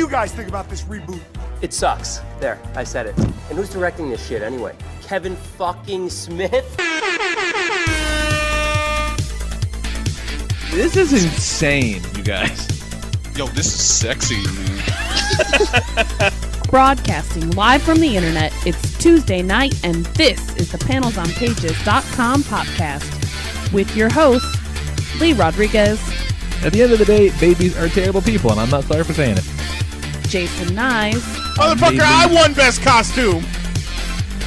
you guys think about this reboot? It sucks. There, I said it. And who's directing this shit anyway? Kevin fucking Smith? This is insane, you guys. Yo, this is sexy, man. Broadcasting live from the internet, it's Tuesday night, and this is the PanelsOnPages.com podcast with your host, Lee Rodriguez. At the end of the day, babies are terrible people, and I'm not sorry for saying it. Jason Knize. Motherfucker, I won best costume.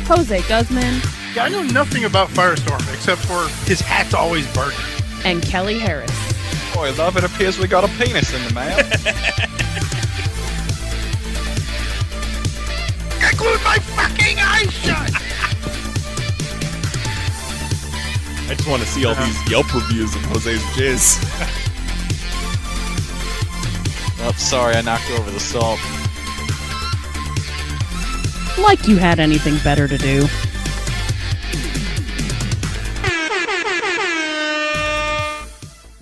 Jose Guzman. Yeah, I know nothing about Firestorm except for his hat's always burning. And Kelly Harris. Boy, love, it appears we got a penis in the mail. I glued my fucking eyes shut! I just want to see all these Yelp reviews of Jose's jizz. Oh, sorry, I knocked over the salt. Like you had anything better to do.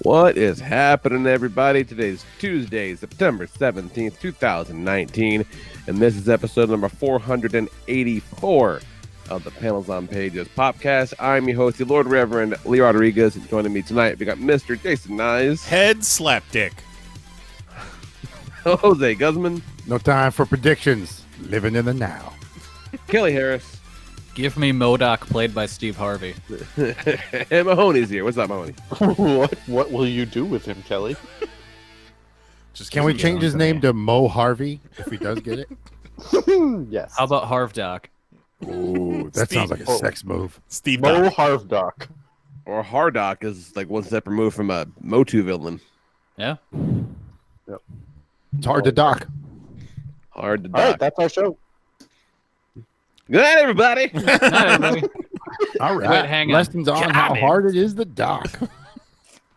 What is happening, everybody? Today's Tuesday, September 17th, 2019, and this is episode number 484 of the Panels on Pages podcast. I'm your host, the Lord Reverend Lee Rodriguez, and joining me tonight, we got Mr. Jason Knize. Head slap dick. Jose Guzman. No time for predictions. Living in the now. Kelly Harris. Give me MODOK, played by Steve Harvey. And Mahoney's here. What's up, Mahoney? What will you do with him, Kelly? Can we change his name to Mo Harvey if he does get it? Yes. How about Harvdock? Ooh, that sounds like a sex move. Steve Mo Doc. Harvdock. Or Hardock is like one step removed from a Motu villain. Yeah. It's hard to dock. Hard to All right, dock. that's our show. Good night, everybody. Night, everybody. All right. Wait, hang on. Lessons on how hard it is to dock.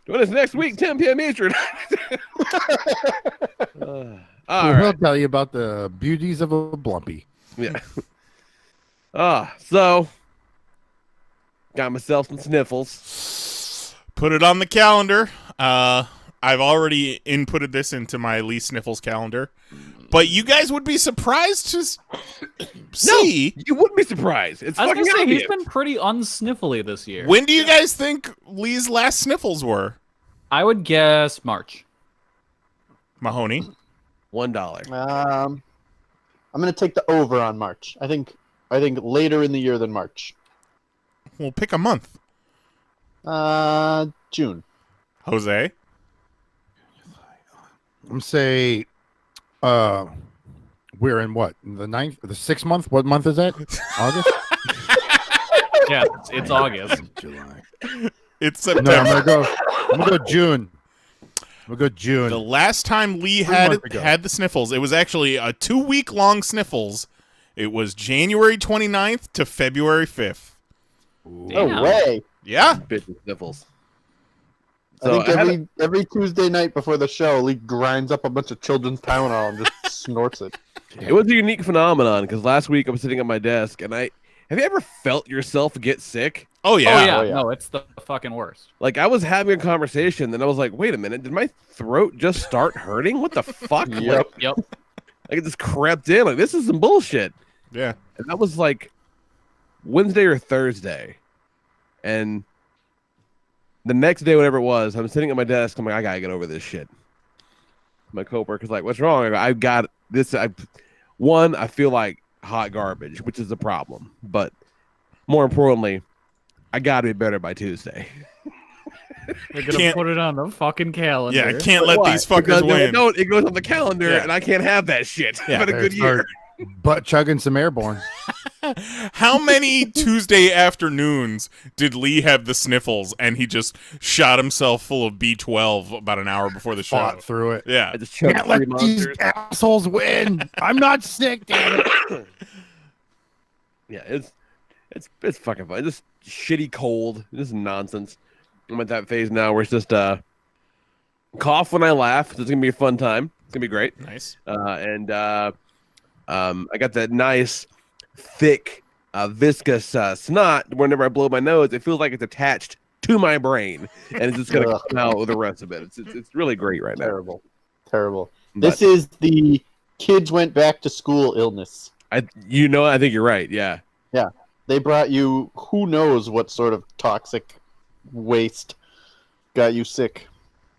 Join us next week, 10 p.m. Eastern. All right. We'll tell you about the beauties of a blumpy. Yeah. So got myself some sniffles. Put it on the calendar. I've already inputted this into my Lee Sniffles calendar. But you guys would be surprised to see. No, you wouldn't be surprised. It's I was fucking gonna say, obvious. he's been pretty unsniffly this year. When do you guys think Lee's last sniffles were? I would guess March. Mahoney? $1. I'm gonna take the over on March. I think later in the year than March. We'll pick a month. June. Jose? I'm going to say, we're in what? The 9th? The 6th month? What month is that? August? Yeah, it's August. July. It's No, September. I'm gonna go June. We'll go June. The last time Lee 3 had months ago. the sniffles, it was actually a 2-week-long sniffles. It was January 29th to February 5th. Damn. No way. Yeah? Bitch with sniffles. I So think every Tuesday night before the show, Lee grinds up a bunch of children's Tylenol and just snorts it. it was a unique phenomenon because last week I was sitting at my desk and have you ever felt yourself get sick? Oh, yeah. Oh, yeah. Oh, yeah. No, it's the fucking worst. Like I was having a conversation and I was like, wait a minute, did my throat just start hurting? What the fuck? Yep. Yep. Like it just crept in. Like this is some bullshit. Yeah. And that was like Wednesday or Thursday. And the next day, whatever it was, I'm sitting at my desk. I'm like, I gotta get over this shit. My coworker's like, what's wrong? I go, I've got this. I feel like hot garbage, which is a problem. But more importantly, I gotta be better by Tuesday. They're gonna Can't- put it on the fucking calendar. Yeah, I can't let Why? these fuckers Because win. No, it goes on the calendar, Yeah. and I can't have that shit. Yeah. It's been a good year. Butt chugging some airborne. How many Tuesday afternoons did Lee have the sniffles and he just shot himself full of B12 about an hour before the show? Fought through it. Yeah. I just choked Can't let 3 these monsters. assholes win. I'm not sick, damn it. Yeah, it's fucking fun. It's just shitty cold. This is nonsense. I'm at that phase now where it's just cough when I laugh. So it's gonna be a fun time. It's gonna be great. Nice. I got that nice, thick, viscous snot. Whenever I blow my nose, it feels like it's attached to my brain, and it's just gonna come out with the rest of it. It's really great right now. Terrible. Terrible. This is the kids went back to school illness. I think you're right. Yeah. They brought you who knows what sort of toxic waste got you sick.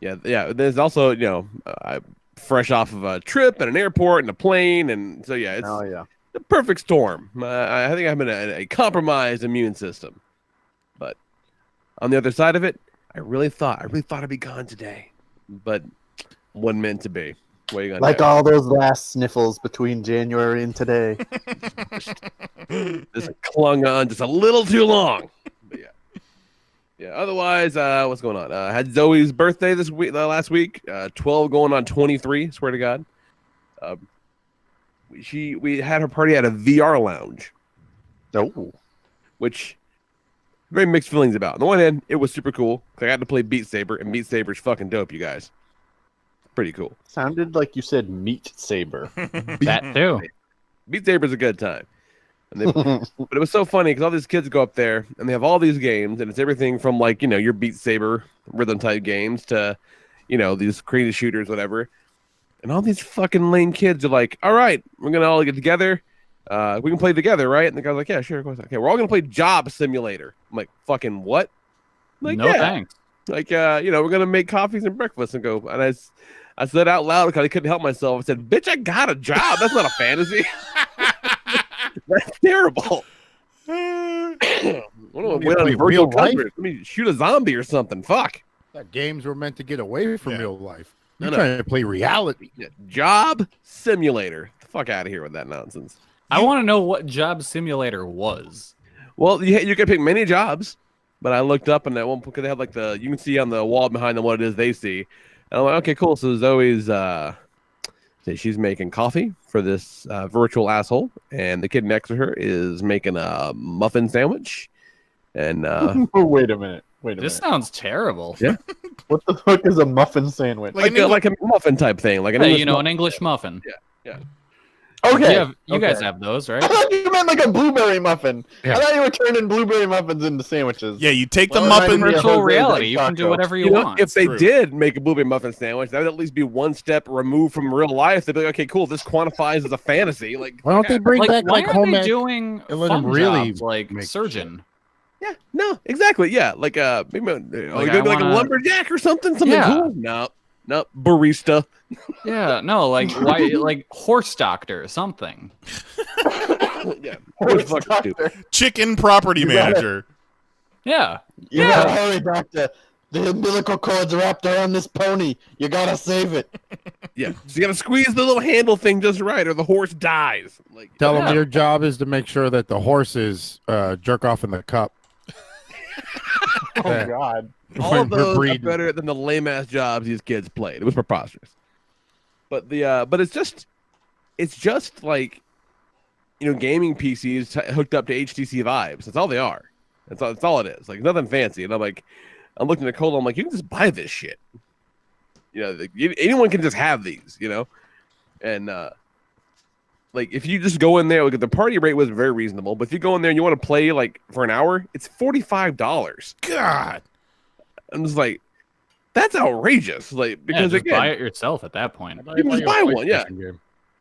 Yeah. There's also, fresh off of a trip and an airport and a plane, and so it's the perfect storm. I think I'm in a compromised immune system, but on the other side of it, I really thought I'd be gone today, but wasn't meant to be. What are you gonna Like do? all those last sniffles between January and today. Just clung on just a little too long. But yeah. Otherwise, what's going on? Had Zoe's birthday this week, last week. 12 going on 23. Swear to God. We had her party at a VR lounge. Oh, Which very mixed feelings about. On the one hand, it was super cool. I got to play Beat Saber, and Beat Saber's fucking dope, you guys. Pretty cool. sounded like you said meat saber. That too. Beat Saber's a good time. But it was so funny because all these kids go up there and they have all these games, and it's everything from your Beat Saber rhythm type games to these crazy shooters, whatever. And all these fucking lame kids are like, all right, we're gonna all get together. We can play together, right? And the guy's like, yeah, sure, of course. Okay, we're all gonna play Job Simulator. I'm like, fucking what? I'm like, No thanks. Like, we're gonna make coffees and breakfast and go. And I said out loud because I couldn't help myself. I said, bitch, I got a job. That's not a fantasy. That's terrible. Wait on virtual customers. Let me shoot a zombie or something. Fuck. That games were meant to get away from real life. You're No. trying to play reality. Yeah, Job Simulator. Get the fuck out of here with that nonsense. I want to know what Job Simulator was. Well, you can pick many jobs, but I looked up and at one point they have you can see on the wall behind them what it is they see. And I'm like, okay, cool. So Zoe's she's making coffee for this virtual asshole, and the kid next to her is making a muffin sandwich. And Wait a minute. This sounds terrible. Yeah. What the fuck is a muffin sandwich? like a muffin type thing, like an Hey, English an English muffin. Yeah. Okay. You guys have those, right? I thought you meant like a blueberry muffin. Yeah. I thought you were turning blueberry muffins into sandwiches. Yeah, you take the Well, muffin. Yeah, Virtual Jose's reality. like You can do taco. whatever you You know, want. if they True. did make a blueberry muffin sandwich, that would at least be one step removed from real life. They'd be like, okay, cool, this quantifies as a fantasy. Like, Why don't they bring back why like are home they ec? doing and let fun them really jobs like make surgeon? yeah, no, exactly, yeah, like maybe Like, like I a wanna- lumberjack or something Yeah. cool. No, barista. Yeah, no, like why, like horse doctor or something. Yeah, Horse fucking doctor. stupid. Chicken property manager. Yeah, You gotta hurry, doctor. The umbilical cord's wrapped around this pony. You gotta save it. Yeah, so you gotta squeeze the little handle thing just right, or the horse dies. Like, Tell Yeah. them your job is to make sure that the horses jerk off in the cup. Oh Yeah. God. all When of we're those are breeding. better than the lame ass jobs these kids played. It was preposterous. But but it's just like gaming PCs hooked up to HTC Vibes. That's all they are. That's all it is. Like nothing fancy. And I'm looking at Cole. I'm like, you can just buy this shit. Anyone can just have these. And like if you just go in there, like the party rate was very reasonable. But if you go in there and you want to play like for an hour, it's $45. God. I'm just like, that's outrageous. Like because just again, buy it yourself at that point. you can just buy one. Yeah,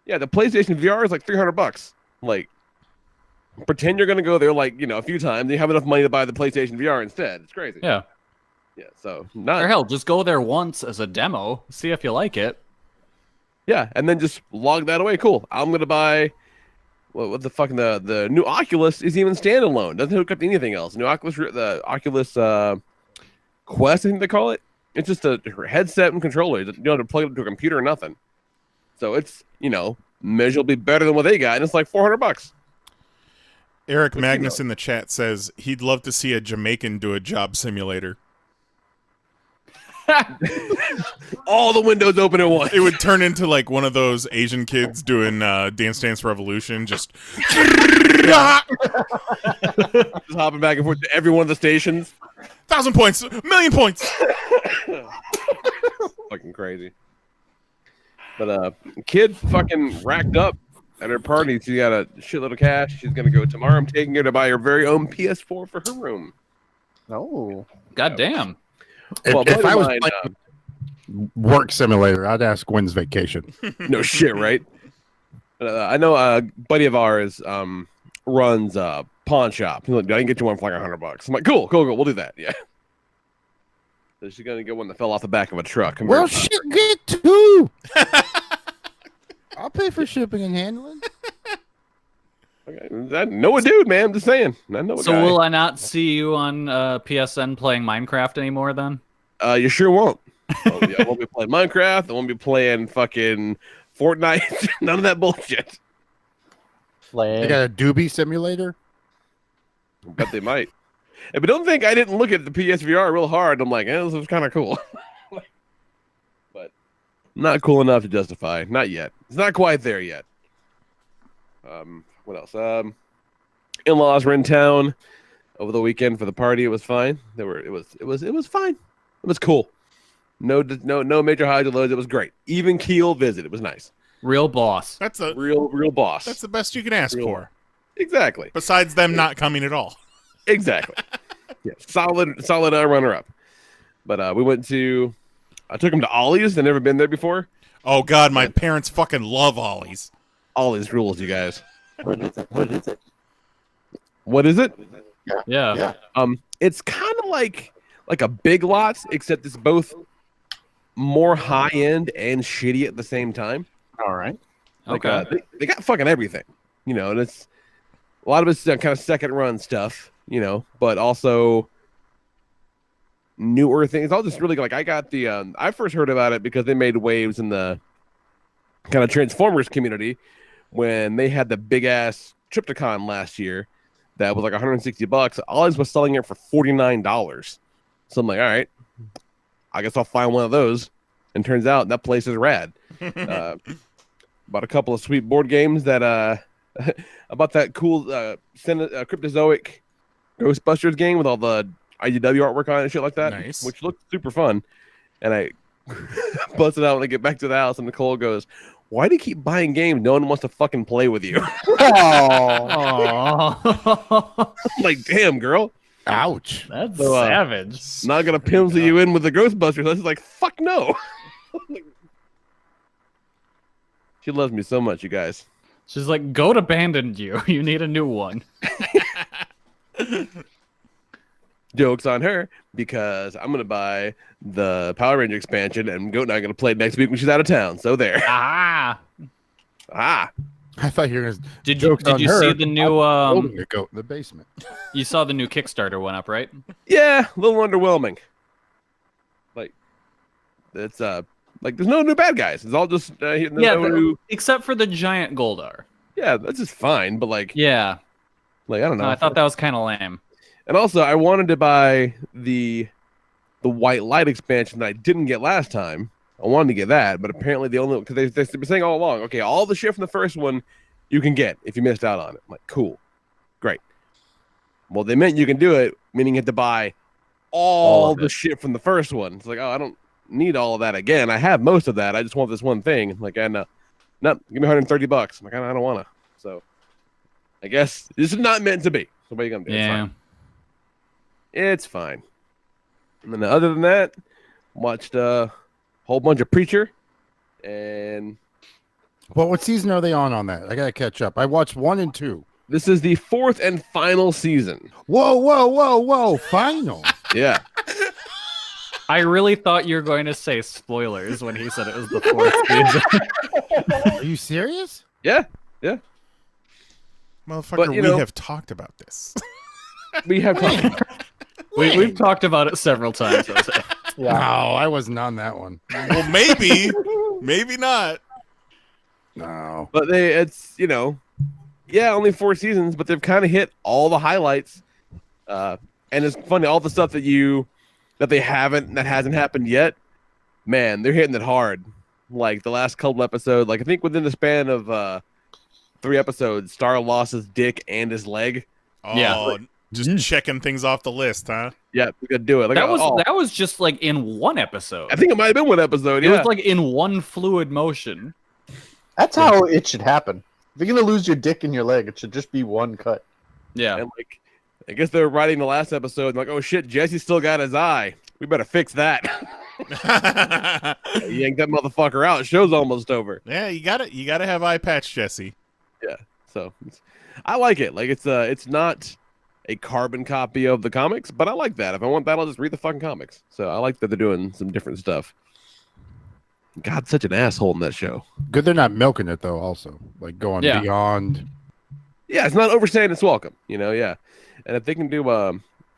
yeah. The PlayStation VR is like $300. Like, pretend you're gonna go there like a few times. And you have enough money to buy the PlayStation VR instead. It's crazy. Yeah, Yeah. So or not. hell, just go there once as a demo, see if you like it. Yeah, and then just log that away. Cool. I'm gonna buy. What the fucking the new Oculus is even standalone. Doesn't hook up to anything else. New Oculus, the Oculus Quest, I think they call it. It's just a headset and controller. You don't have to plug it into a computer or nothing. So it's measurably better than what they got, and it's like $400. Eric Magnus in the chat says he'd love to see a Jamaican do a job simulator. All the windows open at once. It would turn into like one of those Asian kids doing Dance Dance Revolution, just Just hopping back and forth to every one of the stations. 1,000 points, 1,000,000 points. Fucking crazy. But kid fucking racked up at her party. She got a shitload of cash. She's gonna go tomorrow. I'm taking her to buy her very own PS4 for her room. Oh. God damn. If I was playing, playing work simulator, I'd ask when's vacation. no shit, right? I know a buddy of ours runs a pawn shop. He's like, I can get you one for like $100. I'm like, cool. We'll do that. Yeah. So she's gonna get one that fell off the back of a truck. Well, shit, get two. I'll pay for shipping and handling. Okay. I know a dude, man. I'm just saying. I know a So guy. will I not see you on PSN playing Minecraft anymore then? You sure won't. I won't be playing Minecraft. I won't be playing fucking Fortnite. None of that bullshit. They got a doobie simulator. But they might. But don't think I didn't look at the PSVR real hard. I'm like, this is kind of cool. But not cool enough to justify. Not yet. It's not quite there yet. What else? In-laws were in town over the weekend for the party. It was fine. It was fine. It was cool. No major highs or lows. It was great. Even keel visit. It was nice. Real boss. That's a Real boss. That's the best you can ask for. Exactly. Besides them not coming at all. Exactly. Yeah. Solid runner-up. But we went to. I took them to Ollie's. They've never been there before. Oh God, my parents fucking love Ollie's. Ollie's rules, you guys. What is it? What is it? Yeah. It's kind of like a Big Lots, except it's both more high end and shitty at the same time. All right. Like, Okay. they got fucking everything, and it's a lot of it's kind of second run stuff, but also newer things. I'll just really like I got the I first heard about it because they made waves in the kind of Transformers community when they had the big ass Triptychon last year that was like $160. Ollie's was selling it for $49. So I'm like, all right, I guess I'll find one of those. And turns out that place is rad. Bought a couple of sweet board games that about that cool Cryptozoic Ghostbusters game with all the IDW artwork on it and shit like that. Nice. Which looked super fun. And I busted out when I get back to the house and Nicole goes, why do you keep buying games? No one wants to fucking play with you. Oh, I'm like, damn, girl. Ouch. that's So, savage. Not gonna pencil you in with the Ghostbusters. I was like, fuck no. She loves me so much, you guys. She's like, goat abandoned you. You need a new one. Joke's on her because I'm gonna buy the Power Ranger expansion and Goat and I are gonna play it next week when she's out of town. So there. Ah. Ah. I thought you were going to Did joke on you her. see the new holding a goat in the basement. you saw the new Kickstarter went up, right? Yeah, a little underwhelming. Like it's like there's no new bad guys. It's all just Yeah, new... except for the giant Goldar. Yeah, that's just fine, but like Yeah. I don't know. No, I thought that was kind of lame. And also, I wanted to buy the White Light expansion that I didn't get last time. I wanted to get that, but apparently because they've been saying all along, okay, all the shit from the first one you can get if you missed out on it. I'm like, cool, great. Well, they meant you can do it, meaning you have to buy all the shit from the first one. It's like, oh, I don't need all of that again. I have most of that. I just want this one thing. I'm like, no, give me $130. I'm like, I don't want to. So I guess this is not meant to be. So what are you gonna do? Yeah. It's fine. And then other than that, watched a whole bunch of Preacher, and Well, what season are they on that? I got to catch up. I watched 1 and 2. this is the 4th and final season. Whoa. Final. Yeah. I really thought you were going to say spoilers when he said it was the 4th season. Are you serious? Yeah. Motherfucker, But, we have talked about this. We have We've talked about it several times. No, I wasn't on that one. Well, maybe. Maybe not. No. But it's only 4 seasons, but they've kind of hit all the highlights. And it's funny, all the stuff that hasn't happened yet. Man, they're hitting it hard. Like the last couple episodes, like I think within the span of 3 episodes, Star lost his dick and his leg. Oh, Yeah. just checking things off the list, huh? Yeah, we gotta do it. Like, that was just like in one episode. I think it might have been one episode. It Yeah, was like in one fluid motion. That's how it should happen. If you're gonna lose your dick and your leg, it should just be one cut. Yeah. and like I guess they were writing the last episode, and like, oh shit, Jesse still got his eye. We better fix that. You yank that motherfucker out. Show's almost over. Yeah, you gotta have eye patch, Jesse. Yeah. So I like it. Like it's not a carbon copy of the comics, but I like that. If I want that, I'll just read the fucking comics. So I like that they're doing some different stuff. God's such an asshole in that show. Good they're not milking it though. Also, like going beyond. Yeah, it's not overstaying its welcome. Yeah. And if they can do a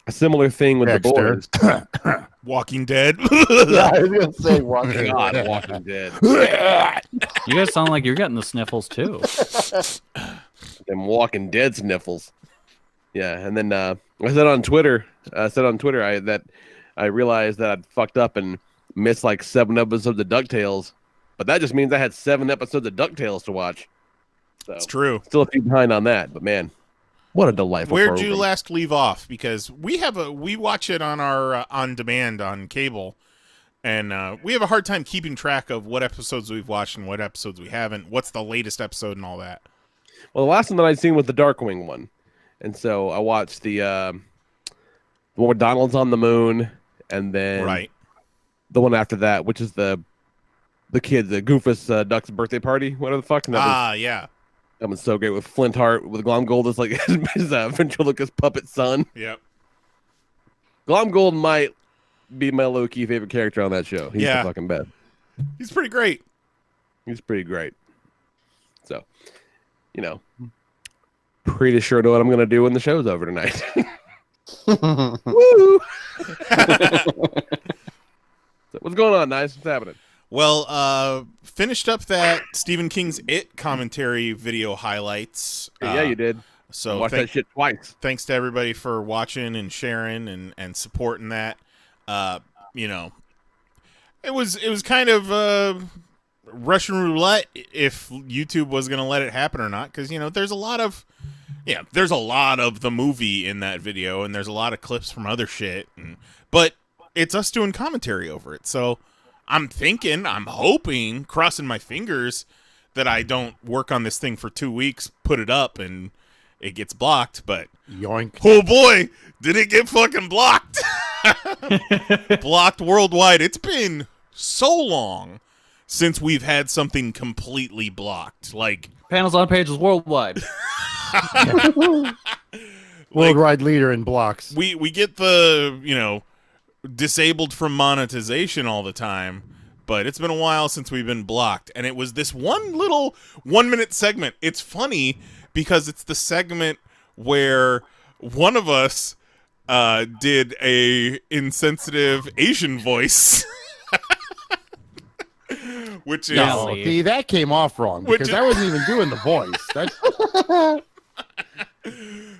similar thing with Dexter. the boys, Walking Dead. Yeah, I was gonna say Walking God, Walking Dead. You guys sound like you're getting the sniffles too. Them Walking Dead sniffles. Yeah, and then I said on Twitter, that I realized that I'd fucked up and missed like 7 episodes of DuckTales, but that just means I had 7 episodes of DuckTales to watch. So It's true. still a few behind on that, but man, what a delightful. Where'd you program. last leave off? Because we watch it on our on demand on cable, and we have a hard time keeping track of what episodes we've watched and what episodes we haven't. What's the latest episode and all that? Well, the last one that I'd seen was the Darkwing one, and so I watched the one where Donald's on the moon, and then the one after that, which is the kid, the Goofus Duck's birthday party, whatever the fuck. Yeah. That was so great with Flint Hart, with Glomgold as like his ventriloquist puppet son. Yep. Glomgold might be my low-key favorite character on that show. He's the fucking best. He's pretty great. He's pretty great. So, pretty sure know what I'm going to do when the show's over tonight. Woo! So what's going on, Knize? What's happening? Well, finished up that Stephen King's It commentary video highlights. Yeah, you did. So watch that shit twice. Thanks to everybody for watching and sharing and supporting that. It was kind of Russian roulette if YouTube was going to let it happen or not, because there's a lot of the movie in that video, and there's a lot of clips from other shit, but it's us doing commentary over it. So I'm hoping, crossing my fingers, that I don't work on this thing for 2 weeks, put it up, and it gets blocked. But yoink! Oh boy, did it get fucking blocked! Blocked worldwide. It's been so long since we've had something completely blocked. Like Panels on Pages worldwide. Worldwide leader in blocks. We get the disabled from monetization all the time, but it's been a while since we've been blocked, and it was this one little 1-minute segment. It's funny because it's the segment where one of us did a insensitive Asian voice. Which is see, that came off wrong because I wasn't even doing the voice.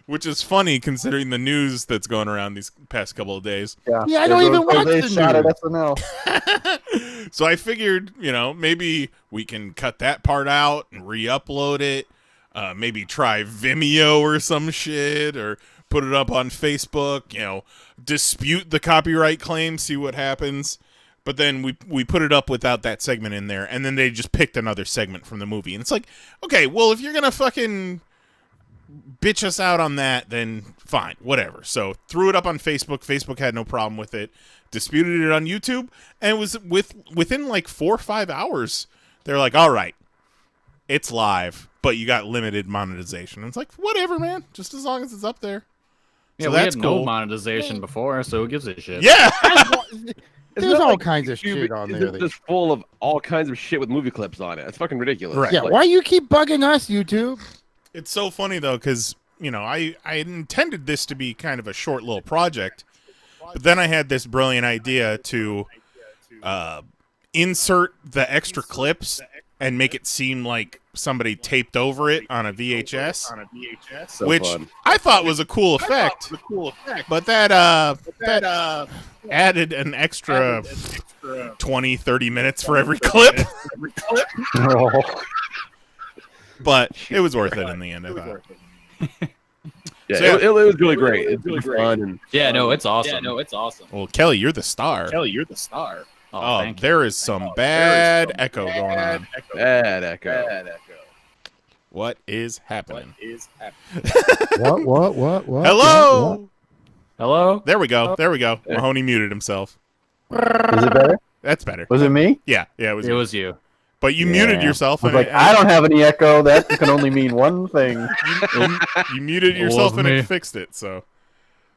Which is funny considering the news that's going around these past couple of days. Yeah, I don't even watch the news. At SNL. So I figured, maybe we can cut that part out and re-upload it. Maybe try Vimeo or some shit, or put it up on Facebook. Dispute the copyright claim, see what happens. But then we put it up without that segment in there, and then they just picked another segment from the movie. And it's like, okay, well, if you're gonna fucking bitch us out on that, then fine, whatever. So threw it up on Facebook. Facebook had no problem with it. Disputed it on YouTube, and it was within like 4 or 5 hours. They're like, all right, it's live, but you got limited monetization. And it's like, whatever, man. Just as long as it's up there. Yeah, so we that's had cool. no monetization before, so who gives a shit? Yeah. There's all kinds of shit on there. It's just full of all kinds of shit with movie clips on it. It's fucking ridiculous. Right. Yeah, why you keep bugging us, YouTube? It's so funny though, because I intended this to be kind of a short little project, but then I had this brilliant idea to insert the extra clips and make it seem like somebody taped over it on a VHS, So which fun. I thought was a cool effect. But that added an extra 20, 30 minutes for every clip. But it was worth it in the end, I thought. Yeah, So, yeah. It was really great. It's really fun. And Yeah, no, it's awesome. Well, Kelly, you're the star. Oh, Oh, thank you. there is some bad echo going on. bad echo. What is happening? What? Hello. Hello? There we go. Mahoney muted himself. Is it better? That's better. Was it me? Yeah, it was. It was you. But you muted yourself. I was like, I don't have any echo. That can only mean one thing. You muted yourself wasn't and me. it fixed it. So,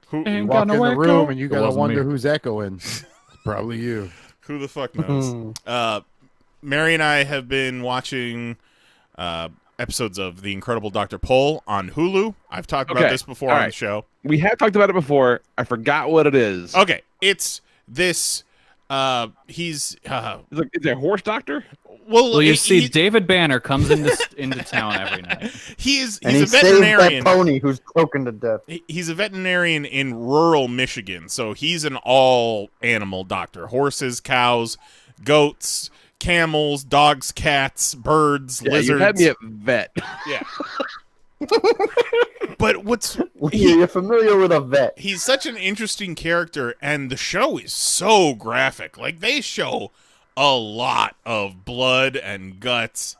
who Ain't Walk got in no the echo. room and you It gotta wasn't wonder me. who's echoing. It's probably you. who the fuck knows? Mary and I have been watching episodes of The Incredible Dr. Pol on Hulu. I've talked about Okay, this before all on right. the show. We have talked about it before. I forgot what it is. Okay, it's this. He's Is it a horse doctor? Well, you he- see, he- David Banner comes into town every night. he's And a he saved veterinarian. that pony who's choking to death. He's a veterinarian in rural Michigan, so he's an all animal doctor: horses, cows, goats, camels, dogs, cats, birds, Yeah, lizards. you had me at vet. Yeah. But You're familiar with a vet. he's such an interesting character, and the show is so graphic. Like, they show a lot of blood and guts.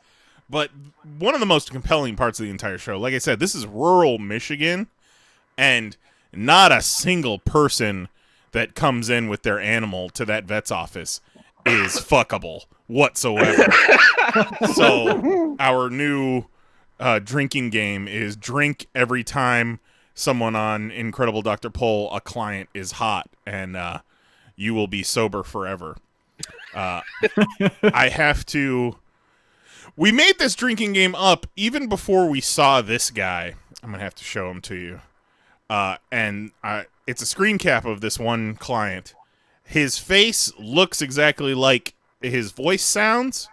But one of the most compelling parts of the entire show, like I said, this is rural Michigan, and not a single person that comes in with their animal to that vet's office is fuckable whatsoever. So our new drinking game is drink every time someone on Incredible Dr. Pol, a client, is hot, and you will be sober forever. I have to... We made this drinking game up even before we saw this guy. I'm going to have to show him to you. And it's a screen cap of this one client. His face looks exactly like his voice sounds,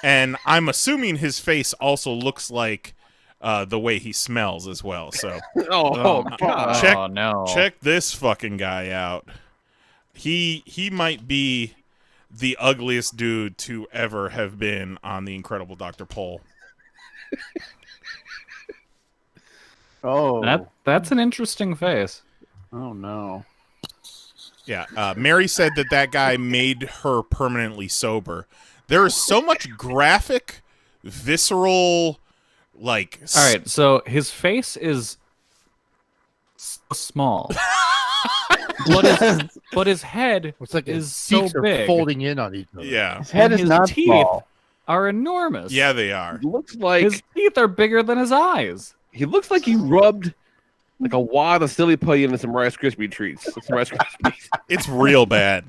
and I'm assuming his face also looks like the way he smells as well. So God. check this fucking guy out. He might be the ugliest dude to ever have been on the Incredible Dr. Pol. Oh. That's an interesting face. Oh no. Yeah, Mary said that guy made her permanently sober. There is so much graphic, visceral, like... All right, so his face is so small, but his head It's like his is so cheeks are big. folding in on each other. Yeah. His head And is his not teeth small. are enormous. Yeah, they are. Looks like His teeth are bigger than his eyes. he looks like he rubbed like a wad of silly putty into some Rice Krispie treats. Some Rice Krispies. It's real bad.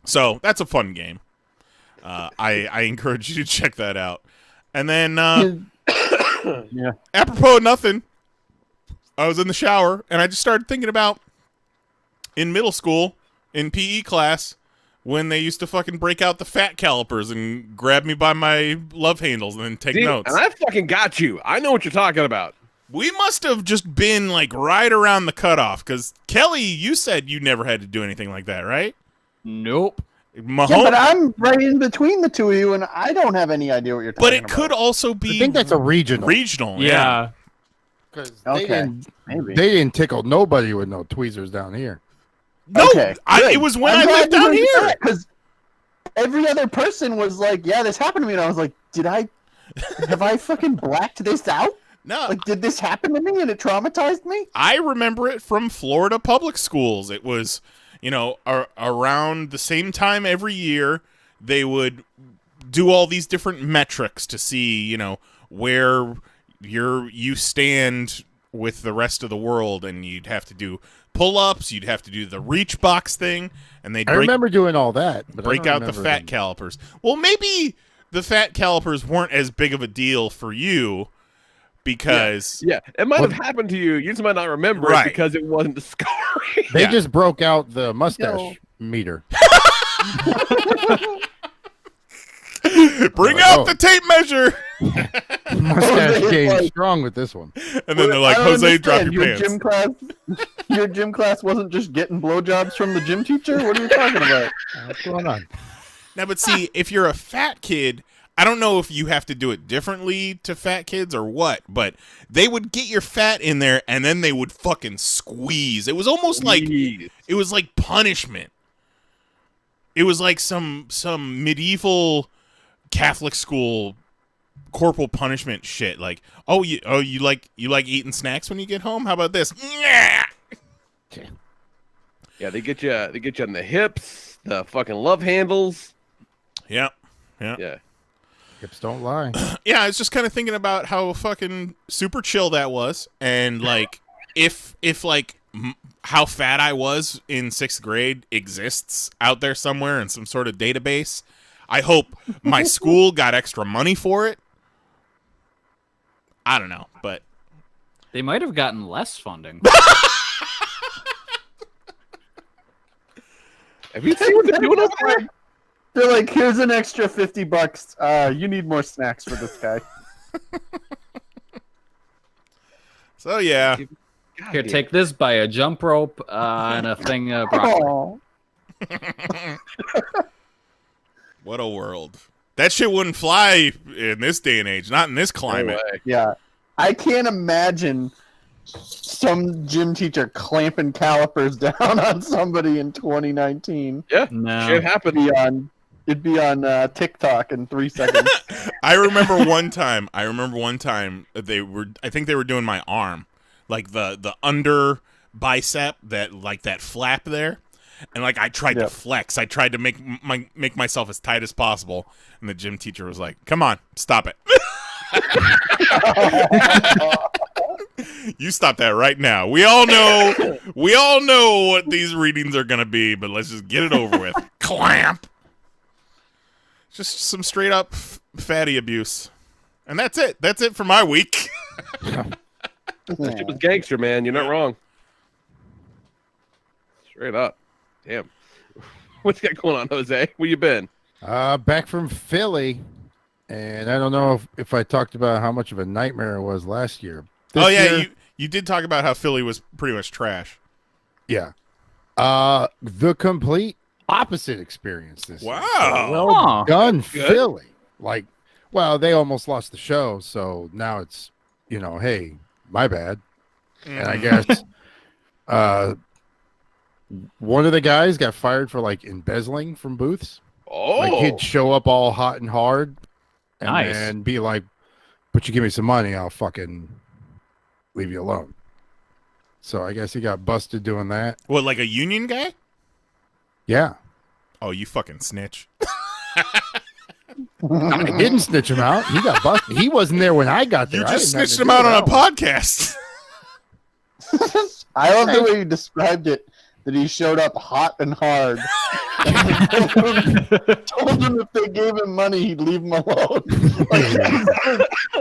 So, that's a fun game. I encourage you to check that out. And then, Yeah. apropos of nothing, I was in the shower, and I just started thinking about in middle school, in PE class, when they used to fucking break out the fat calipers and grab me by my love handles and then take See, notes. and I fucking got you. I know what you're talking about. We must have just been, like, right around the cutoff, because, Kelly, you said you never had to do anything like that, right? Nope. Mahoney, Yeah, but I'm right in between the two of you, and I don't have any idea what you're talking but about. it could also be I think that's a regional. regional. Yeah. Because Okay, maybe. they didn't tickle nobody with no tweezers down here. No, Okay, it was when I lived down here. Because every other person was like, "Yeah, this happened to me," and I was like, have I fucking blacked this out? No, Like, did this happen to me and it traumatized me?" I remember it from Florida public schools. It was, around the same time every year, they would do all these different metrics to see, where you stand with the rest of the world, and you'd have to do pull-ups, you'd have to do the reach box thing, and they'd I remember doing all that. But I break don't out the remember fat them. calipers. Well, maybe the fat calipers weren't as big of a deal for you because Yeah, it might have happened to you. You just might not remember Right. it because it wasn't scarring. They Yeah. just broke out the mustache meter. bring Oh. out the tape measure. Mustache It's game like- strong with this one. And then they're like, I don't Jose, drop understand. your pants. Your gym class wasn't just getting blowjobs from the gym teacher? What are you talking about? What's going on? Now, but see, if you're a fat kid, I don't know if you have to do it differently to fat kids or what, but they would get your fat in there and then they would fucking squeeze. It was almost like it was like punishment. It was like some medieval Catholic school corporal punishment shit. Like, you like eating snacks when you get home? How about this? Yeah, Yeah, they get you on the hips, the fucking love handles. Yeah. Yeah. Hips don't lie. Yeah, I was just kind of thinking about how fucking super chill that was, and like if like how fat I was in 6th grade exists out there somewhere in some sort of database. I hope my school got extra money for it. I don't know, but They might have gotten less funding. Have you seen what they're doing over there? They're like, here's an extra $50. You need more snacks for this guy. so yeah. Here, take this, buy a jump rope and a thing of broccoli. Aw. What a world. That shit wouldn't fly in this day and age, not in this climate. No way. Yeah. I can't imagine some gym teacher clamping calipers down on somebody in 2019. Yeah, No. shit happened. It'd be on TikTok in 3 seconds. I remember one time I think they were doing my arm, like the under bicep, that flap there. And like I tried to flex. I tried to make myself as tight as possible, and the gym teacher was like, "Come on, stop it." You stop that right now. We all know what these readings are gonna be, but let's just get it over with. Clamp. Just some straight up fatty abuse, and that's it. That's it for my week. That shit was gangster, man. You're not wrong. Straight up. Damn. What's got going on, Jose? Where you been? Back from Philly, and I don't know if I talked about how much of a nightmare it was last year. This year, you did talk about how Philly was pretty much trash. yeah. The complete opposite experience this year. Wow. So well Huh. done, Good. Philly. Like, well, they almost lost the show, so now it's, hey, my bad. And I guess one of the guys got fired for like embezzling from booths. Oh. Like he'd show up all hot and hard and Nice. then be like, but you give me some money, I'll fucking leave you alone. So I guess he got busted doing that. What, like a union guy? Yeah. Oh, you fucking snitch. I didn't snitch him out. He got busted. He wasn't there when I got there. You I just didn't have snitched to him do out on that a one. podcast. I love the way you described it, that he showed up hot and hard. Told him if they gave him money, he'd leave him alone.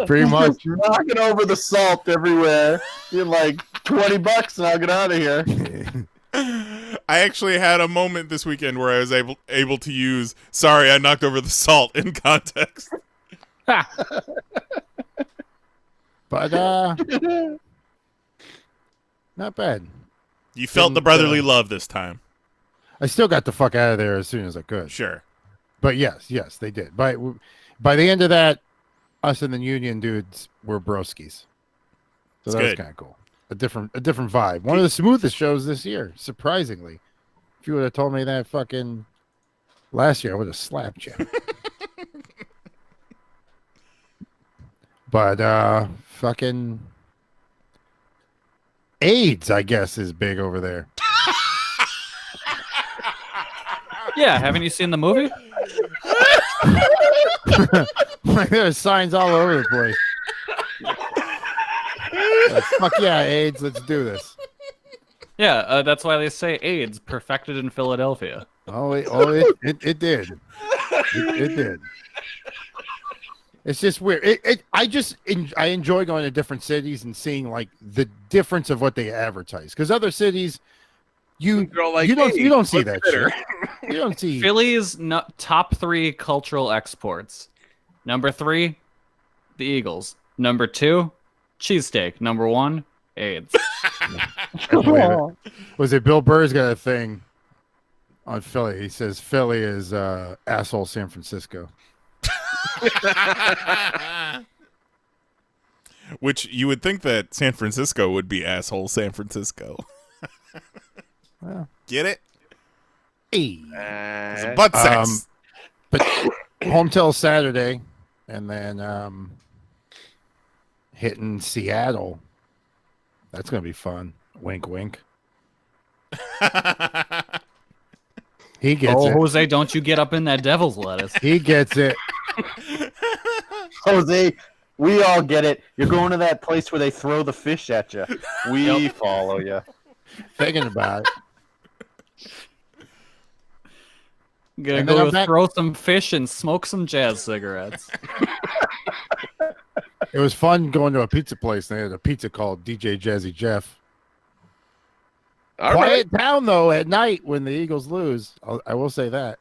Pretty much. Just knocking over the salt everywhere. You're like, $20 and I'll get out of here. I actually had a moment this weekend where I was able to use "sorry, I knocked over the salt" in context. But not bad. You felt the brotherly love this time. I still got the fuck out of there as soon as I could. Sure. But yes, they did. By the end of that, us and the union dudes were broskies. So It's that was good. kind of cool. A different vibe. One of the smoothest shows this year, surprisingly. If you would have told me that fucking last year, I would have slapped you. But fucking AIDS, I guess, is big over there. Yeah, haven't you seen the movie? Like there's signs all over the place. Like, fuck yeah, AIDS, let's do this. Yeah, that's why they say AIDS, perfected in Philadelphia. It did. It did. It's just weird. I enjoy going to different cities and seeing like the difference of what they advertise. Because other cities, you don't see that shit. You don't see. Philly's top 3 cultural exports. Number 3, the Eagles. Number 2, cheesesteak. Number 1, AIDS. Was it Bill Burr's got a thing on Philly? He says Philly is asshole San Francisco. Which you would think that San Francisco would be asshole San Francisco. Well, get it? Hey. It's a butt sex. But home till Saturday, and then hitting Seattle. That's gonna be fun. Wink, wink. He gets Oh, it. Jose, don't you get up in that devil's lettuce. He gets it. Jose, we all get it. You're going to that place where they throw the fish at you. We follow you. Thinking about it. Gonna And then go I'm back- throw some fish and smoke some jazz cigarettes. It was fun going to a pizza place. They had a pizza called DJ Jazzy Jeff. All Quiet right. down though at night when the Eagles lose. I will say that.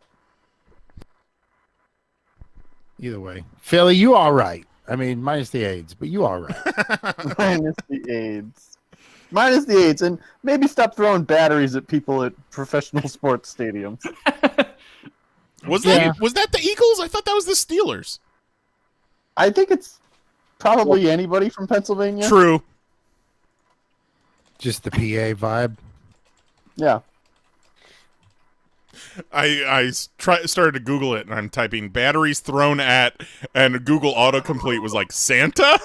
Either way, Philly, you all right? I mean, minus the AIDS, but you all right. Minus the AIDS. Minus the AIDS, and maybe stop throwing batteries at people at professional sports stadiums. Was Yeah. that the Eagles? I thought that was the Steelers. I think it's probably anybody from Pennsylvania. True. Just the PA vibe. Yeah. I started to Google it, and I'm typing batteries thrown at, and Google autocomplete was like, Santa?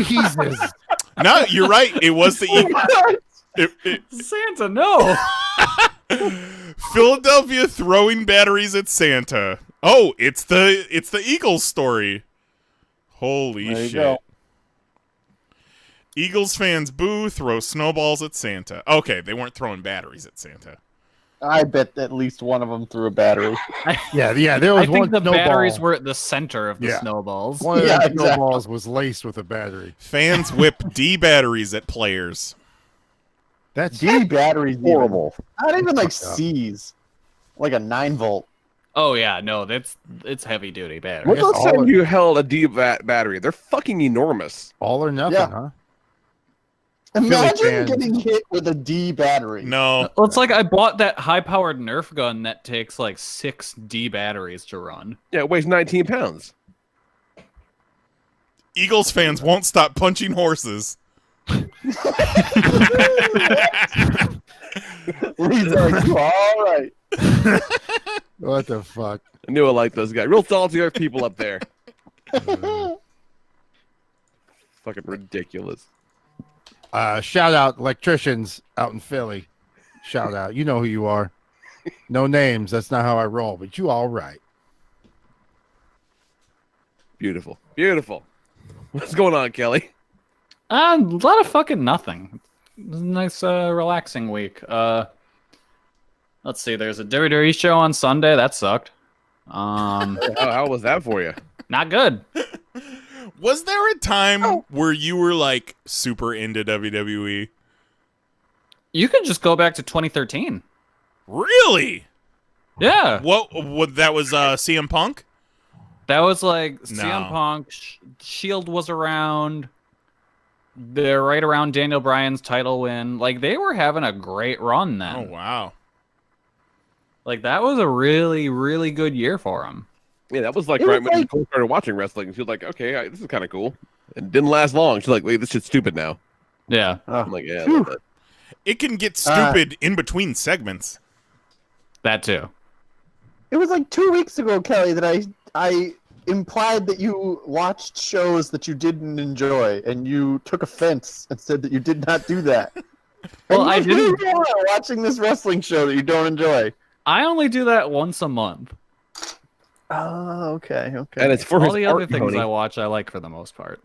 Jesus. No, you're right. It was the Eagles. Santa, no. Philadelphia throwing batteries at Santa. Oh, it's the Eagles story. Holy There you shit. go. Eagles fans boo, throw snowballs at Santa. Okay, they weren't throwing batteries at Santa. I bet at least one of them threw a battery. Yeah. There was I think one the snowball. batteries were at the center of the Yeah. snowballs. One of Yeah, the exactly. snowballs was laced with a battery. Fans whip D batteries at players. That's D batteries, horrible. Not even like fucked up. C's, like a 9-volt. Oh yeah, no, it's heavy duty battery. When's the Yes, last all time of- you held a D battery? They're fucking enormous. All or nothing, Yeah. huh? Imagine fans. getting hit with a D battery. No. Well, it's like I bought that high-powered Nerf gun that takes like 6 D batteries to run. Yeah, it weighs 19 pounds. Eagles fans won't stop punching horses. Lee's like, "You all right." What the fuck? I knew I liked those guys. Real salty people up there. Fucking ridiculous. Shout out electricians out in Philly. Shout out. You know who you are. No names. That's not how I roll, but you all right. Beautiful. Beautiful. What's going on, Kelly? A lot of fucking nothing. It was a nice, relaxing week. Let's see. There's a WWE show on Sunday. That sucked. How was that for you? Not good. Was there a time where you were like super into WWE? You could just go back to 2013. Really? Yeah. What that was CM Punk? That was like No. CM Punk. Shield was around. They're right around Daniel Bryan's title win. Like, they were having a great run then. Oh wow. Like, that was a really, really good year for him. Yeah, that was like It right was when like- Nicole started watching wrestling. She was like, okay, this is kind of cool. It didn't last long. She's like, wait, this shit's stupid now. Yeah. I'm like, yeah. I love that. It can get stupid in between segments. That too. It was like 2 weeks ago, Kelly, that I implied that you watched shows that you didn't enjoy, and you took offense and said that you did not do that. Well, And I here didn't. you are watching this wrestling show that you don't enjoy. I only do that once a month. Oh, okay. And it's for All his the other art, things Mahoney. I watch, I like for the most part.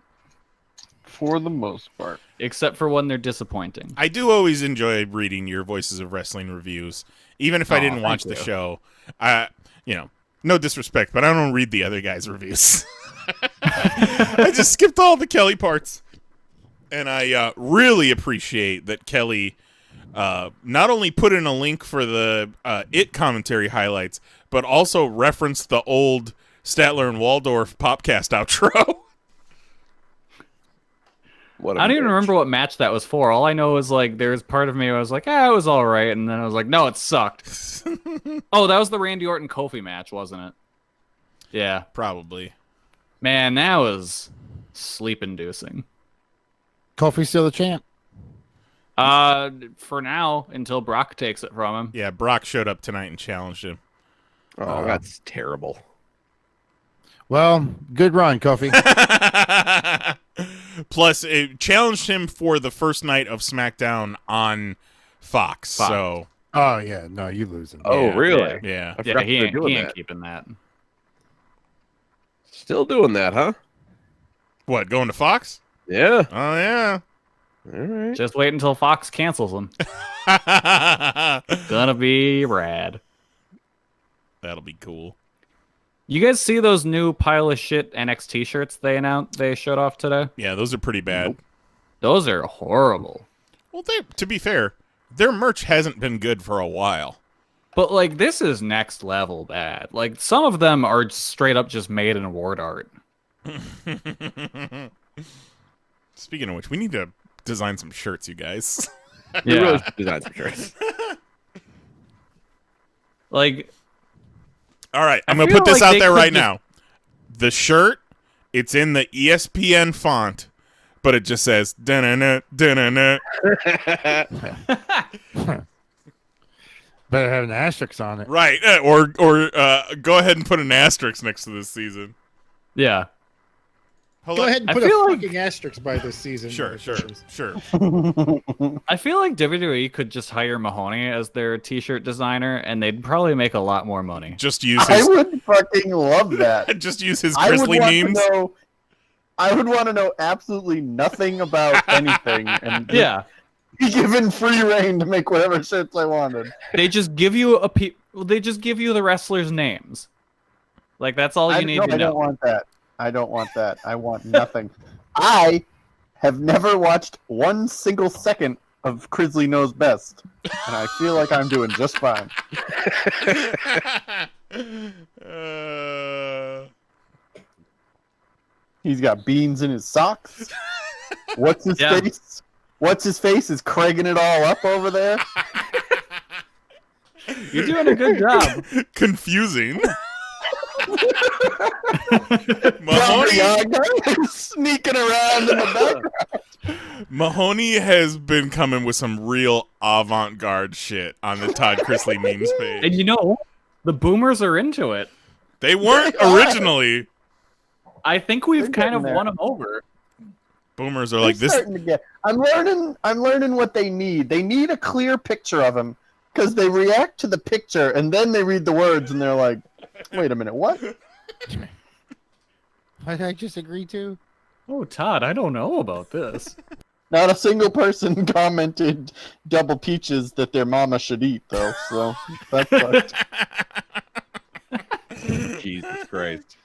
for the most part. Except for when they're disappointing. I do always enjoy reading your Voices of Wrestling reviews, even if I didn't watch the you. show. No disrespect, but I don't read the other guys' reviews. I just skipped all the Kelly parts. And I really appreciate that Kelly not only put in a link for the It commentary highlights, but also referenced the old Statler and Waldorf Popcast outro. What a I don't even bitch. remember what match that was for. All I know is like there's part of me where I was like, it was all right, and then I was like, no, it sucked. Oh, that was the Randy Orton Kofi match, wasn't it? Yeah, Probably. man, that was sleep-inducing. Kofi's still the champ. For now, until Brock takes it from him. Yeah, Brock showed up tonight and challenged him. Oh, that's terrible. Well, good run, Kofi. Plus, it challenged him for the first night of SmackDown on Fox. So Oh yeah, no, you losing. Oh, Yeah. really? yeah. I Yeah, forgot he they're ain't, doing he ain't that. keeping that. Still doing that, huh? What, going to Fox? Yeah. Oh yeah. All right. Just wait until Fox cancels him. Gonna be rad. That'll be cool. You guys see those new pile of shit NXT shirts they showed off today? Yeah, those are pretty bad. Those are horrible. Well, to be fair, their merch hasn't been good for a while. But like this is next level bad. Like some of them are straight up just made in word art. Speaking of which, we need to design some shirts, you guys. We really Yeah. should design some shirts. Like All right, I'm I going to feel put this like out they there could right just- now. The shirt, it's in the ESPN font, but it just says da-na-na, da-na-na. Better have an asterisk on it. Right, or go ahead and put an asterisk next to this season. yeah. Hold Go on. ahead and I put a feel like- fucking asterisk by this season. Sure. I feel like WWE could just hire Mahoney as their t-shirt designer and they'd probably make a lot more money. Just use I his would fucking love that. just use his I would Grizzly want to memes. know. I would want to know absolutely nothing about anything, and just Yeah. be given free reign to make whatever shirts I wanted. They just give you they just give you the wrestlers' names. Like that's all you need to I know. don't want that. I don't want that. I want nothing. I have never watched one single second of Grizzly Knows Best, and I feel like I'm doing just fine. He's got beans in his socks. What's his Yeah. face? What's his face is cragging it all up over there. You're doing a good job. Confusing. Bobby Mahoney, Yaga is sneaking around in the background. Mahoney has been coming with some real avant-garde shit on the Todd Chrisley memes page. And you know what? The boomers are into it. They weren't originally. I think we've They're kind getting of there. won them over. Boomers are like They're this. starting to get. I'm learning what they need. They need a clear picture of him because they react to the picture and then they read the words and they're like, "Wait a minute, what?" What did I just agree to? Oh, Todd, I don't know about this. Not a single person commented double peaches that their mama should eat, though. So that's fucked. Jesus Christ.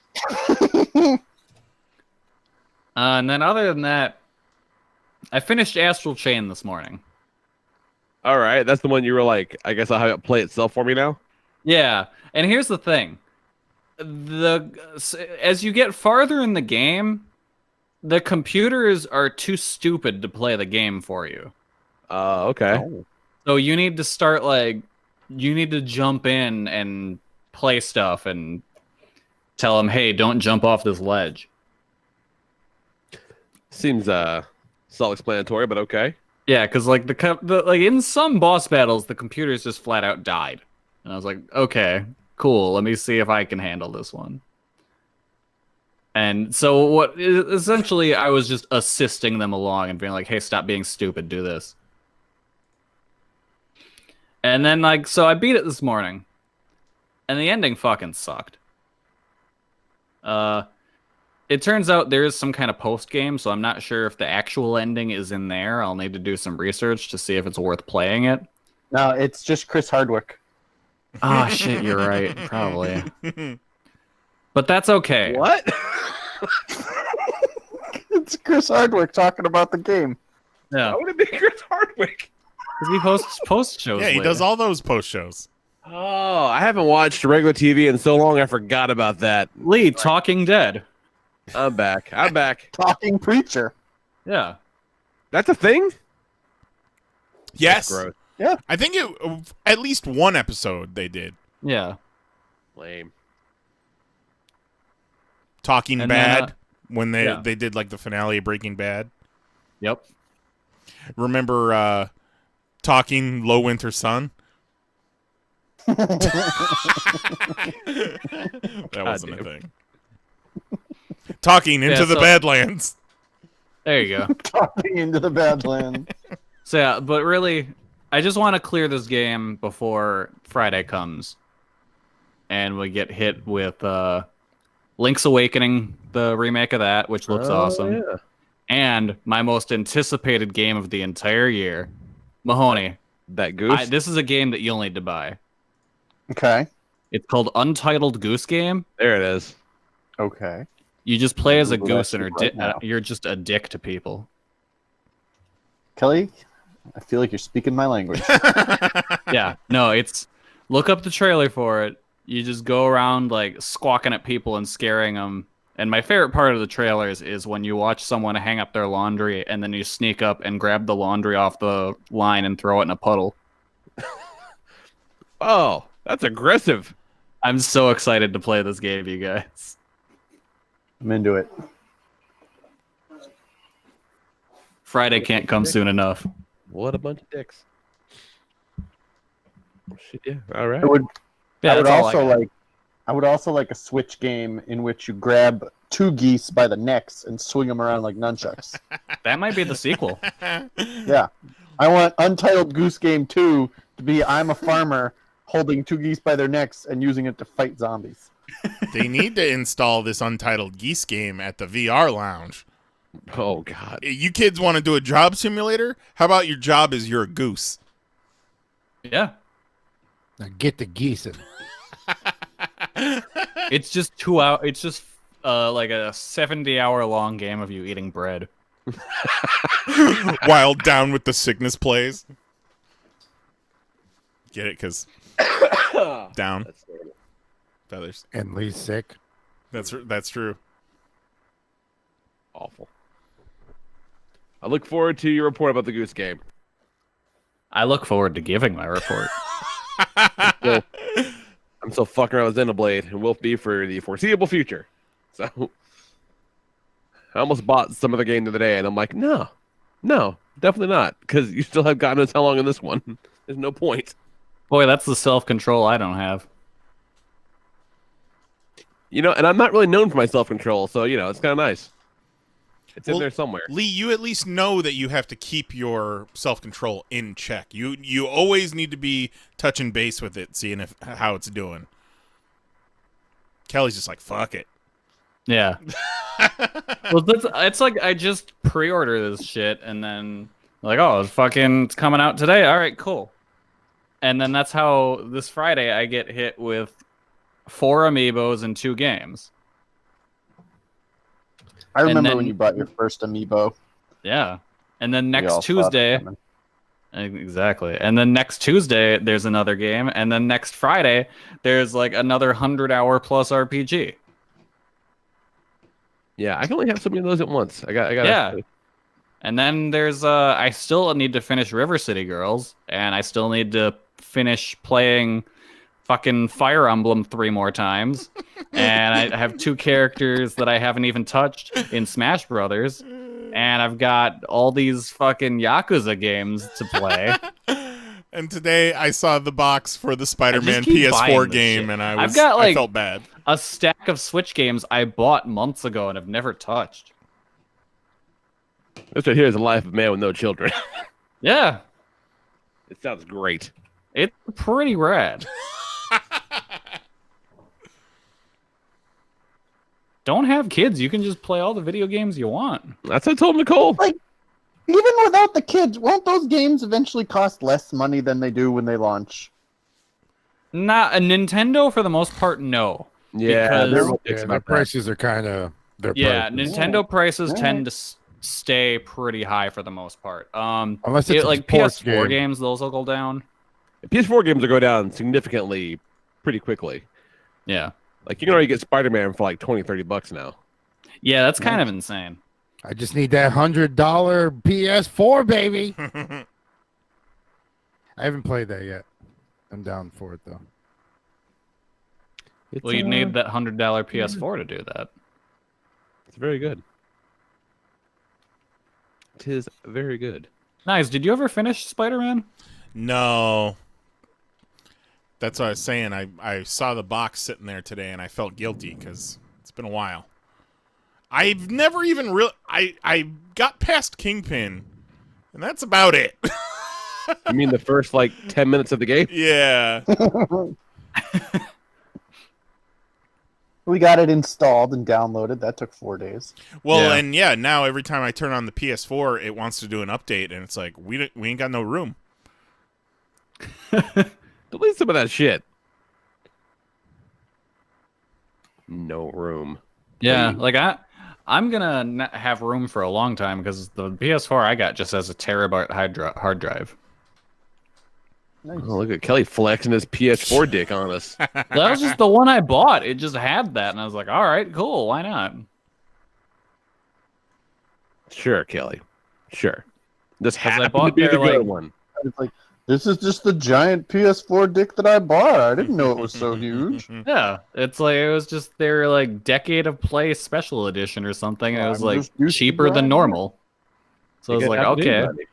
And then other than that, I finished Astral Chain this morning. All right, that's the one you were like, I guess I'll have it play itself for me now. Yeah, and here's the thing. As you get farther in the game, the computers are too stupid to play the game for you. Okay. So you need to start you need to jump in and play stuff and tell them, hey, don't jump off this ledge. Seems self-explanatory, but okay. Yeah, because like like in some boss battles, the computers just flat out died, and I was like, okay, cool. Let me see if I can handle this one. And so essentially, I was just assisting them along and being like, hey, stop being stupid, do this. And then so I beat it this morning, and the ending fucking sucked. It turns out there is some kind of post game, so I'm not sure if the actual ending is in there. I'll need to do some research to see if it's worth playing it. No, it's just Chris Hardwick. Ah, shit, you're right. Probably. But that's okay. What? It's Chris Hardwick talking about the game. Yeah, Why would it be Chris Hardwick? because he hosts post shows. Yeah, he lately. does all those post shows. Oh, I haven't watched regular TV in so long. I forgot about that. Lee, Talking Dead. I'm back. I'm back. Talking preacher. Yeah. That's a thing? Yes. Gross. Yeah. I think at least one episode they did. Yeah. Lame. Talking And Bad then, when yeah. they did like the finale of Breaking Bad. Yep. Remember Talking Low Winter Sun? That wasn't a thing. Talking into the so- Badlands. There you go. Talking into the Badlands. So yeah, but really, I just want to clear this game before Friday comes, and we get hit with Link's Awakening, the remake of that, which looks awesome, Yeah. and my most anticipated game of the entire year, Mahoney. That goose. This is a game that you'll need to buy. Okay. It's called Untitled Goose Game. There it is. Okay. You just play as a Google that goose and shit right now. you're just a dick to people. Kelly, I feel like you're speaking my language. Yeah, no, it's look up the trailer for it. You just go around like squawking at people and scaring them. And my favorite part of the trailers is when you watch someone hang up their laundry and then you sneak up and grab the laundry off the line and throw it in a puddle. Oh, that's aggressive. I'm so excited to play this game, you guys. I'm into it. Friday can't come soon enough. What a bunch of dicks. Oh, shit, yeah. All right. I would Yeah, I would that's all also got. like I would also like a Switch game in which you grab two geese by the necks and swing them around like nunchucks. That might be the sequel. Yeah. I want Untitled Goose Game 2 to be I'm a farmer holding two geese by their necks and using it to fight zombies. They need to install this Untitled Geese game at the VR lounge. Oh, God. You kids want to do a job simulator? How about your job is you're a goose? Yeah. Now get the geese in. It's just 2 hours. It's just like a 70-hour long game of you eating bread. While Down with the Sickness plays. Get it? Because down. Feathers. And Lee's sick. That's true. Awful. I look forward to your report about the goose game. I look forward to giving my report. I'm still fucking around with Xenoblade and will be for the foreseeable future. So I almost bought some other game the other day, and I'm like, no, definitely not, because you still have God knows how long in this one. There's no point. Boy, that's the self-control I don't have. You know, and I'm not really known for my self-control, so, you know, it's kind of nice. It's in Well, there somewhere. Lee, you at least know that you have to keep your self-control in check. You always need to be touching base with it, seeing how it's doing. Kelly's just like, fuck it. Yeah. Well, it's like I just pre-order this shit, and then like, oh, it's coming out today. All right, cool. And then that's how this Friday I get hit with 4 amiibos and 2 games. I remember then- when you bought your first amiibo. Yeah. And then We all next saw it Tuesday, coming. exactly. And then next Tuesday there's another game, and then next Friday there's like another 100-hour plus RPG. Yeah, I can only have so many of those at once. I got. Yeah. And then there's I still need to finish River City Girls, and I still need to finish playing fucking Fire Emblem 3 more times. And I have 2 characters that I haven't even touched in Smash Brothers. And I've got all these fucking Yakuza games to play. And today I saw the box for the Spider-Man keep buying PS4 this game, shit. and I've got, I like- felt bad. A stack of Switch games I bought months ago and have never touched. This right here is a life of a man with no children. Yeah, It sounds great. it's pretty rad. Don't have kids. You can just play all the video games you want. That's what I told Nicole. Even without the kids, won't those games eventually cost less money than they do when they launch? Not a Nintendo for the most part, no. Yeah, Because- they're real dicks Yeah, their about that. prices are kind of. Yeah, prices. Nintendo prices Yeah. tend to stay pretty high for the most part. Unless it's a like sports PS4 game. games, those will go down. PS4 games will go down significantly pretty quickly. Yeah, Like, you can already get Spider-Man for like $20-$30 now. yeah, that's kind of insane. I just need that $100 PS4, baby. I haven't played that yet. I'm down for it though. It's, Well, you'd need that $100 PS4 to do that. It's very good. It is very good. Nice. Did you ever finish Spider-Man? No. That's what I was saying. I saw the box sitting there today, and I felt guilty because it's been a while. I've never even I got past Kingpin, and that's about it. You mean the first like 10 minutes of the game? Yeah. We got it installed and downloaded. That took 4 days. Well, Yeah. and yeah, now every time I turn on the PS4, it wants to do an update, and it's like we ain't got no room. Delete some of that shit. No room. Yeah, like I'm gonna not have room for a long time because the PS4 I got just has a terabyte hard drive. Nice. Oh, look at Kelly flexing his PS4 dick on us. That was just the one I bought. It just had that, and I was like, all right, cool, why not? Sure, Kelly. Sure. This I happened to bought be the their, good like- one. It's like, this is just the giant PS4 dick that I bought. I didn't know it was so huge. Yeah, it's like it was just their like decade of play special edition or something. It was I'm like just used to cheaper than buying normal. So I was You like, get outbid okay. money.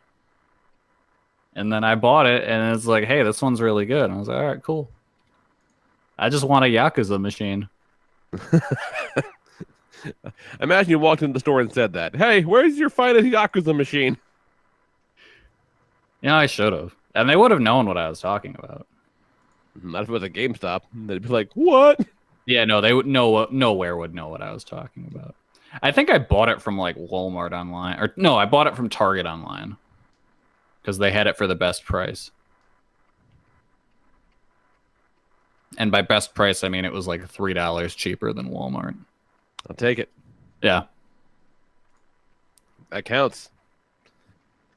And then I bought it, and it's like, hey, this one's really good. And I was like, all right, cool. I just want a Yakuza machine. Imagine you walked into the store and said that. Hey, where's your finest Yakuza machine? Yeah, I should have. And they would have known what I was talking about. Not if it was a GameStop. They'd be like, what? Yeah, no, they would nowhere would know what I was talking about. I think I bought it from like Walmart online, or no, I bought it from Target online because they had it for the best price. And by best price, I mean it was like $3 cheaper than Walmart. I'll take it. Yeah. That counts.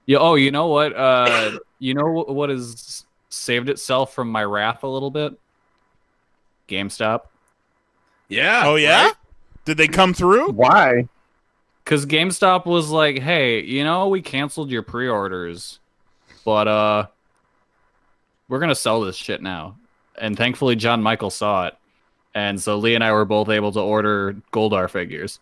Yeah. Oh, you know what? You know what has saved itself from my wrath a little bit? GameStop. Yeah. Oh yeah? right? Did they come through? Why? Because GameStop was like, hey, you know, we canceled your pre-orders, but we're going to sell this shit now. And thankfully, John Michael saw it. And so Lee and I were both able to order Goldar figures.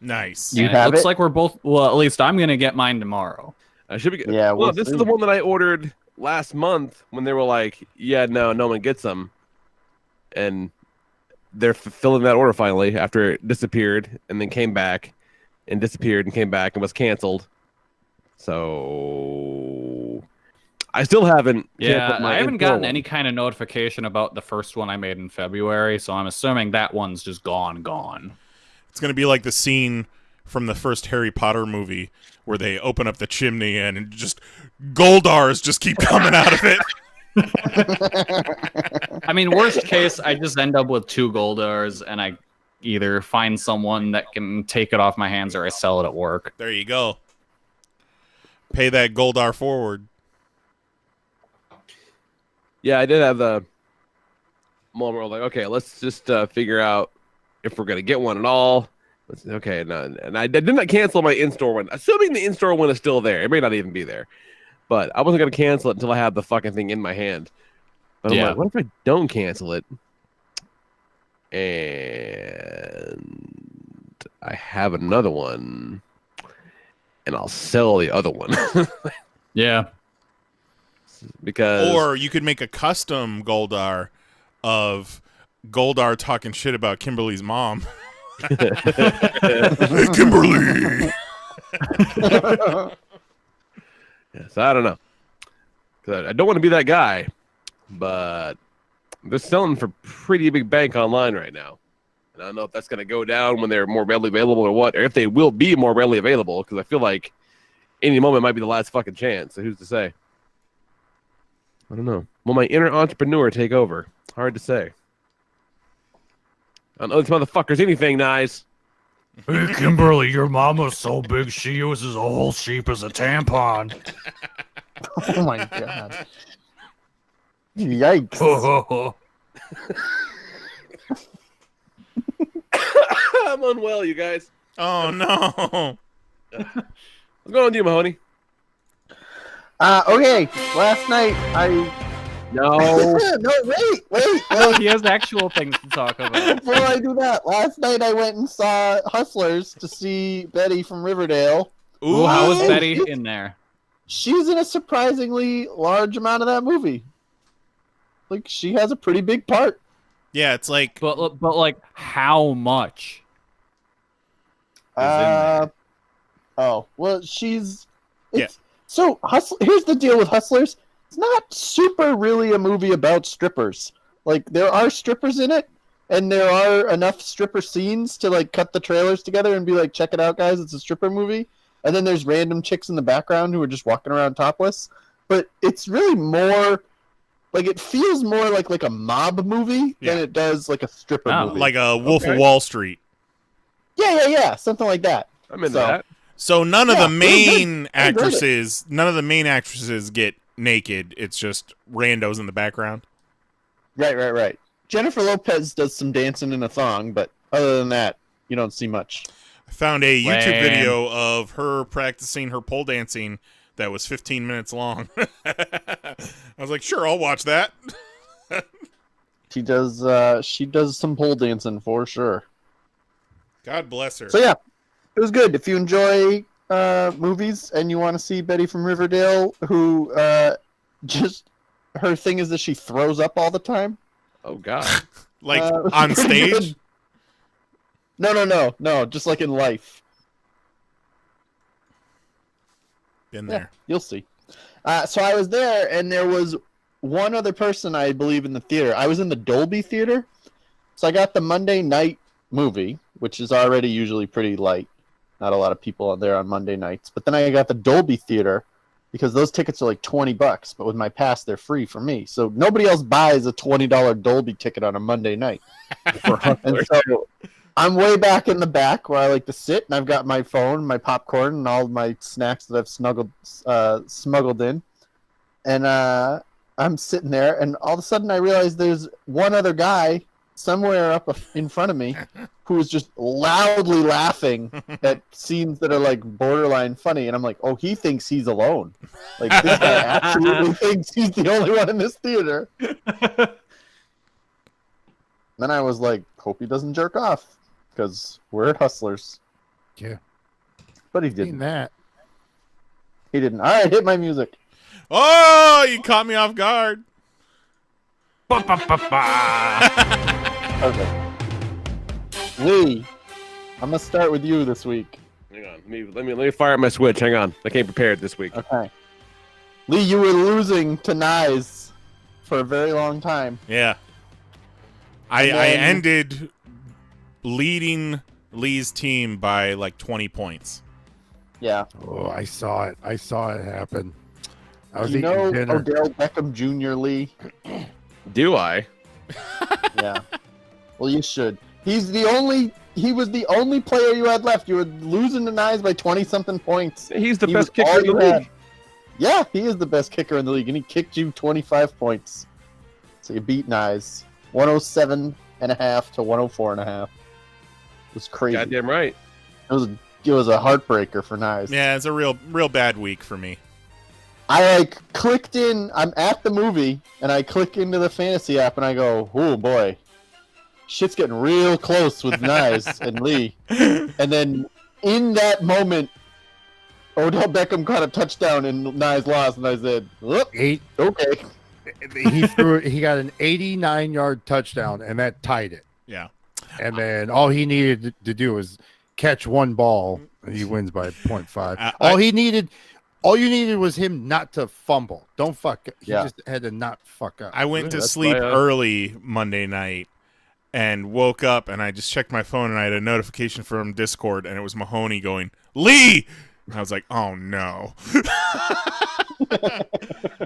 Nice. You And have it looks it? like we're both, well, at least I'm going to get mine tomorrow. I should be. Yeah, Well, we'll this see. is the one that I ordered last month when they were like, yeah, no one gets them. And they're fulfilling that order finally after it disappeared and then came back and disappeared and came back and was canceled. So I still haven't. Yeah, canceled my I haven't in-store gotten one. any kind of notification about the first one I made in February, so I'm assuming that one's just gone. It's gonna be like the scene from the first Harry Potter movie where they open up the chimney and just Goldars just keep coming out of it. I mean, worst case, I just end up with 2 Goldars, and I either find someone that can take it off my hands or I sell it at work. There you go. Pay that Goldar forward. Yeah, I did have the moment where I was like, okay, let's just figure out if we're gonna get one at all. Okay, no, and I did not cancel my in-store one, assuming the in-store one is still there. It may not even be there, but I wasn't gonna cancel it until I had the fucking thing in my hand. But I'm Yeah. like, what if I don't cancel it? And I have another one, and I'll sell the other one Yeah. because Or you could make a custom Goldar of Goldar talking shit about Kimberly's mom. Hey, Kimberly! So I don't know. 'Cause I don't want to be that guy, but they're selling for pretty big bank online right now. And I don't know if that's going to go down when they're more readily available or what, or if they will be more readily available, because I feel like any moment might be the last fucking chance. So who's to say? I don't know. Will my inner entrepreneur take over? Hard to say. I don't know this motherfucker's anything, Knize. Hey, Kimberly, your mama's so big she uses a whole sheep as a tampon. Oh my god. Yikes. I'm unwell, you guys. Oh, no. What's going on with you, Mahoney? Okay, last night I... No. No, wait. He has actual things to talk about. Before I do that, last night I went and saw Hustlers to see Betty from Riverdale. Ooh, how was Ooh. Betty in there? She's in a surprisingly large amount of that movie. Like, she has a pretty big part. Yeah, it's like... But like, how much? Is in there? Oh, well, she's... So, here's the deal with Hustlers. it's not super really a movie about strippers. Like, there are strippers in it, and there are enough stripper scenes to like cut the trailers together and be like, check it out, guys, it's a stripper movie. And then there's random chicks in the background who are just walking around topless. But it's really more like, it feels more like a mob movie than it does like a stripper movie. Like a Wolf of Wall Street. Yeah, something like that. I'm into that. So none of the main actresses, get naked. It's just randos in the background. Right. Jennifer Lopez does some dancing in a thong, but other than that, you don't see much. I found a YouTube video of her practicing her pole dancing that was 15 minutes long. I was like, sure, I'll watch that. She does some pole dancing for sure. God bless her. So yeah, it was good. If you enjoy movies and you want to see Betty from Riverdale, who just her thing is that she throws up all the time. Oh God! Like on stage? Good. No. Just like in life. Been there. Yeah, you'll see. So I was there, and there was one other person, I believe, in the theater. I was in the Dolby Theater, so I got the Monday night movie, which is already usually pretty light. Not a lot of people out there on Monday nights. But then I got the Dolby Theater, because those tickets are like $20, but with my pass, they're free for me. So nobody else buys a $20 Dolby ticket on a Monday night. And so I'm way back in the back where I like to sit, and I've got my phone, my popcorn, and all my snacks that I've smuggled in. And I'm sitting there, and all of a sudden I realize there's one other guy somewhere up in front of me who is just loudly laughing at scenes that are like borderline funny, and I'm like, oh, he thinks he's alone. Like, this guy absolutely thinks he's the only one in this theater. Then I was like, hope he doesn't jerk off, because we're at Hustlers. Yeah. But he didn't. That. He didn't. All right, hit my music. Oh, you caught me off guard. Okay. Lee, I'm gonna start with you this week. Hang on, let me fire up my switch. Hang on, I came prepared this week. Okay. Lee, you were losing to Knize for a very long time. Yeah. I ended leading Lee's team by like 20 points. Yeah. Oh, I saw it. I saw it happen. I was You eating know dinner. Odell Beckham Jr., Lee? Do I? Yeah. Well, you should. He was the only player you had left. You were losing to Knize by 20-something points. He's the He best was kicker all in the you league. had. Yeah, he is the best kicker in the league, and he kicked you 25 points. So you beat Knize. 107.5 to 104.5. It was crazy. Goddamn right. It was a heartbreaker for Knize. Yeah, it's a real bad week for me. I clicked in. I'm at the movie, and I click into the fantasy app, and I go, "Oh boy, shit's getting real close with Knize and Lee." And then in that moment, Odell Beckham caught a touchdown, and Knize lost, and I said, "Whoop, okay." He got an 89-yard touchdown, and that tied it. Yeah. And then all he needed to do was catch one ball, and he wins by 0.5. All you needed was him not to fumble. Don't fuck. He just had to not fuck up. I went to sleep early Monday night and woke up, and I just checked my phone, and I had a notification from Discord, and it was Mahoney going, "Lee!" And I was like, "Oh no."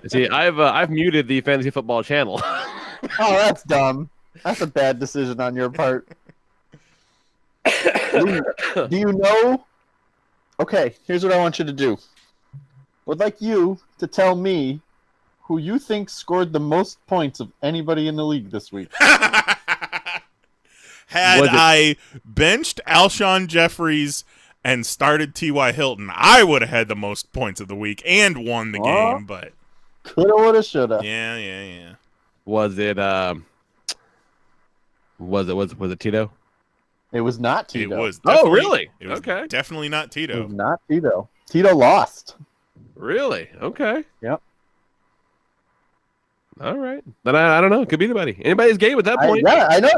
See, I've muted the fantasy football channel. Oh, that's dumb. That's a bad decision on your part. Lee, do you know? Okay, here's what I want you to do. Would like you to tell me who you think scored the most points of anybody in the league this week. Had I benched Alshon Jeffries and started T.Y. Hilton, I would have had the most points of the week and won the game, but coulda, woulda, shoulda. Yeah. Was it Tito? It was not Tito. It was really? It was Okay. definitely not It Tito. was not Tito. Tito lost. Really? Okay. Yep. All right. Then I don't know. Could be anybody. Anybody's game at that point. I know.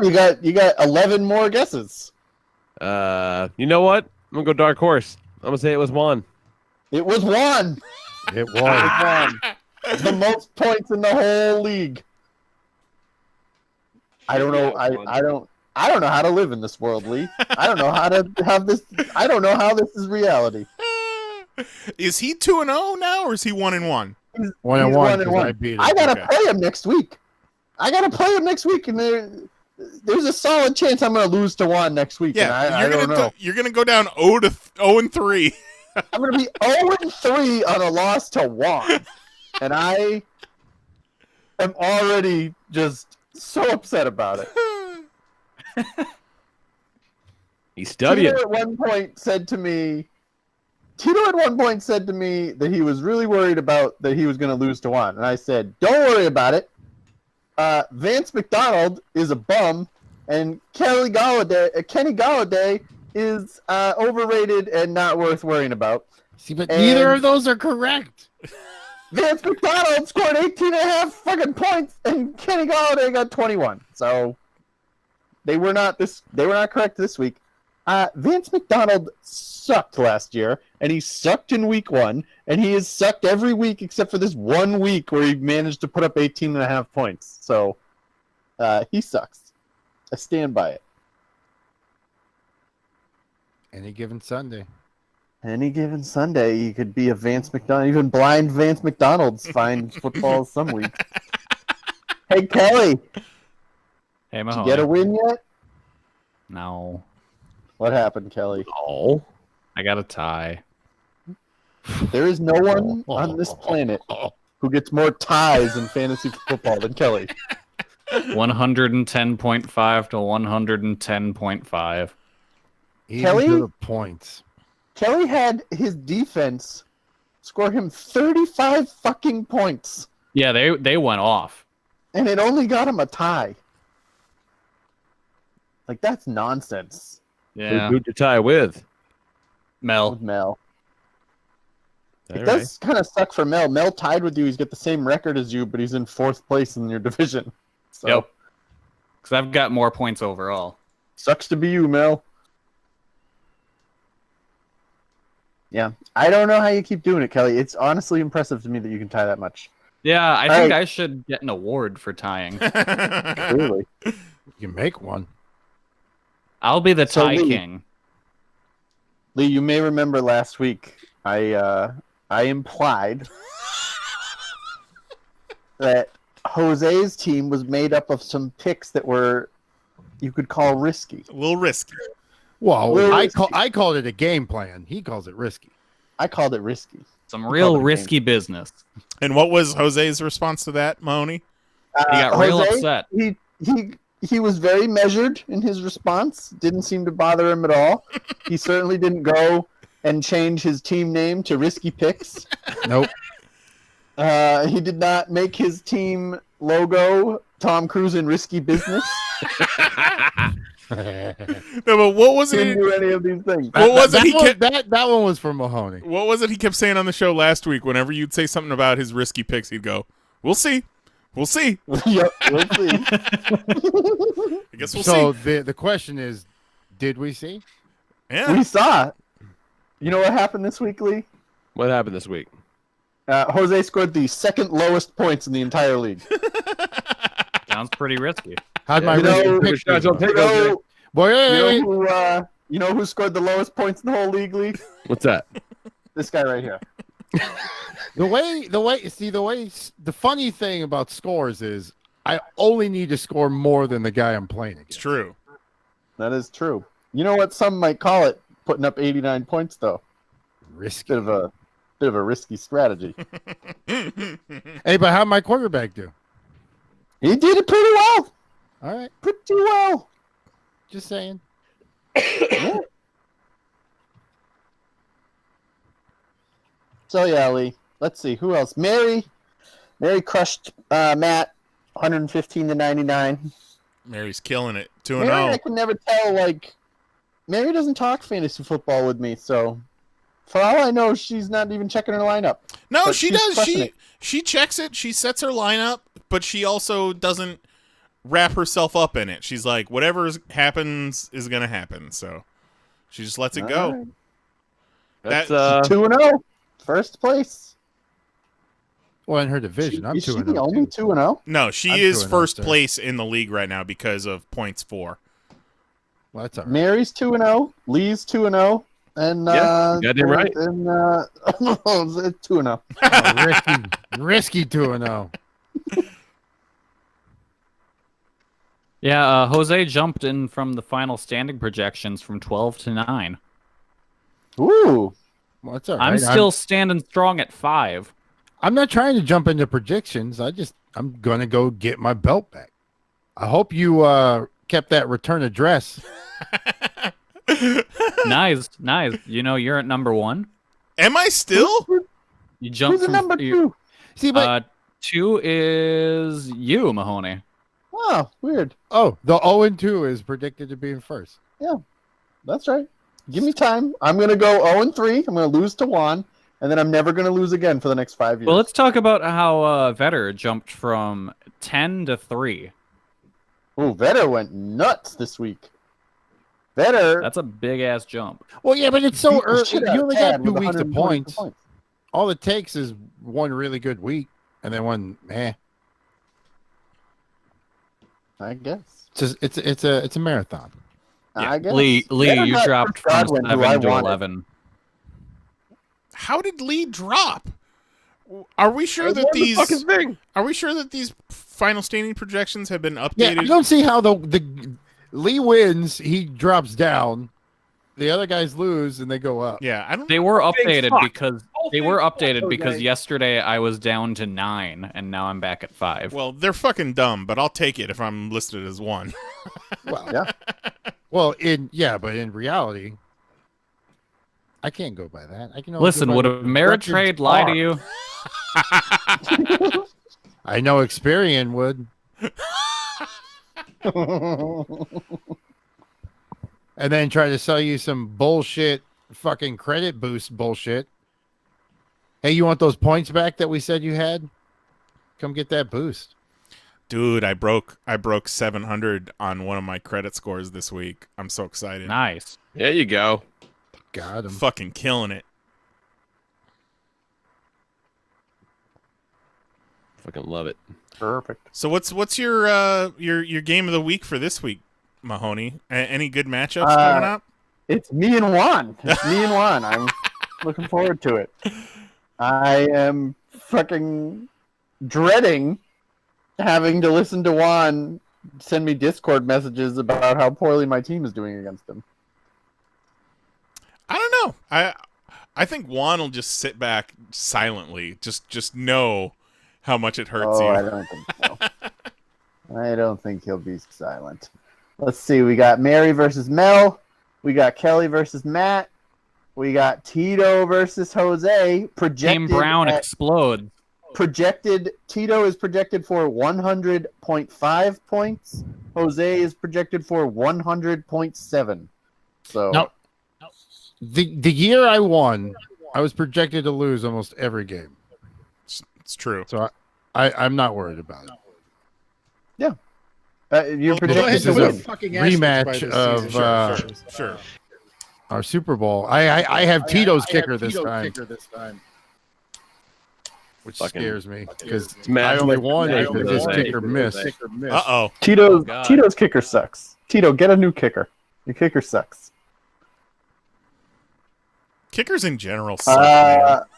You got 11 more guesses. You know what? I'm gonna go dark horse. I'm gonna say it was Juan. It was Juan. It was. The most points in the whole league. I don't know. I don't know how to live in this world, Lee. I don't know how to have this. I don't know how this is reality. Is he 2-0 now, or is he 1-1? He's 1-1. 1-1. I beat him. I gotta Okay. play him next week. And there's a solid chance I'm gonna lose to Juan next week. Yeah, and I don't know. you're gonna go down 0-3. I'm gonna be 0-3 on a loss to Juan, and I am already just so upset about it. He's studying. Tito at one point said to me that he was really worried about that he was going to lose to Juan, and I said, "Don't worry about it. Vance McDonald is a bum, and Kenny Galladay is overrated and not worth worrying about." See, but neither of those are correct. Vance McDonald scored 18.5 fucking points, and Kenny Galladay got 21. So they were not correct this week. Vance McDonald sucked last year, and he sucked in week 1, and he has sucked every week except for this 1 week where he managed to put up 18.5 points. So he sucks. I stand by it. Any given Sunday. Any given Sunday, you could be a Vance McDonald. Even blind Vance McDonald's fine football some weeks. Hey, Kelly. Hey, Did Mahoney. you get a win yet? No. What happened, Kelly? Oh, I got a tie. There is no one on this planet who gets more ties in fantasy football than Kelly. 110.5 to 110.5. Kelly? To the points. Kelly had his defense score him 35 fucking points, Yeah, they went off. and it only got him a tie. Like, that's nonsense. Yeah. who'd you tie with? Mel. With Mel. It All does kind of suck for Mel. Mel tied with you. He's got the same record as you, but he's in 4th place in your division. So, Yep. Because I've got more points overall. sucks to be you, Mel. Yeah. I don't know how you keep doing it, Kelly. It's honestly impressive to me that you can tie that much. Yeah, I All think right. I should get an award for tying. Clearly. You can make one. I'll be the So tie Lee- king. Lee, you may remember last week I implied that Jose's team was made up of some picks that were, you could call risky. A little risky. Well, Where I is he? called it a game plan. He calls it risky. I called it risky. Some real call it a risky business. And what was Jose's response to that, Mahoney? He got real Jose, upset. He was very measured in his response. Didn't seem to bother him at all. He certainly didn't go and change his team name to Risky Picks. Nope. He did not make his team logo Tom Cruise in Risky Business. No, but what was Didn't it? do any of these things. What was it? that, He one, kept, that one was for Mahoney. what was it? He kept saying on the show last week. Whenever you'd say something about his risky picks, he'd go, "We'll see, we'll see." Yep, we'll see. I guess we'll So see. the question is, did we see? Yeah. We saw it. You know what happened this week, Lee? What happened this week? Jose scored the 2nd lowest points in the entire league. Sounds pretty risky. How'd my You know- risky pick Guys, do? don't take You those. know, Boy, you know who scored the lowest points in the whole league, Lee? What's that? This guy right here. the funny thing about scores is I only need to score more than the guy I'm playing It's against. true. That is true. You know what some might call it? Putting up 89 points, though. Risky. Bit of a risky strategy. Hey, but how'd my quarterback do? He did it pretty well. All right, Pretty well. just saying. Yeah. So yeah, Lee. Let's see who else. Mary crushed Matt 115 to 99. Mary's killing it. Mary, I 2-0. can never tell. Like, Mary doesn't talk fantasy football with me, so for all I know, she's not even checking her lineup. No, But she she's does. crushing it. She checks it. She sets her lineup, but she also doesn't wrap herself up in it. She's like, whatever happens is gonna happen. So she just lets it go. That's 2-0, first place. Well, in her division, I'm Is she 2-0. the only 2-0? No, she I'm is 2-0, first sir. place in the league right now because of points 4. Well, that's all right. Mary's 2-0. Lee's 2-0. And Yeah, goddamn right. And it's 2-0. Risky 2-0. Yeah, Jose jumped in from the final standing projections from 12 to 9. Ooh. Well, that's all right. I'm still standing strong at 5. I'm not trying to jump into predictions. I'm gonna go get my belt back. I hope you kept that return address. Knize. You know you're at number 1. Am I still? You jumped Who's the from number 2? See, but 2 is you, Mahoney. Oh, weird. oh, the 0-2 is predicted to be in first. Yeah, that's right. Give me time. I'm gonna go 0-3. I'm gonna lose to Juan, and then I'm never gonna lose again for the next 5 years. Well, let's talk about how Vetter jumped from 10 to 3. Ooh, Vetter went nuts this week. Vetter. That's a big ass jump. Well, yeah, but it's so beat the early. shit out You of only Tad got 2 with weeks of 122 points. All it takes is one really good week, and then one I guess. It's a marathon. I guess. Lee, Vetter you got dropped Chris from Godwin, who I 7 to wanted. 11. How did Lee drop? Are we sure that these? Are we sure that these final standing projections have been Yeah, updated? I don't see how the Lee wins, he drops down. The other guys lose and they go up. Yeah, I don't. They were updated fuck. because yesterday I was down to 9 and now I'm back at 5. Well, they're fucking dumb, but I'll take it if I'm listed as 1. Well, Yeah. well, but in reality, I can't go by that. I can only Listen, go by would what a the Ameritrade lie to you? I know Experian would. And then try to sell you some bullshit fucking credit boost bullshit. Hey, you want those points back that we said you had? Come get that boost. Dude, I broke 700 on one of my credit scores this week. I'm so excited. Nice. There you go. Got him. Fucking killing it. Fucking love it. Perfect. So what's your game of the week for this week, Mahoney? Any good matchups coming up? It's me and Juan. It's me and Juan. I'm looking forward to it. I am fucking dreading having to listen to Juan send me Discord messages about how poorly my team is doing against him. I don't know. I think Juan will just sit back silently. Just know how much it hurts you. I don't think so. I don't think he'll be silent. Let's see. We got Mary versus Mel. We got Kelly versus Matt. We got Tito versus Jose. Team Brown explode. Tito is projected for 100.5 points. Jose is projected for 100.7. So No. The year I won, I was projected to lose almost every game. It's true. So I'm not worried about it. you're This projected is to a win. rematch of Sure. our Super Bowl. I have Tito's kicker this time, which Fucking- scares me because Matt I only Smith won today because for his the kicker day. missed. Uh-oh. God. Tito's kicker sucks. Tito, get a new kicker. Your kicker sucks. Kickers in general suck.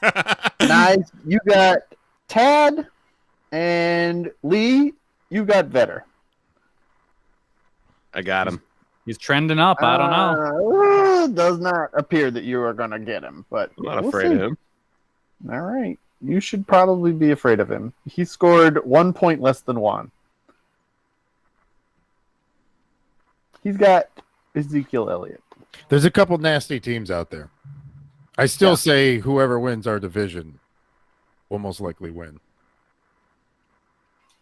Knize, you got Tad, and Lee, you got Vetter. I got him. He's trending up. I don't know. Does not appear that you are going to get him, but I'm not we'll afraid see. of him. All right. You should probably be afraid of him. He scored 1 point less than Juan. He's got Ezekiel Elliott. There's a couple nasty teams out there. I still say whoever wins our division will most likely win.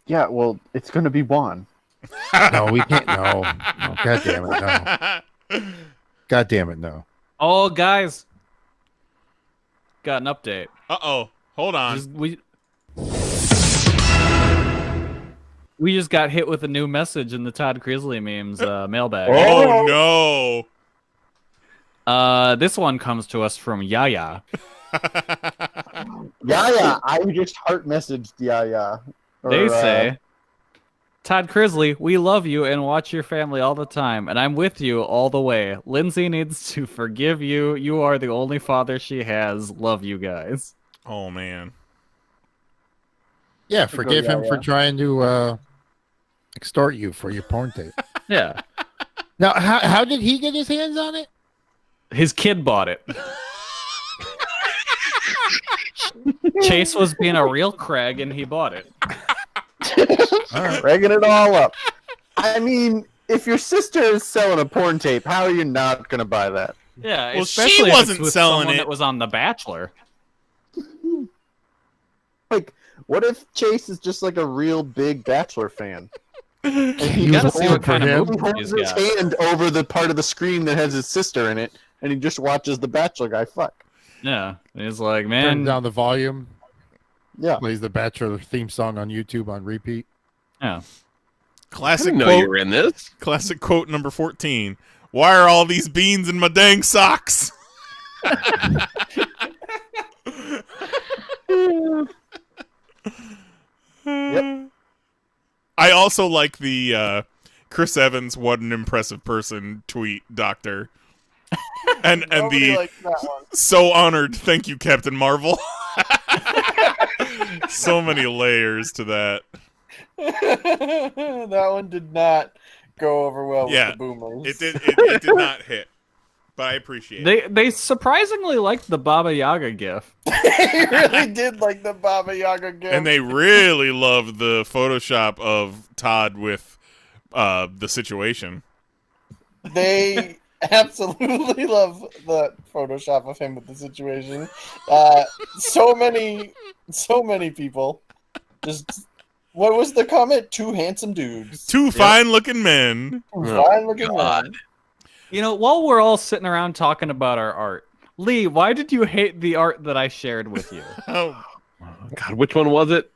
Yeah, well, it's going to be Juan. No, we can't. No. God damn it, no. God damn it, no. Oh, guys. Got an update. Uh-oh. Hold on. We just got hit with a new message in the Todd Grizzly memes mailbag. Oh, no. This one comes to us from Yaya. Yeah. I just heart messaged Yeah. They say, Todd Crisley, we love you and watch your family all the time, and I'm with you all the way. Lindsay needs to forgive you. You are the only father she has. Love you guys. Oh man. Yeah, forgive him for trying to extort you for your porn tape. Yeah. Now, how did he get his hands on it? His kid bought it. Chase was being a real Craig, and he bought it. Ragging it all up. I mean, if your sister is selling a porn tape, how are you not going to buy that? Yeah, Well, especially she if wasn't it's with selling someone it. that was on The Bachelor. Like, what if Chase is just like a real big Bachelor fan? And You gotta see what kind of him. He movies holds he's his got. hand over the part of the screen that has his sister in it, and he just watches the Bachelor guy fuck. Yeah, he's like, Turn man, down the volume. Yeah. Plays the Bachelor theme song on YouTube on repeat. yeah. I Classic didn't know you quote. were in this. Classic quote number 14. Why are all these beans in my dang socks? I also like the Chris Evans, what an impressive person tweet, Doctor. And the likes that one. so honored, thank you, Captain Marvel. So many layers to that. That one did not go over well Yeah, with the boomers. It did not hit, but I appreciate it. They surprisingly liked the Baba Yaga gif. They really did like the Baba Yaga gif. And they really loved the Photoshop of Todd with the situation. They absolutely love the Photoshop of him with the situation. So many people. Just, what was the comment? Two handsome dudes. Two fine-looking men. Fine looking men. You know, while we're all sitting around talking about our art, Lee, why did you hate the art that I shared with you? Oh, God, which one was it?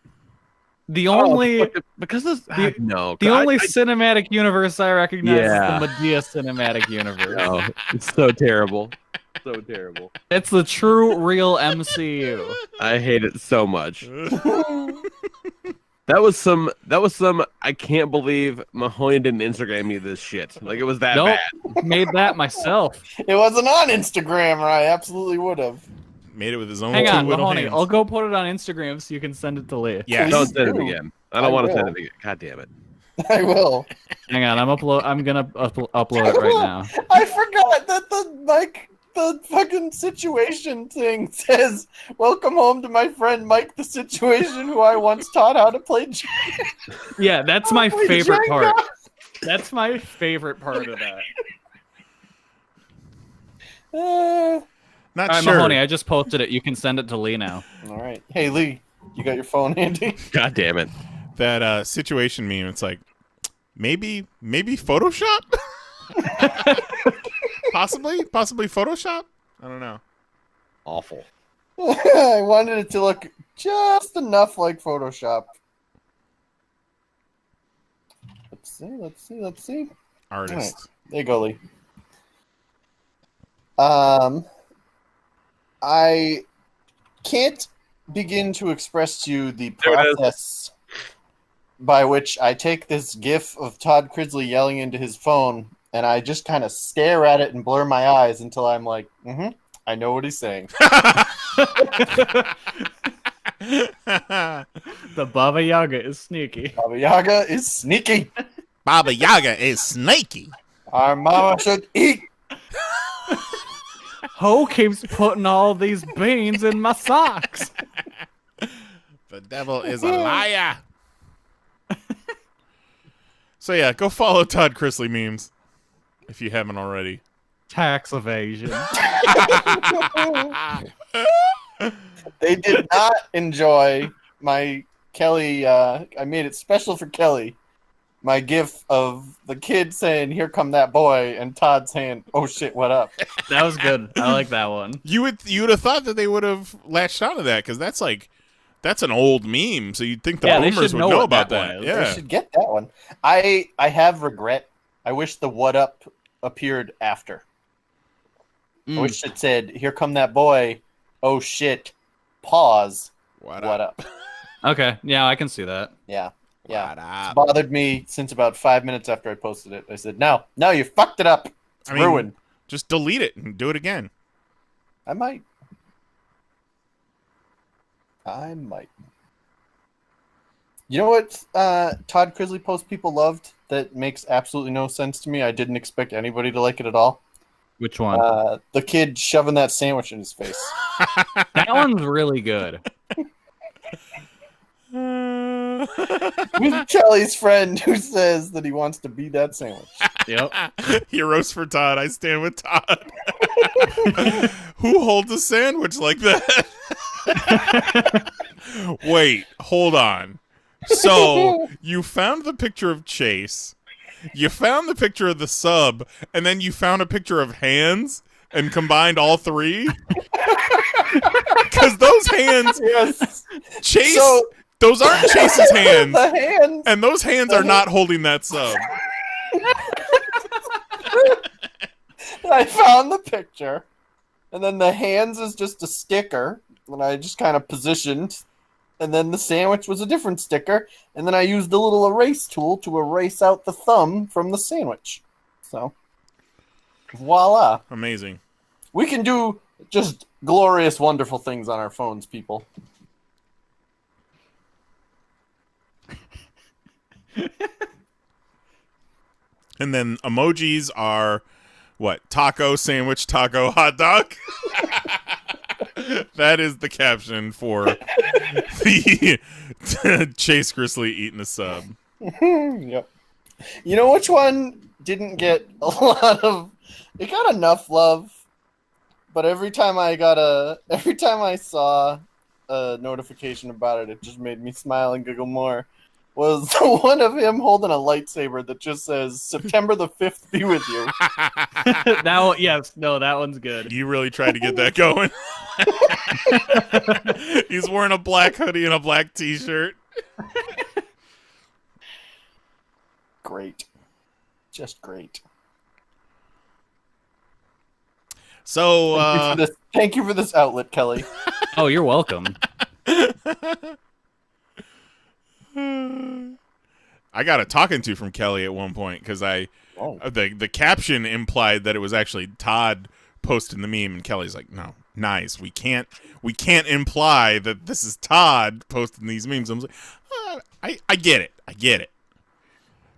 The only because this no the only cinematic universe I recognize Yeah. is the Medea cinematic universe. no, it's so terrible, so terrible. It's the true, real MCU. I hate it so much. That was some. I can't believe Mahoney didn't Instagram me this shit. Like it was that Nope. bad. Made that myself. It wasn't on Instagram, or I absolutely would have. made it with his own Hang two on, little Mahoney. hands. I'll go put it on Instagram so you can send it to Lee. Yes. Don't send it do. again. I don't I want to will. send it again. God damn it. I will. Hang on, I'm gonna upload it right now. I forgot that the fucking situation thing says, "Welcome home to my friend Mike the Situation, who I once taught how to play Jenga." Yeah, that's my Play favorite Jenga. part. That's my favorite part of that. Not All right, sure. Mahoney, I just posted it. You can send it to Lee now. All right. Hey Lee, you got your phone handy? God damn it. That situation meme. It's like maybe Photoshop. possibly Photoshop. I don't know. Awful. I wanted it to look just enough like Photoshop. Let's see. Artist. All right. There you go, Lee. I can't begin to express to you the There it is. process by which I take this GIF of Todd Crisley yelling into his phone, and I just kind of stare at it and blur my eyes until I'm like, I know what he's saying. The Baba Yaga is sneaky. Baba Yaga is sneaky. Baba Yaga is snaky. Our mama should eat. Ho keeps putting all these beans in my socks. The devil is a liar. So yeah, go follow Todd Crisley memes if you haven't already. Tax evasion. They did not enjoy my Kelly. I made it special for Kelly. My GIF of the kid saying, "Here come that boy," and Todd saying, "Oh shit, what up?" That was good. I like that one. You would have thought that they would have latched onto that because that's an old meme. So you'd think the Yeah, they boomers should would know know what about that that. was. They Yeah. should get that one. I have regret. I wish the "what up" appeared after. I wish it said, "Here come that boy." Oh shit. Pause. What What up? up? Okay, yeah, I can see that. Yeah. Yeah. What It's up? bothered me since about 5 minutes after I posted it. I said, no, you fucked it up. It's ruined. Just delete it and do it again. I might. You know what Todd Crisley post people loved that makes absolutely no sense to me? I didn't expect anybody to like it at all. Which one? The kid shoving that sandwich in his face. That one's really good. Who's Charlie's friend who says that he wants to be that sandwich? Yep. Heroes for Todd. I stand with Todd. Who holds a sandwich like that? Wait, hold on. So you found the picture of Chase, you found the picture of the sub, and then you found a picture of hands and combined all three? Because those hands, Yes. Chase, So- those aren't Chase's hands, The hands. and those hands are not holding that sub. I found the picture, and then the hands is just a sticker that I just kind of positioned, and then the sandwich was a different sticker, and then I used the little erase tool to erase out the thumb from the sandwich. So, voila. Amazing. We can do just glorious, wonderful things on our phones, people. And then emojis are what? Taco, sandwich, taco, hot dog. That is the caption for the Chase Grizzly eating a sub. Yep. You know which one didn't get a lot of? It got enough love, but every time I saw a notification about it, it just made me smile and giggle more. Was the one of him holding a lightsaber that just says "September the 5th be with you." That one's good. You really tried to get that going. He's wearing a black hoodie and a black t-shirt. Great. Just great. So, Thank you for this outlet, Kelly. Oh, you're welcome. I got a talking to from Kelly at one point because the caption implied that it was actually Todd posting the meme, and Kelly's like, "No, Knize, we can't imply that this is Todd posting these memes." I was like, I get it.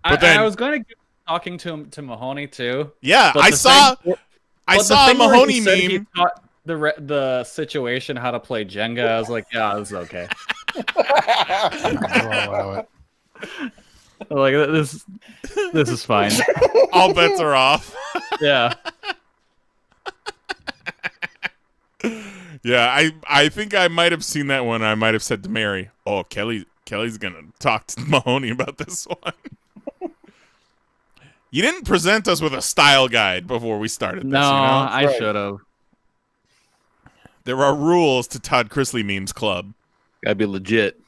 But then I was going to get talking to Mahoney too. Yeah, but I saw a Mahoney meme. meme. He taught the situation how to play Jenga. I was like, yeah, this is okay. Like this is fine. All bets are off. Yeah. Yeah, I think I might have seen that one. I might have said to Mary, "Oh, Kelly's gonna talk to Mahoney about this one." You didn't present us with a style guide before we started this. No, you know? I should have. There are rules to Todd Chrisley Memes Club. Gotta be legit.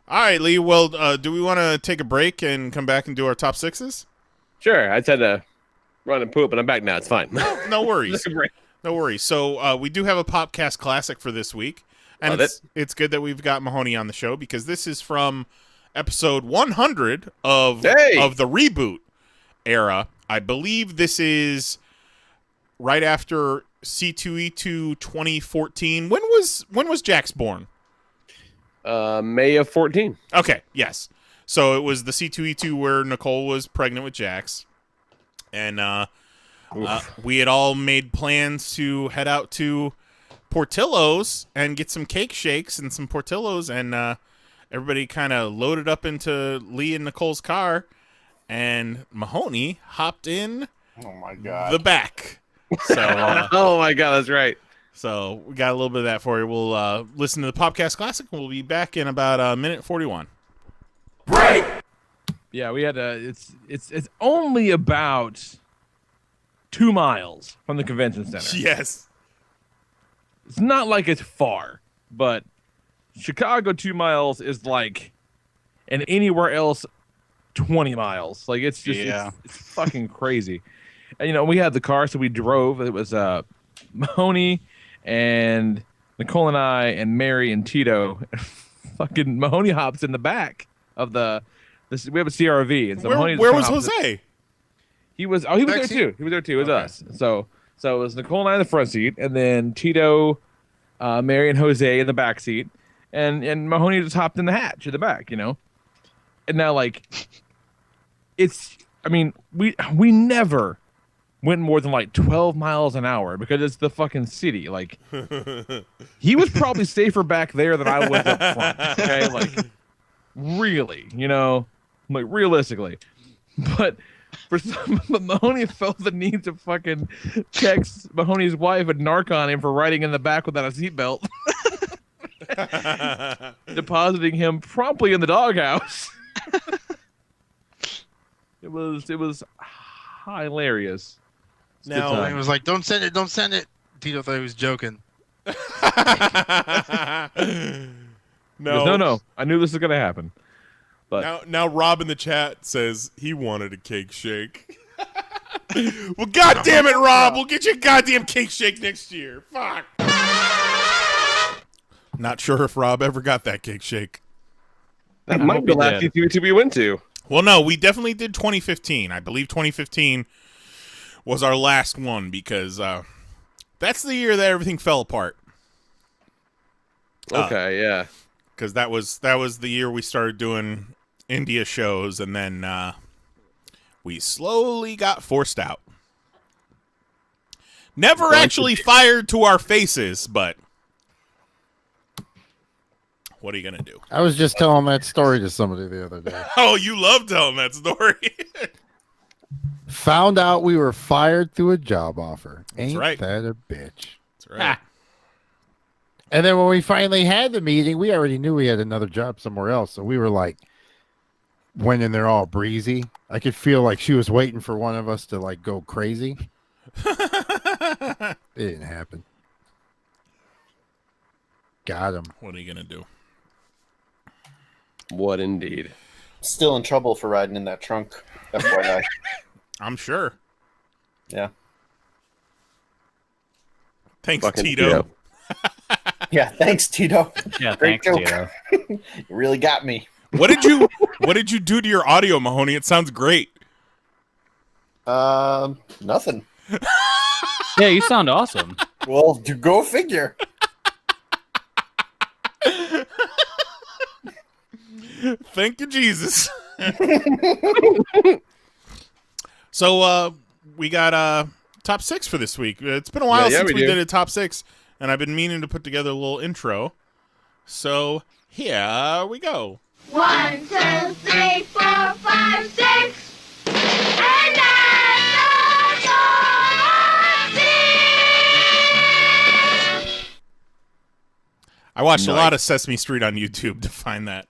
All right, Lee. Well, do we want to take a break and come back and do our top sixes? Sure. I just had to run and poop, but I'm back now. It's fine. No worries. No worries. So we do have a Popcast Classic for this week. And it's good that we've got Mahoney on the show because this is from episode 100 of the Reboot era. I believe this is right after C2E2 2014. When was Jax born? May of 14. Okay, yes. So it was the C2E2 where Nicole was pregnant with Jax. And we had all made plans to head out to Portillo's and get some cake shakes and some Portillo's, and everybody kind of loaded up into Lee and Nicole's car, and Mahoney hopped in the back. So, oh my God, that's right. So we got a little bit of that for you. We'll listen to the Popcast Classic. We'll be back in about a minute 41. Right. Yeah, we had it's only about 2 miles from the convention center. Yes. It's not like it's far, but Chicago 2 miles is like, and anywhere else 20 miles. Like it's just it's fucking crazy. And we had the car, so we drove. It was Mahoney and Nicole and I and Mary and Tito, fucking Mahoney hops in the back of this. We have a CRV, and so Mahoney where was hops Jose? He was there too. He was there too. It was us. So it was Nicole and I in the front seat, and then Tito, Mary, and Jose in the back seat, and Mahoney just hopped in the hatch in the back, you know. And now, like, we never went more than like 12 miles an hour because it's the fucking city. Like, he was probably safer back there than I was up front. Okay, like, really, you know, like realistically, but Mahoney felt the need to fucking text Mahoney's wife and narc on him for riding in the back without a seatbelt, depositing him promptly in the doghouse. It was hilarious. Now he was like, "Don't send it, don't send it." Tito thought he was joking. No, I knew this was gonna happen. But now Rob in the chat says he wanted a cake shake. Well, goddamn it, Rob! We'll get you a goddamn cake shake next year. Fuck. Not sure if Rob ever got that cake shake. That might be the last YouTube we went to. Well, no, we definitely did 2015. I believe 2015 was our last one because that's the year that everything fell apart. Okay, yeah. Because that was the year we started doing India shows, and then we slowly got forced out. Never actually fired to our faces, but what are you going to do? I was just telling that story to somebody the other day. Oh, you love telling that story. Found out we were fired through a job offer. Ain't right. that a bitch? That's right. And then when we finally had the meeting, we already knew we had another job somewhere else. So we were like, went in there all breezy. I could feel like she was waiting for one of us to like go crazy. It didn't happen. Got him. What are you going to do? What indeed. Still in trouble for riding in that trunk. FYI. I'm sure. Yeah. Thanks, Fucking Tito. Yeah, thanks, Tito. Yeah, Great thanks, joke. Tito. You really got me. What did you do to your audio, Mahoney? It sounds great. Nothing. Yeah, you sound awesome. Well, go figure. Thank you, Jesus. So we got top 6 for this week. It's been a while since we did a top 6, and I've been meaning to put together a little intro. So here we go. 1, 2, 3, 4, 5, 6, and that's I watched a lot of Sesame Street on YouTube to find that.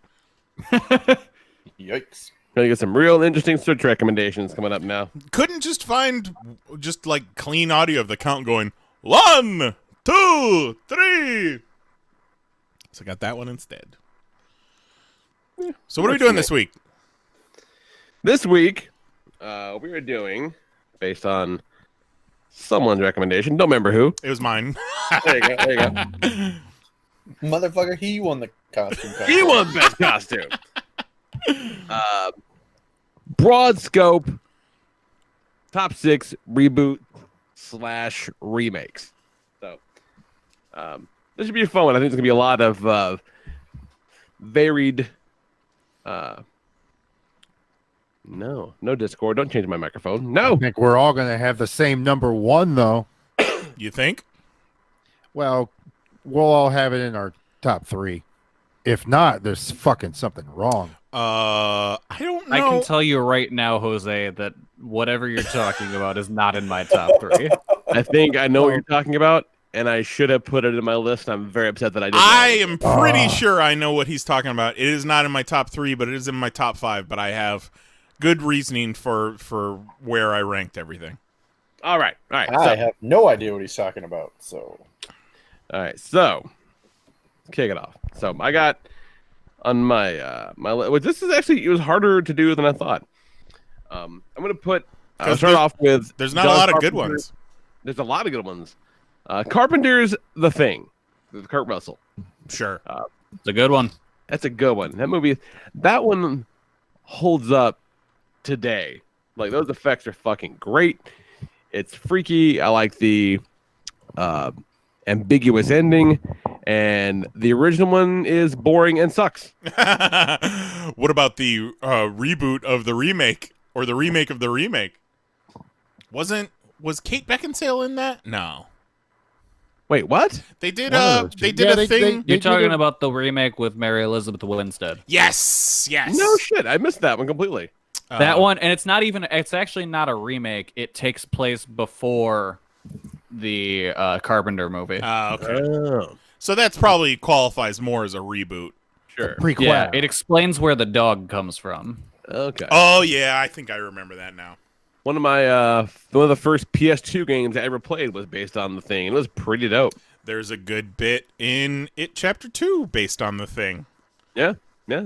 Yikes. Gonna get some real interesting search recommendations coming up now. Couldn't just find like clean audio of the count going 1, 2, 3. So I got that one instead. So what are we doing this week? This week, we are doing, based on someone's recommendation, don't remember who. It was mine. There you go. There you go. Motherfucker, he won the costume. He won best costume. Broad scope, top 6 reboot / remakes. So, this should be a fun one. I think there's gonna be a lot of varied. No Discord. Don't change my microphone. No. I think we're all going to have the same number 1, though. You think? Well, we'll all have it in our top 3. If not, there's fucking something wrong. I don't know. I can tell you right now, Jose, that whatever you're talking about is not in my top 3. I think I know what you're talking about, and I should have put it in my list. I'm very upset that I didn't. I am pretty sure I know what he's talking about. It is not in my top 3, but it is in my top 5. But I have good reasoning for where I ranked everything. All right. I have no idea what he's talking about. So, all right. So, kick it off. So I got on my my. This is actually, it was harder to do than I thought. I'm gonna put. I'll start off with. There's not a lot of good ones. There's a lot of good ones. Carpenter's The Thing. with Kurt Russell. Sure. It's a good one. That's a good one. That one holds up today. Like, those effects are fucking great. It's freaky. I like the ambiguous ending, and the original one is boring and sucks. What about the reboot of the remake, or the remake of the remake? Was Kate Beckinsale in that? No. Wait, what? They did a thing. You're talking about the remake with Mary Elizabeth Winstead. Yes. No shit, I missed that one completely. That one, and it's actually not a remake. It takes place before the Carpenter movie. Okay. Oh. So that's probably qualifies more as a reboot. Sure. Prequel. Yeah, it explains where the dog comes from. Okay. Oh yeah, I think I remember that now. One of the first PS2 games I ever played was based on the thing. It was pretty dope. There's a good bit in It Chapter 2 based on the thing. Yeah,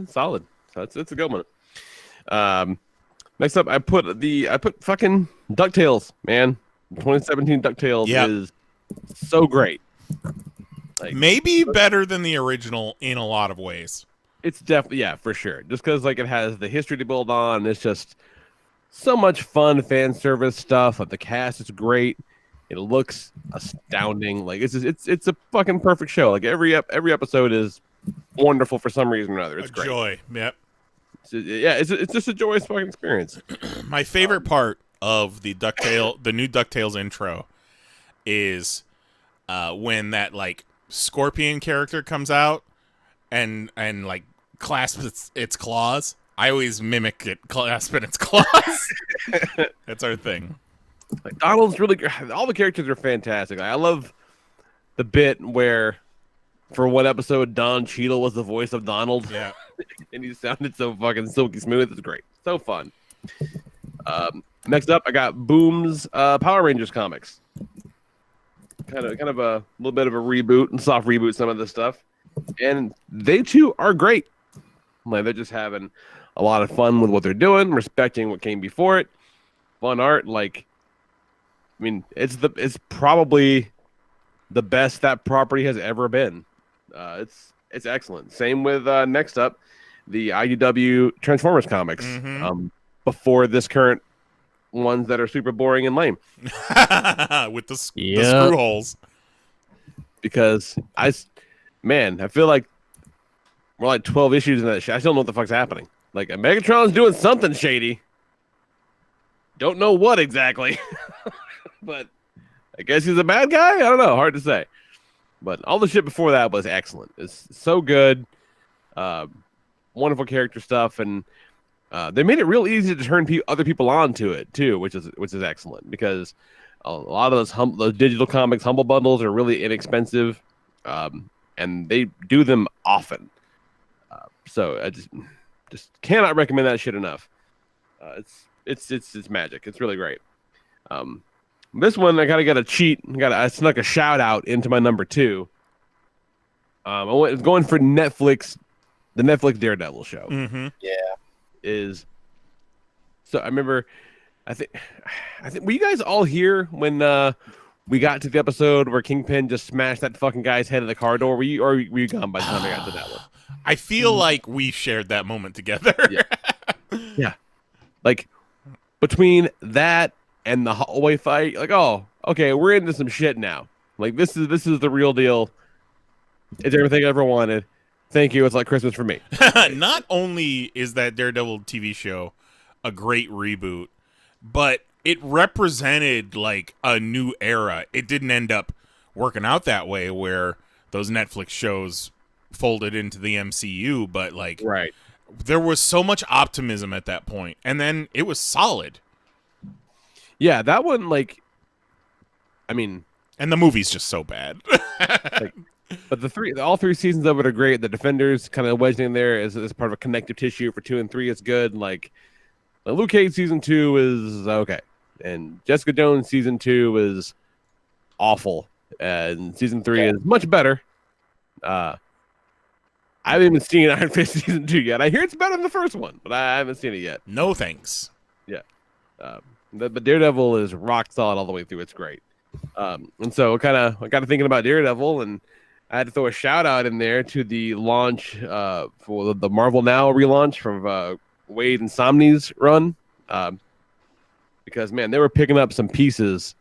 solid. So it's a good one. Next up, I put fucking DuckTales, man. 2017 DuckTales is so great. Like, maybe better than the original in a lot of ways. It's definitely, for sure. Just because like it has the history to build on. It's just so much fun fan service stuff. Like, the cast is great. It looks astounding. Like, it's a fucking perfect show. Like, every episode is wonderful for some reason or another. It's great. Joy. Yep. It's just a joyous fucking experience. My favorite part of the new DuckTales intro is when that like scorpion character comes out and like clasps its claws. I always mimic it clasping its claws. That's our thing. Like, Donald's really good. All the characters are fantastic. Like, I love the bit where, for one episode, Don Cheadle was the voice of Donald. Yeah. And he sounded so fucking silky smooth. It's great. So fun. Next up, I got Boom's Power Rangers comics. Kind of a little bit of a reboot and soft reboot some of this stuff. And they too are great. Like, they're just having a lot of fun with what they're doing, respecting what came before it. Fun art. Like, I mean, it's probably the best that property has ever been. It's excellent. Same with next up, the IDW Transformers comics. Before this current ones that are super boring and lame. With the screw holes. Because I feel like we're like 12 issues in that shit. I still don't know what the fuck's happening. Like, Megatron's doing something shady. Don't know what exactly. But I guess he's a bad guy? I don't know. Hard to say. But all the shit before that was excellent. It's so good. Wonderful character stuff. And they made it real easy to turn other people on to it, too, which is excellent. Because a lot of those digital comics Humble Bundles are really inexpensive. And they do them often. So I just cannot recommend that shit enough. It's magic. It's really great. This one I gotta get a cheat. I snuck a shout out into my number 2. I was going for Netflix, the Netflix Daredevil show. Mm-hmm. Yeah. So I remember, I think were you guys all here when we got to the episode where Kingpin just smashed that fucking guy's head in the car door? Were you gone by the time I got to that one? I feel like we shared that moment together. Yeah. Like, between that and the hallway fight, like, oh, okay, we're into some shit now. Like, this is the real deal. It's everything I ever wanted. Thank you. It's like Christmas for me. Not only is that Daredevil TV show a great reboot, but it represented like a new era. It didn't end up working out that way where those Netflix shows folded into the MCU, but like, right, there was so much optimism at that point, and then it was solid. Yeah, that one, like, I mean, and the movie's just so bad. Like, but all 3 seasons of it are great. The Defenders kind of wedged in there as part of a connective tissue for 2 and 3. It's good. Like Luke Cage season 2 is okay, and Jessica Jones season 2 is awful, and season 3 is much better. I haven't even seen Iron Fist season 2 yet. I hear it's better than the first one, but I haven't seen it yet. No thanks. Yeah. But Daredevil is rock solid all the way through. It's great. And so I got to thinking about Daredevil, and I had to throw a shout out in there to the launch for the Marvel Now relaunch from Wade and Somni's run, because man, they were picking up some pieces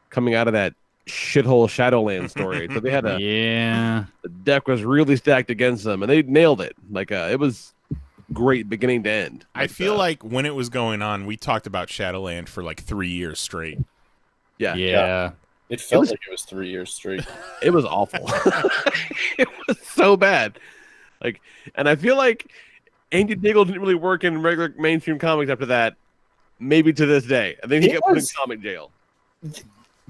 coming out of that shithole Shadowland story. So they had the deck was really stacked against them, and they nailed it. Like it was great beginning to end. I feel like when it was going on, we talked about Shadowland for like 3 years straight. Yeah. It felt like it was 3 years straight. It was awful. It was so bad. Like, and I feel like Andy Diggle didn't really work in regular mainstream comics after that. Maybe to this day, I think he got put in comic jail.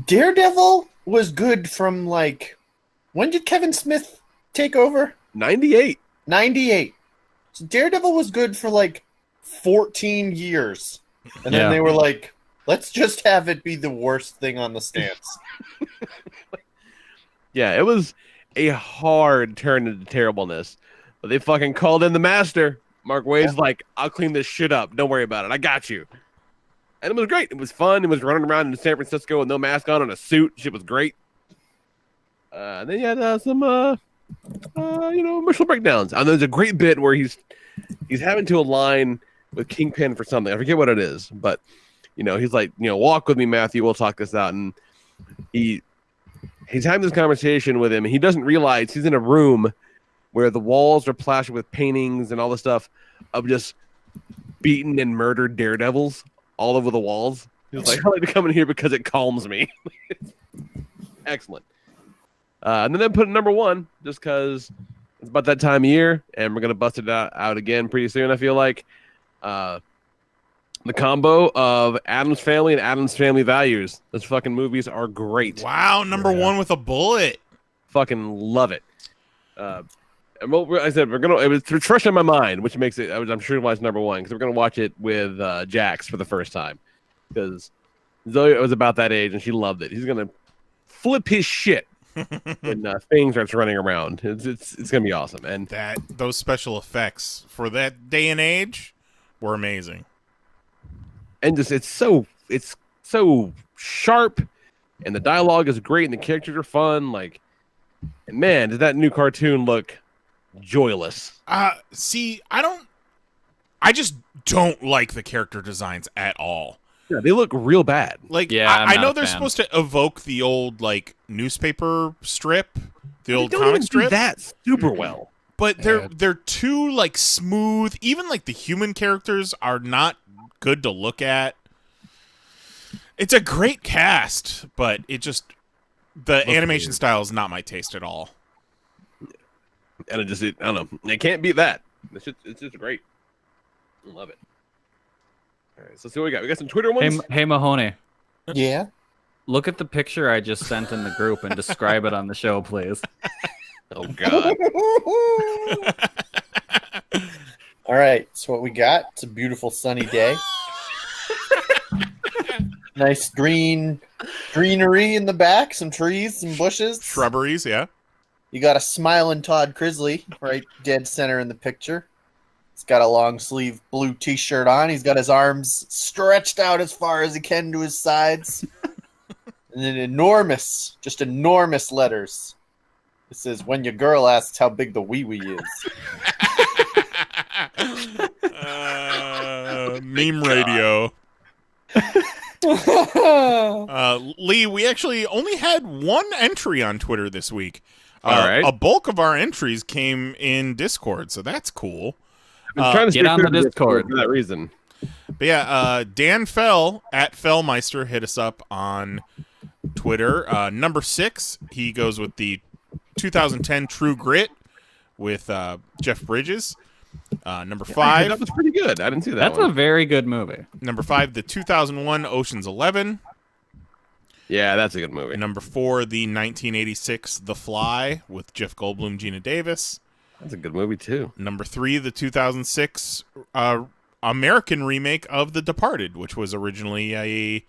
Daredevil was good from like, when did Kevin Smith take over? 98. 98. So Daredevil was good for like 14 years, and then they were like, let's just have it be the worst thing on the stance. Yeah, it was a hard turn into terribleness. But they fucking called in the master. Mark Waid's like, I'll clean this shit up. Don't worry about it. I got you. And it was great. It was fun. It was running around in San Francisco with no mask on and a suit. Shit was great. And then you had some, emotional breakdowns. And there's a great bit where he's having to align with Kingpin for something. I forget what it is, but he's like, walk with me, Matthew. We'll talk this out. And he's having this conversation with him, and he doesn't realize he's in a room where the walls are plastered with paintings and all the stuff of just beaten and murdered daredevils all over the walls. He's like, I like to come in here because it calms me. Excellent. And then they put it number 1 just because it's about that time of year, and we're going to bust it out again pretty soon, I feel like. The combo of Addams Family and Addams Family Values. Those fucking movies are great. Wow, number 1 with a bullet. Fucking love it. And I said it was fresh in my mind, which makes it. I'm sure why it's number 1 because we're gonna watch it with Jax for the first time because Zoe was about that age and she loved it. He's gonna flip his shit when Fang starts running around. It's gonna be awesome. And those special effects for that day and age were amazing. And just it's so sharp, and the dialogue is great, and the characters are fun. Like, and man, does that new cartoon look joyless? See, I just don't like the character designs at all. Yeah, they look real bad. Like, I know they're supposed to evoke the old like newspaper strip, the old comic strip. Do that super well, but they're too like smooth. Even like the human characters are not good to look at. It's a great cast, but the animation style is not my taste at all. And I don't know. It can't beat that. It's just great. I love it. All right, so let's see what we got. We got some Twitter ones. Hey Mahoney. Yeah? Look at the picture I just sent in the group and describe it on the show, please. Oh, God. All right, so what we got, it's a beautiful sunny day. Nice greenery in the back, some trees, some bushes. Shrubberies, yeah. You got a smiling Todd Crisley right dead center in the picture. He's got a long sleeve blue t-shirt on. He's got his arms stretched out as far as he can to his sides. And then enormous letters. It says, when your girl asks how big the wee-wee is. Meme radio. Lee, we actually only had one entry on Twitter this week. All right. A bulk of our entries came in Discord, so that's cool. I'm trying to get on the Discord for that reason. But yeah, Dan Fell at Fellmeister hit us up on Twitter. Number 6, he goes with the 2010 True Grit with Jeff Bridges. Number 5. That was pretty good. I didn't see that. That's a very good movie. Number 5, the 2001 Ocean's 11. Yeah, that's a good movie. Number 4, the 1986 The Fly with Jeff Goldblum, Gina Davis. That's a good movie too. Number 3, the 2006 American remake of The Departed, which was originally a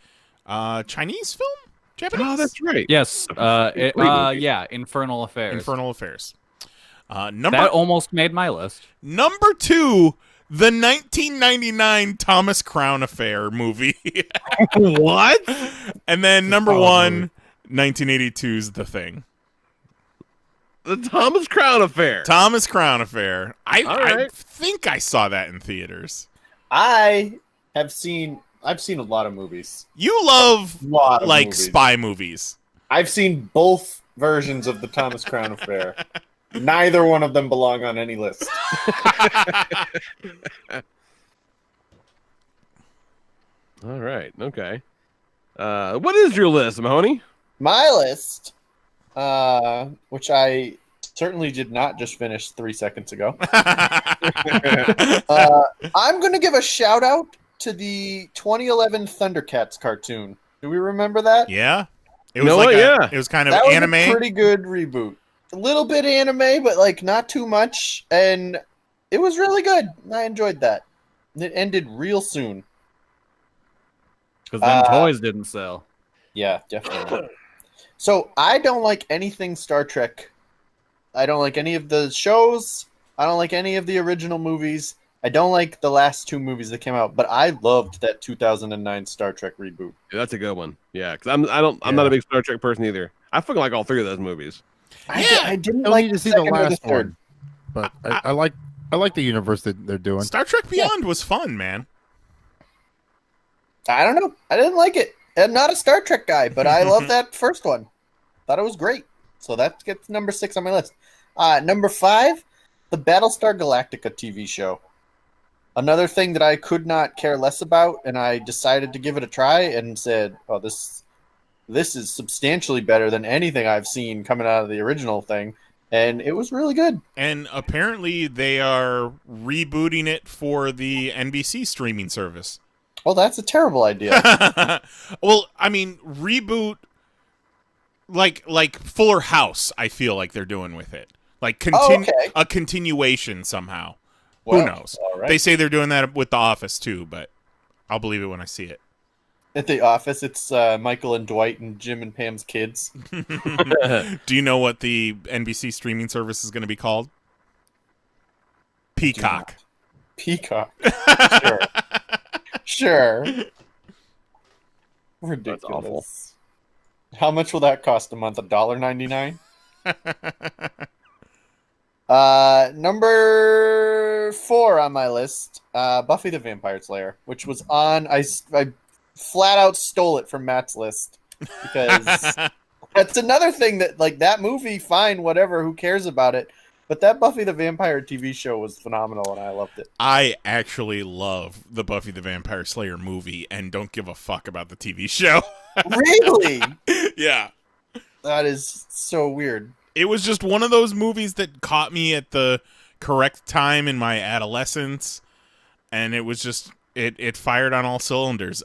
Chinese film? Japanese? Oh, that's right. Yes. Yeah, Infernal Affairs. Infernal Affairs. That almost made my list. Number 2, the 1999 Thomas Crown Affair movie. What? And then number 1, 1982's The Thing. The Thomas Crown Affair. Thomas Crown Affair. I right. think I saw that in theaters. I've seen a lot of movies. You love Lot of like movies. spy movies. I've seen both versions of the Thomas Crown Affair. Neither one of them belong on any list. All right. Okay. What is your list, Mahoney? My list, which I certainly did not just finish 3 seconds ago. I'm going to give a shout out to the 2011 Thundercats cartoon. Do we remember that? Yeah. It was it was kind of that was anime. A pretty good reboot. A little bit anime, but like not too much, and it was really good. I enjoyed that. It ended real soon. Because them toys didn't sell. Yeah, definitely. So I don't like anything Star Trek. I don't like any of the shows. I don't like any of the original movies. I don't like the last 2 movies that came out, but I loved that 2009 Star Trek reboot. Yeah, that's a good one. Yeah, because I'm not a big Star Trek person either. I fucking like all 3 of those movies. I didn't Don't like need to see the the second or the last third. one, but I like the universe that they're doing. Star Trek Beyond was fun, man. I don't know. I didn't like it. I'm not a Star Trek guy, but I love that first one. Thought it was great. So that gets number 6 on my list. Number 5, the Battlestar Galactica TV show. Another thing that I could not care less about, and I decided to give it a try and said, oh, this is substantially better than anything I've seen coming out of the original thing. And it was really good. And apparently they are rebooting it for the NBC streaming service. Oh, that's a terrible idea. Well, I mean, reboot like Fuller House, I feel like they're doing with it. Like a continuation somehow. Well, who knows? all right. They say they're doing that with The Office too, but I'll believe it when I see it. At The Office, it's Michael and Dwight and Jim and Pam's kids. Do you know what the NBC streaming service is going to be called? Peacock. Peacock. Sure. Sure. Ridiculous. That's awful. How much will that cost a month? $1.99? Number 4 on my list, Buffy the Vampire Slayer, which was on. I flat out stole it from Matt's list because that's another thing that, like, that movie, fine, whatever, who cares about it? But that Buffy the Vampire TV show was phenomenal, and I loved it. I actually love the Buffy the Vampire Slayer movie and don't give a fuck about the TV show. Really? Yeah. That is so weird. It was just one of those movies that caught me at the correct time in my adolescence, and it was just it fired on all cylinders.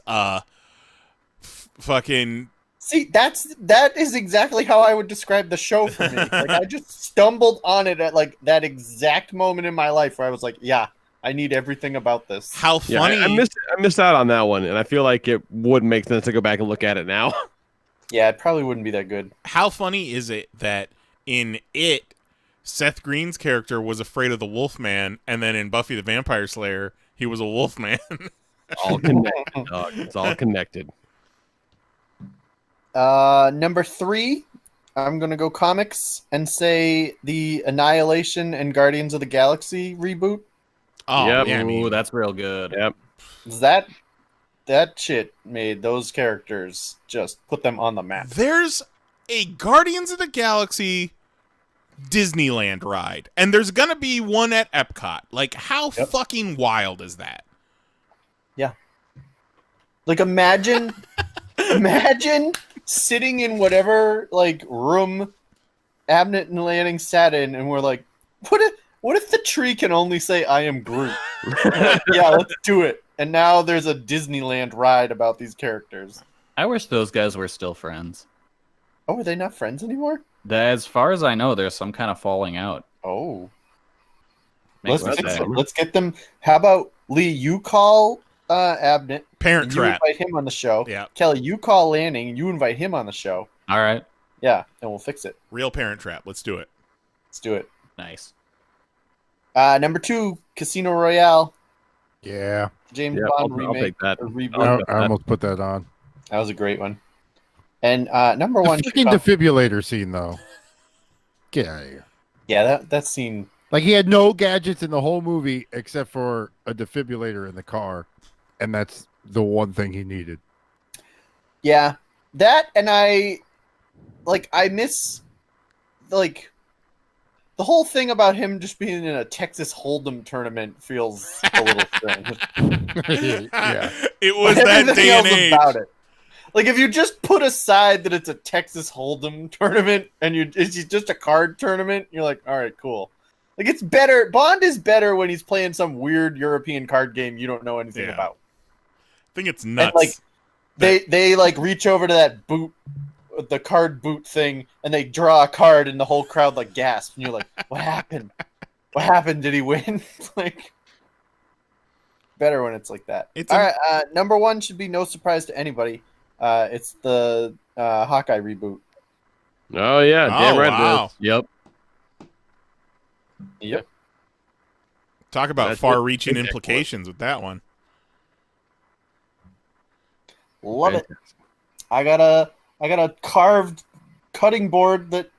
Fucking see, that is exactly how I would describe the show for me. Like, I just stumbled on it at like that exact moment in my life where I was like, yeah, I need everything about this. How funny! Yeah, I missed out on that one, and I feel like it would make sense to go back and look at it now. Yeah, it probably wouldn't be that good. How funny is it that in it, Seth Green's character was afraid of the Wolfman, and then in Buffy the Vampire Slayer, he was a Wolfman. All connected, dog. It's all connected. Number 3, I'm gonna go comics and say the Annihilation and Guardians of the Galaxy reboot. Oh, yep. yeah, I mean, Ooh, that's real good. Yep. That shit made those characters, just put them on the map. there's a Guardians of the Galaxy Disneyland ride, and there's gonna be one at Epcot. Like, how fucking wild is that? Yeah. Like, imagine sitting in whatever, like, room Abnett and Lanning sat in, and we're like, what if the tree can only say, I am Groot? Yeah, let's do it. And now there's a Disneyland ride about these characters. I wish those guys were still friends. Oh, are they not friends anymore? As far as I know, there's some kind of falling out. Oh. Makes Let's me sad. get them. How about, Lee, you call Abnett. Parent and Trap. You invite him on the show. Yeah. Kelly, you call Lanning. You invite him on the show. All right. Yeah, and we'll fix it. Real Parent Trap. Let's do it. Let's do it. Nice. Number 2, Casino Royale. Yeah. James Yeah, Bond I'll remake. take that. Or reboot. I almost put that on. That was a great one. And number The 1, fucking defibrillator scene, though. Get out of here. Yeah, that scene. Like he had no gadgets in the whole movie except for a defibrillator in the car, and that's the one thing he needed. Yeah, that and I miss like the whole thing about him just being in a Texas Hold'em tournament feels a little strange. Yeah, It was that day and age. About it. Like if you just put aside that it's a Texas Hold'em tournament and it's just a card tournament, you're like, all right, cool. Like it's better. Bond is better when he's playing some weird European card game you don't know anything about. I think it's nuts. And, like they like reach over to that boot, the card boot thing, and they draw a card, and the whole crowd like gasps, and you're like, "What happened? What happened? Did he win?" Like better when it's like that. All right, number one should be no surprise to anybody. It's the Hawkeye reboot. Oh yeah, damn right. Wow. It is. Yep. Yep. Talk about That's far-reaching what- implications with that one. Love it. I got a carved cutting board that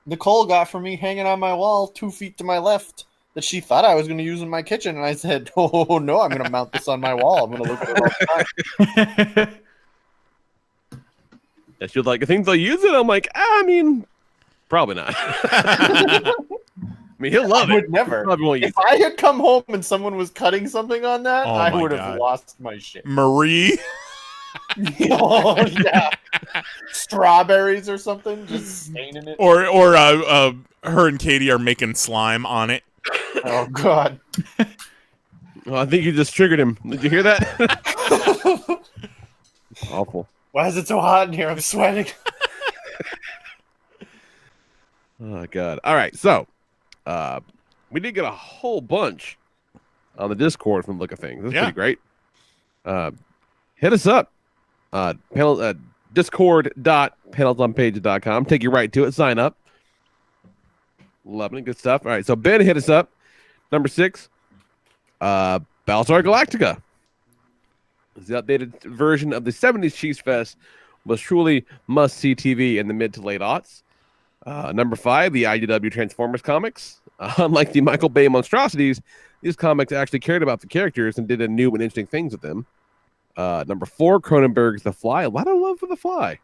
Nicole got for me hanging on my wall 2 feet to my left that she thought I was going to use in my kitchen, and I said, "Oh no, I'm going to mount this on my wall. I'm going to look at it all the time." Yeah, she was like, "I think they'll use it." I'm like, I mean, probably not. I mean, he'll love I it. would never. Probably won't use If I had come home and someone was cutting something on that, Oh I my would have God. lost my shit. Marie. Oh, yeah. Strawberries or something, just staining it. Or her and Katie are making slime on it. Oh God. Well, I think you just triggered him. Did you hear that? Awful. Why is it so hot in here? I'm sweating. Oh God. All right, so we did get a whole bunch on the Discord from the look of things. That's Yeah. pretty great. Hit us up. Discord.panelsonpages.com. Take you right to it. Sign up. Loving it. Good stuff. All right, so Ben hit us up. Number 6, Battlestar Galactica. It's the updated version of the 70s Chiefs Fest was truly must-see TV in the mid to late aughts. Number 5, the IDW Transformers comics. Unlike the Michael Bay monstrosities, these comics actually cared about the characters and did a new and interesting things with them. Number 4, Cronenberg's The Fly. A lot of love for The Fly.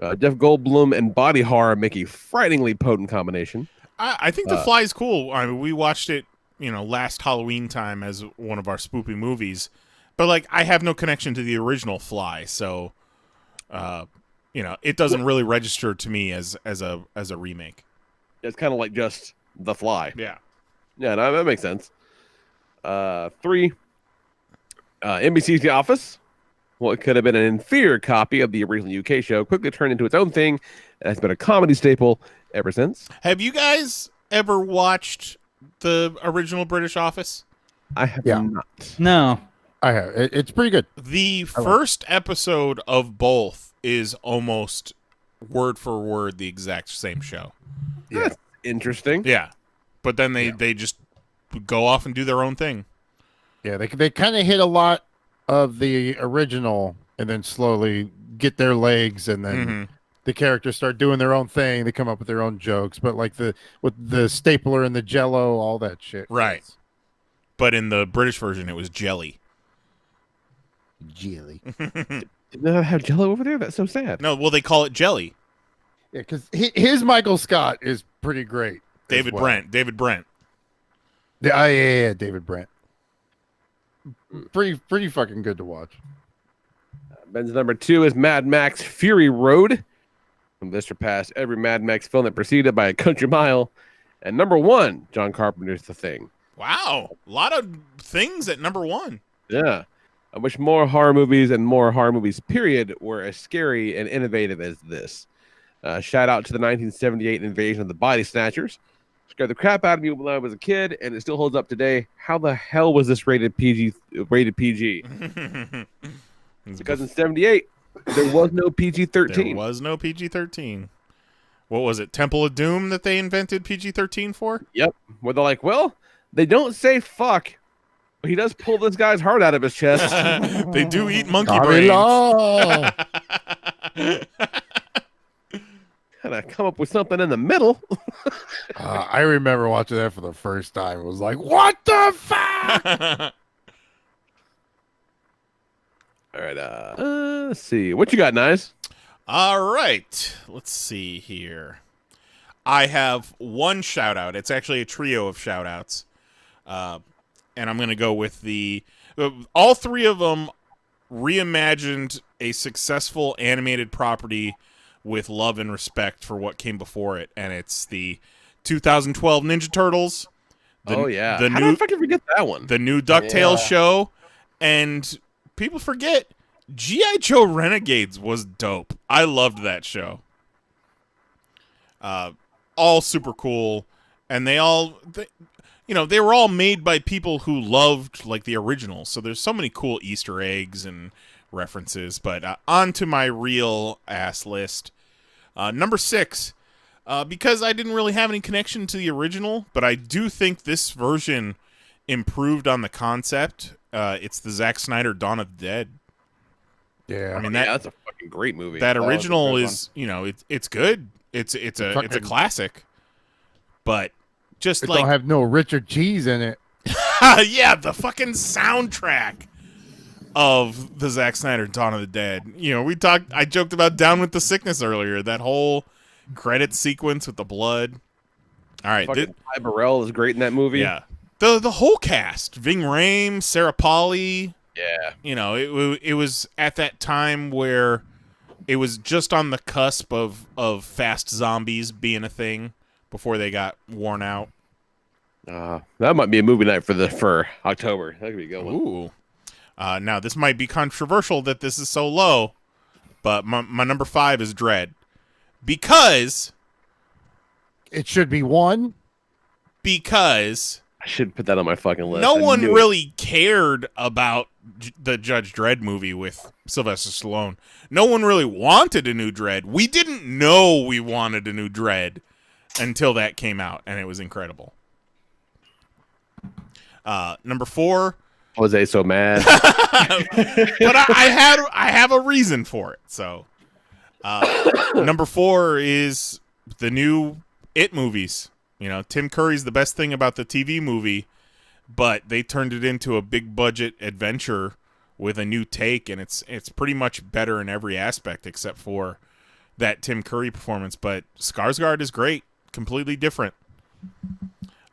Jeff Goldblum and body horror make a frighteningly potent combination. I think The Fly is cool. I mean, we watched it, last Halloween time as one of our spoopy movies. But like, I have no connection to the original Fly, so it doesn't really register to me as a remake. It's kind of like just The Fly. Yeah. Yeah, no, that makes sense. 3, NBC's The Office. What could have been an inferior copy of the original UK show quickly turned into its own thing and has been a comedy staple ever since. Have you guys ever watched the original British Office? I have Yeah. not. No. I have. It's pretty good. The first episode of both is almost word for word the exact same show. Yeah. That's interesting. Yeah. But then they just go off and do their own thing. Yeah, they kind of hit a lot of the original and then slowly get their legs, and then the characters start doing their own thing. They come up with their own jokes, but like with the stapler and the Jello, all that shit. Right. But in the British version, it was jelly. Jelly. Did they have Jello over there? That's so sad. No, well, they call it jelly. Yeah, because his Michael Scott is pretty great. David Brent. Yeah, David Brent. Pretty fucking good to watch. Ben's number 2 is Mad Max Fury Road. And this surpassed every Mad Max film that preceded by a country mile. And number 1, John Carpenter's The Thing. Wow. A lot of things at number 1. Yeah. I wish more horror movies and more horror movies, period, were as scary and innovative as this. Shout out to the 1978 invasion of the Body Snatchers. Scared the crap out of me when I was a kid, and it still holds up today. How the hell was this rated PG? Because in 78, there was no PG-13. There was no PG-13. What was it, Temple of Doom that they invented PG-13 for? Yep. Where they're like, well, they don't say fuck, but he does pull this guy's heart out of his chest. They do eat monkey Sorry, brains. law. Gotta come up with something in the middle. I remember watching that for the first time. It was like, what the fuck? All right. Let's see. What you got, Knize? All right. Let's see here. I have one shout out. It's actually a trio of shout outs. And I'm going to go with all three of them reimagined a successful animated property with love and respect for what came before it. And it's the 2012 Ninja Turtles. How did I fucking forget that one? The new DuckTales show. And people forget, G.I. Joe Renegades was dope. I loved that show. All super cool. And they were all made by people who loved like the original. So there's so many cool Easter eggs and references. But on to my real ass list. Number 6, because I didn't really have any connection to the original, but I do think this version improved on the concept. It's the Zack Snyder Dawn of the Dead. Yeah, I mean that's a fucking great movie. That original is, it's good. It's a classic, but just it like don't have no Richard Cheese in it. yeah, the fucking soundtrack of the Zack Snyder Dawn of the Dead. I joked about Down with the Sickness earlier. That whole credit sequence with the blood. All right, Ty Burrell is great in that movie. Yeah, the whole cast: Ving Rhames, Sarah Polley. Yeah, it was at that time where it was just on the cusp of fast zombies being a thing before they got worn out. That might be a movie night for October. That could be a good one. Ooh. Now, this might be controversial that this is so low, but my number 5 is Dread. Because... It should be 1. Because... I should put that on my fucking list. No one really cared about the Judge Dredd movie with Sylvester Stallone. No one really wanted a new Dredd. We didn't know we wanted a new Dredd until that came out, and it was incredible. Number 4... Jose so mad. But I have a reason for it. So, number 4 is the new It movies. Tim Curry's the best thing about the TV movie, but they turned it into a big budget adventure with a new take, and it's pretty much better in every aspect except for that Tim Curry performance. But Skarsgård is great, completely different.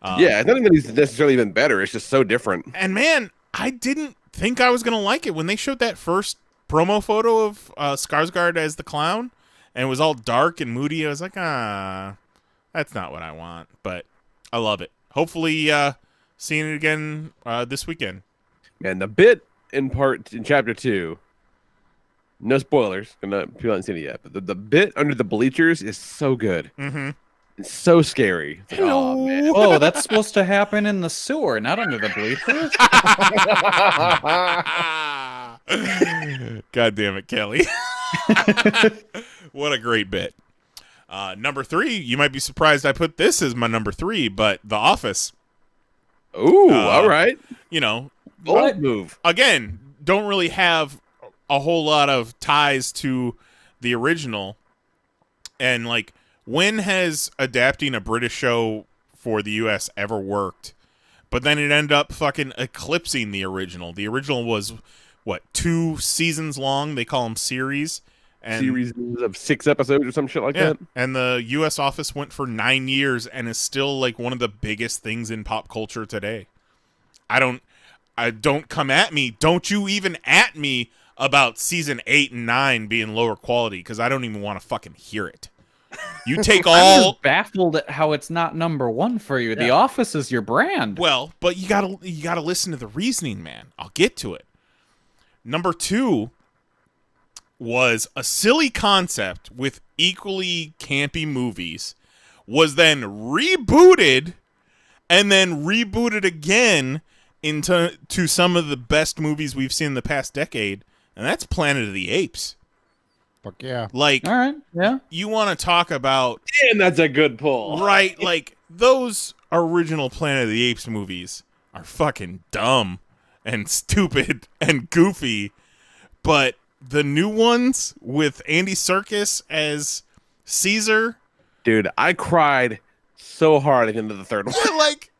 Yeah, I don't think that he's necessarily even better. It's just so different. And man, I didn't think I was going to like it. When they showed that first promo photo of Skarsgård as the clown, and it was all dark and moody, I was like, that's not what I want. But I love it. Hopefully seeing it again this weekend. And the bit in chapter 2, no spoilers, people haven't seen it yet, but the bit under the bleachers is so good. Mm-hmm. It's so scary. It's like, oh, man. Oh, that's supposed to happen in the sewer, not under the bleachers. God damn it, Kelly. What a great bit. Number 3, you might be surprised I put this as my number 3, but The Office. Ooh, all right. Bold move. Again, don't really have a whole lot of ties to the original. And, when has adapting a British show for the U.S. ever worked? But then it ended up fucking eclipsing the original. The original was, 2 seasons long? They call them series. Series of 6 episodes or some shit like that. And the U.S. Office went for 9 years and is still, one of the biggest things in pop culture today. I don't come at me. Don't you even at me about season 8 and 9 being lower quality, because I don't even want to fucking hear it. You take I'm just baffled at how it's not number 1 for you. Yeah. The Office is your brand. Well, but you gotta listen to the reasoning, man. I'll get to it. Number 2 was a silly concept with equally campy movies, was then rebooted, and then rebooted again into some of the best movies we've seen in the past decade, and that's Planet of the Apes. Fuck yeah. All right, yeah. You want to talk about... And that's a good pull. Right, those original Planet of the Apes movies are fucking dumb and stupid and goofy, but the new ones with Andy Serkis as Caesar. Dude, I cried so hard at the end of the third one. Like,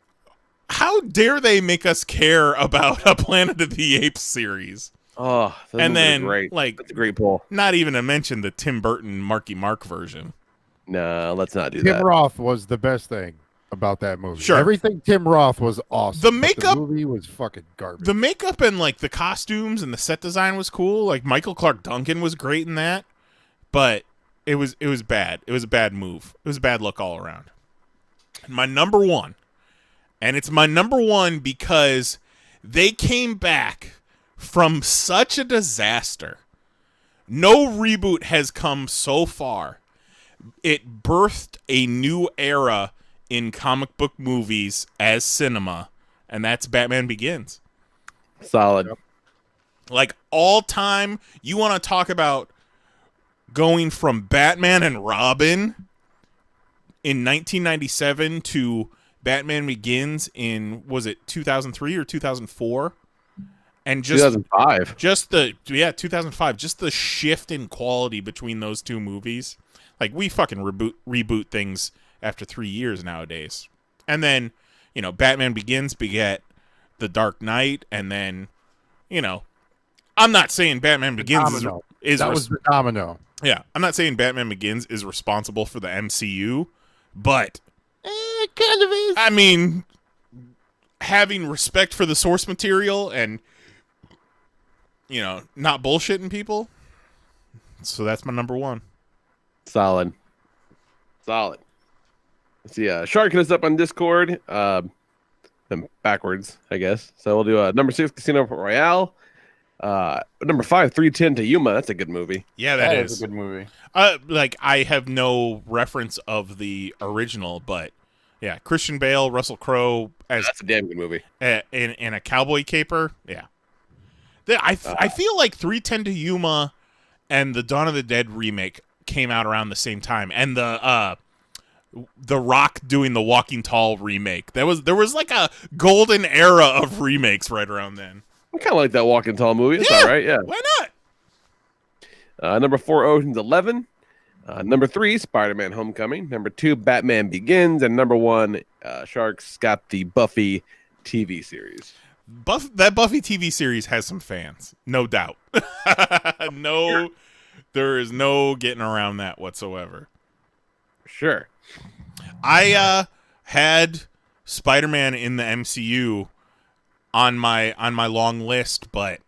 how dare they make us care about a Planet of the Apes series? Oh, and then great. Like, that's a great pull. Not even to mention the Tim Burton Marky Mark version. No, let's not do that. Tim Roth was the best thing about that movie. Sure. Everything Tim Roth was awesome. The makeup, the movie was fucking garbage. The makeup and like the costumes and the set design was cool. Like Michael Clark Duncan was great in that, but it was bad. It was a bad move. It was a bad look all around. My number one, and it's my number one because they came back from such a disaster. No reboot has come so far. It birthed a new era in comic book movies as cinema, and that's Batman Begins. Solid. Like, all time, you want to talk about going from Batman and Robin in 1997 to Batman Begins in, was it 2003 or 2004? And just 2005. 2005. Just the shift in quality between those two movies. Like, we fucking reboot things after 3 years nowadays. And then, you know, Batman Begins beget The Dark Knight, and then, you know, I'm not saying Batman Begins is that was the domino. Yeah, I'm not saying Batman Begins is responsible for the MCU, but it kind of is. I mean, having respect for the source material and, you know, not bullshitting people. So that's my number one. Solid. Let's see, Shark hit us up on Discord. Them backwards, I guess. So we'll do number 6, Casino Royale. Number 5, 310 to Yuma. That's a good movie. Yeah, that is a good movie. Like, I have no reference of the original, but yeah, Christian Bale, Russell Crowe as that's a damn good movie. In a cowboy caper. Yeah, I feel like 310 to Yuma and the Dawn of the Dead remake came out around the same time, and the Rock doing the Walking Tall remake. There was like a golden era of remakes right around then. I kind of like that Walking Tall movie. It's all right. Yeah. Why not? Number 4, Ocean's 11. Number 3, Spider-Man: Homecoming. Number 2, Batman Begins, and number 1, Sharks got the Buffy TV series. That Buffy TV series has some fans, no doubt. No, there is no getting around that whatsoever. Sure. I had Spider-Man in the MCU on my long list, but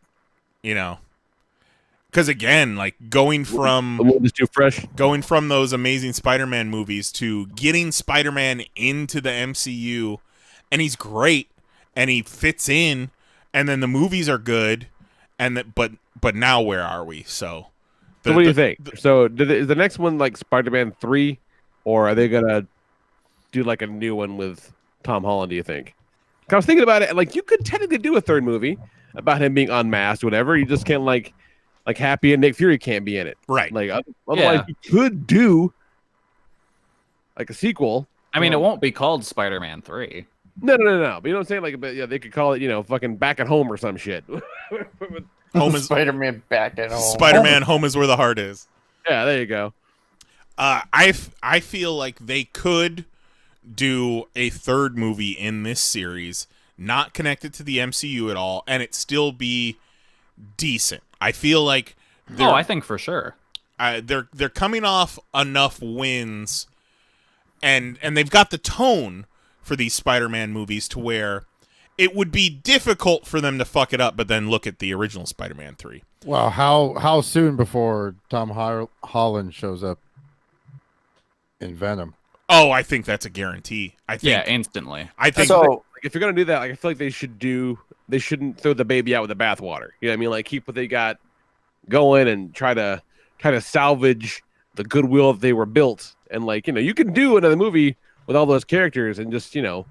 you know, because again, like going from those Amazing Spider-Man movies to getting Spider-Man into the MCU, and he's great and he fits in, and then the movies are good, and but now where are we? So what do you think? Is the next one like Spider-Man 3, or are they gonna do like a new one with Tom Holland? Do you think? I was thinking about it, like you could technically do a third movie about him being unmasked, whatever. You just can't like Happy and Nick Fury can't be in it, right? Like otherwise, you could do like a sequel. I mean, it won't be called Spider-Man 3. No. But you know what I'm saying? Like, but yeah, they could call it, you know, fucking Back at Home or some shit. Home is Spider-Man Back at Home. Spider-Man Home is where the heart is. Yeah, there you go. I feel like they could do a third movie in this series, not connected to the MCU at all, and it still be decent. I feel like I think for sure. They're coming off enough wins, and they've got the tone for these Spider-Man movies to where it would be difficult for them to fuck it up, but then look at the original Spider-Man 3. Well, how soon before Tom Holland shows up in Venom? Oh, I think that's a guarantee. Instantly. I think so. Like, if you're gonna do that, like I feel like they shouldn't throw the baby out with the bathwater. You know what I mean? Like keep what they got going and try to salvage the goodwill that they were built. And like, you know, you can do another movie with all those characters and just, you know,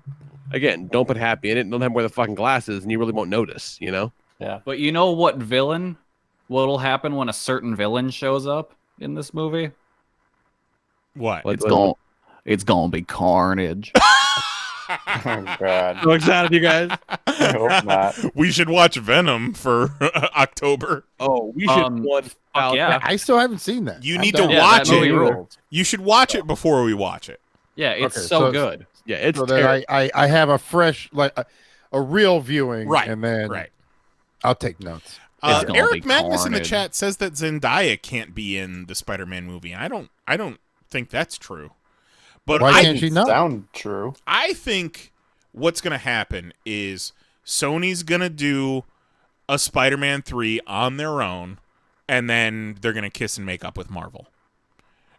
again, don't put Happy in it. Don't have him wear the fucking glasses, and you really won't notice. You know? Yeah. But you know what'll happen when a certain villain shows up in this movie? What? It's gonna be Carnage. Oh God! So excited, you guys. I hope not. We should watch Venom for October. Oh, we should one. Yeah. I still haven't seen that. You I'm need to down. watch that movie it. rules. You should watch it before we watch it. Yeah, it's Okay, so so- good. Yeah, it's So that I have a fresh, like a real viewing, Right. And then Right. I'll take notes. It's gonna Eric be Magnus in the carnage. chat says that Zendaya can't be in the Spider-Man movie. I don't think that's true. But Why I can't she not? Sound true. I think what's going to happen is Sony's going to do a Spider-Man 3 on their own, and then they're going to kiss and make up with Marvel.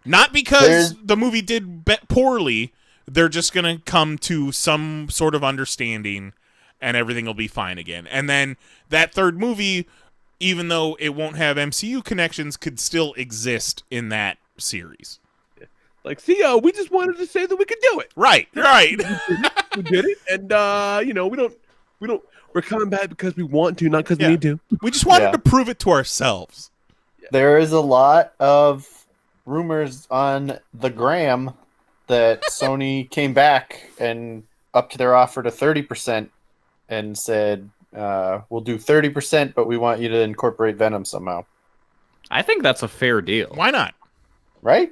Not because the movie did poorly. They're just going to come to some sort of understanding, and everything will be fine again. And then that third movie, even though it won't have MCU connections, could still exist in that series. like, see, we just wanted to say that we could do it. Right. We did it, and we're coming back because we want to, not because we need to. We just wanted to prove it to ourselves. There is a lot of rumors on the gram that Sony came back and up to their offer to 30% and said, we'll do 30%, but we want you to incorporate Venom somehow. I think that's a fair deal. Why not? Right?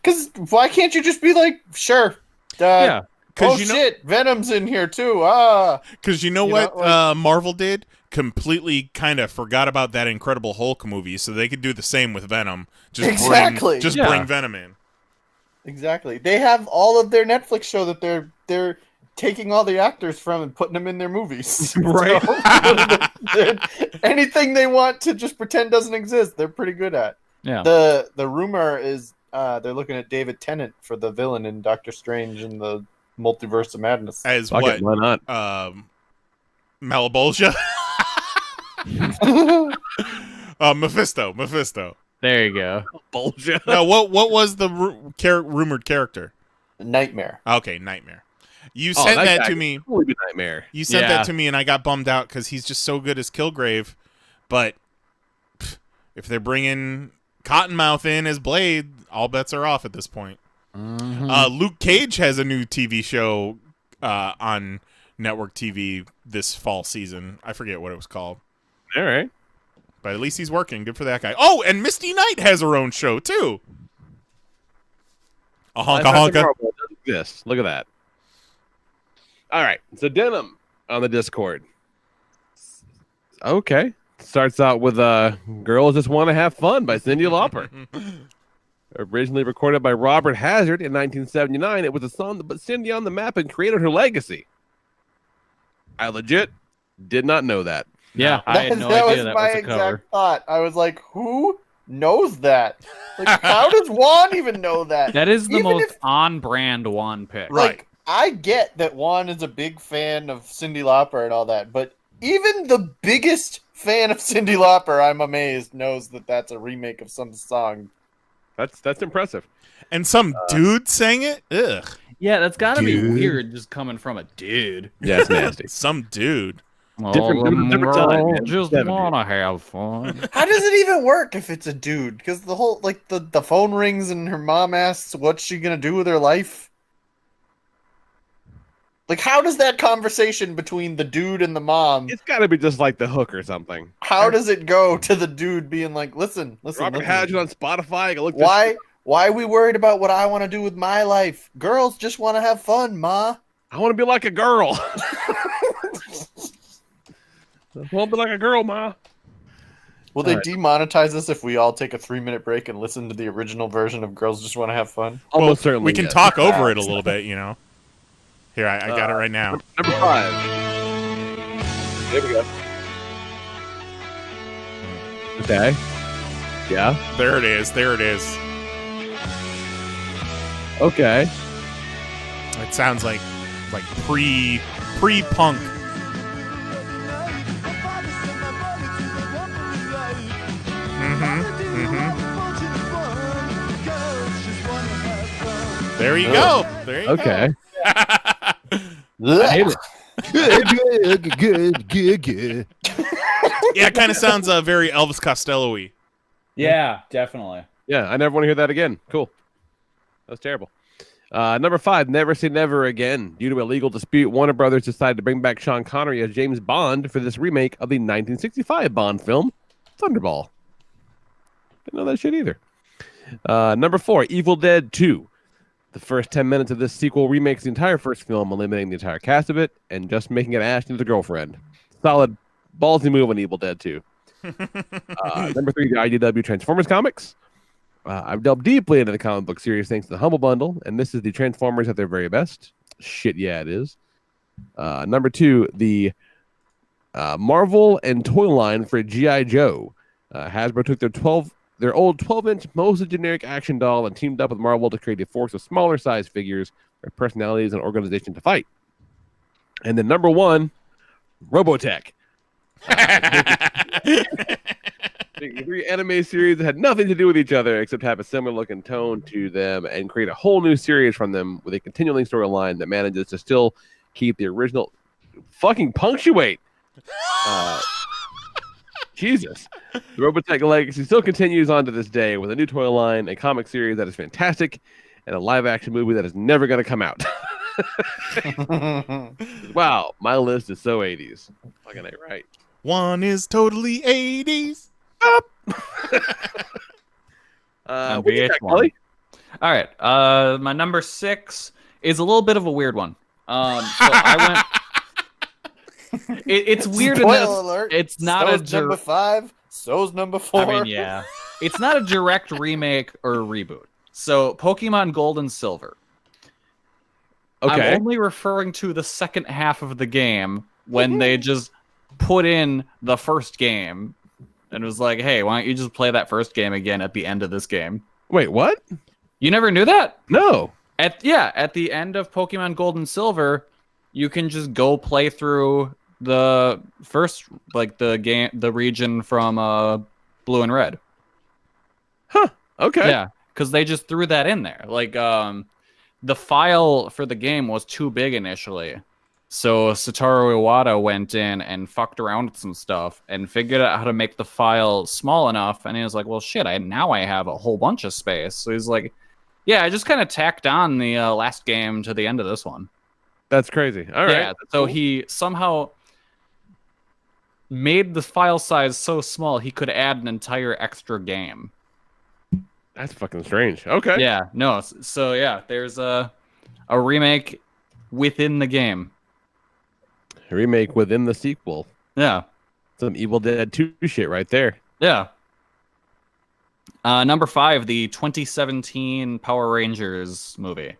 Because why can't you just be like, sure. Yeah. Oh, shit, Venom's in here too. Because you know what Marvel did? Completely kind of forgot about that Incredible Hulk movie, so they could do the same with Venom. Just bring Venom in. Exactly. They have all of their Netflix show that they're taking all the actors from and putting them in their movies. Right. So, anything they want to just pretend doesn't exist, they're pretty good at. Yeah. The rumor is they're looking at David Tennant for the villain in Doctor Strange and the Multiverse of Madness. As Fuck what? it, why not? Malabolgia? Mephisto. There you go. Bullshit. No, what was the rumored character? Nightmare. Okay, Nightmare. You sent that to me. Totally Nightmare. You sent that to me, and I got bummed out because he's just so good as Kilgrave. But if they're bringing Cottonmouth in as Blade, all bets are off at this point. Mm-hmm. Luke Cage has a new TV show on network TV this fall season. I forget what it was called. All right. But at least he's working. Good for that guy. Oh, and Misty Knight has her own show, too. A honka. Yes, look at that. All right. So Denim on the Discord. Okay. Starts out with Girls Just Want to Have Fun by Cyndi Lauper. Originally recorded by Robert Hazard in 1979, it was a song that put Cyndi on the map and created her legacy. I legit did not know that. Yeah, I had no idea that was a cover. Exact thought. I was like, who knows that? Like, how does Juan even know that? That is the Even most if- on-brand Juan pick. Like, I get that Juan is a big fan of Cyndi Lauper and all that, but even the biggest fan of Cyndi Lauper, I'm amazed, knows that that's a remake of some song. That's impressive. And some dude sang it? Ugh. Yeah, that's got to be Dude. weird just coming from a dude. Yeah, it's nasty. Some dude. Different time, man. Just 70s. want to have fun. How does it even work if it's a dude? Because the whole, like, the phone rings and her mom asks what's she gonna do with her life. Like, how does that conversation between the dude and the mom, It's got to be just like the hook or something. how does it go to the dude being like, listen, Robert Hazard on Spotify. I can look why are we worried about what I want to do with my life? Girls just want to have fun, ma. I want to be like a girl. I want to be like a girl, ma. Will they All right. demonetize us if we all take a 3-minute break and listen to the original version of Girls Just Want to Have Fun? Almost certainly. We can yes. talk over it a little bit, you know. Here, I got it right now. Number 5. There we go. Okay. Yeah. There it is. Okay. It sounds like pre-punk. There you go. There you Okay. go. I hate it. Good. Yeah, it kind of sounds very Elvis Costello-y. Yeah, definitely. Yeah, I never want to hear that again. Cool. That was terrible. Number 5, Never Say Never Again. Due to a legal dispute, Warner Brothers decided to bring back Sean Connery as James Bond for this remake of the 1965 Bond film, Thunderball. Didn't know that shit either. Number 4, Evil Dead 2. The first 10 minutes of this sequel remakes the entire first film, eliminating the entire cast of it and just making it Ash and the girlfriend. Solid, ballsy move on Evil Dead 2. Number 3, the IDW Transformers comics. I've delved deeply into the comic book series thanks to the Humble Bundle, and this is the Transformers at their very best. Shit, yeah, it is. Number 2, the Marvel and toy line for G.I. Joe. Hasbro took their old 12-inch, mostly generic action doll and teamed up with Marvel to create a force of smaller-sized figures with personalities and organization to fight. And then number 1, Robotech. The 3 anime series that had nothing to do with each other except have a similar look and tone to them and create a whole new series from them with a continuing storyline that manages to still keep the original... Fucking punctuate! Jesus. The Robotech legacy still continues on to this day with a new toy line, a comic series that is fantastic, and a live-action movie that is never going to come out. Wow, my list is so 80s. Fucking A, right? One is totally 80s. Up. On What you got, VH1. Kelly? All right. My number 6 is a little bit of a weird one. So I went. It's weird. Spoiler alert. It's not So's number 5. So's number 4. I mean, yeah. It's not a direct remake or a reboot. So, Pokemon Gold and Silver. Okay. I'm only referring to the second half of the game when they just put in the first game and was like, hey, why don't you just play that first game again at the end of this game? Wait, what? You never knew that? No. At the end of Pokemon Gold and Silver, you can just go play through the first, like, the region from Blue and Red. Huh. Okay. Yeah, because they just threw that in there. Like, the file for the game was too big initially. So Satoru Iwata went in and fucked around with some stuff and figured out how to make the file small enough. And he was like, well, shit, now I have a whole bunch of space. So he's like, yeah, I just kind of tacked on the last game to the end of this one. That's crazy. All right. Yeah, so he somehow made the file size so small he could add an entire extra game. That's fucking strange. Okay. Yeah, no. So yeah, there's a remake within the game. A remake within the sequel. Yeah. Some Evil Dead 2 shit right there. Yeah. Number 5, the 2017 Power Rangers movie.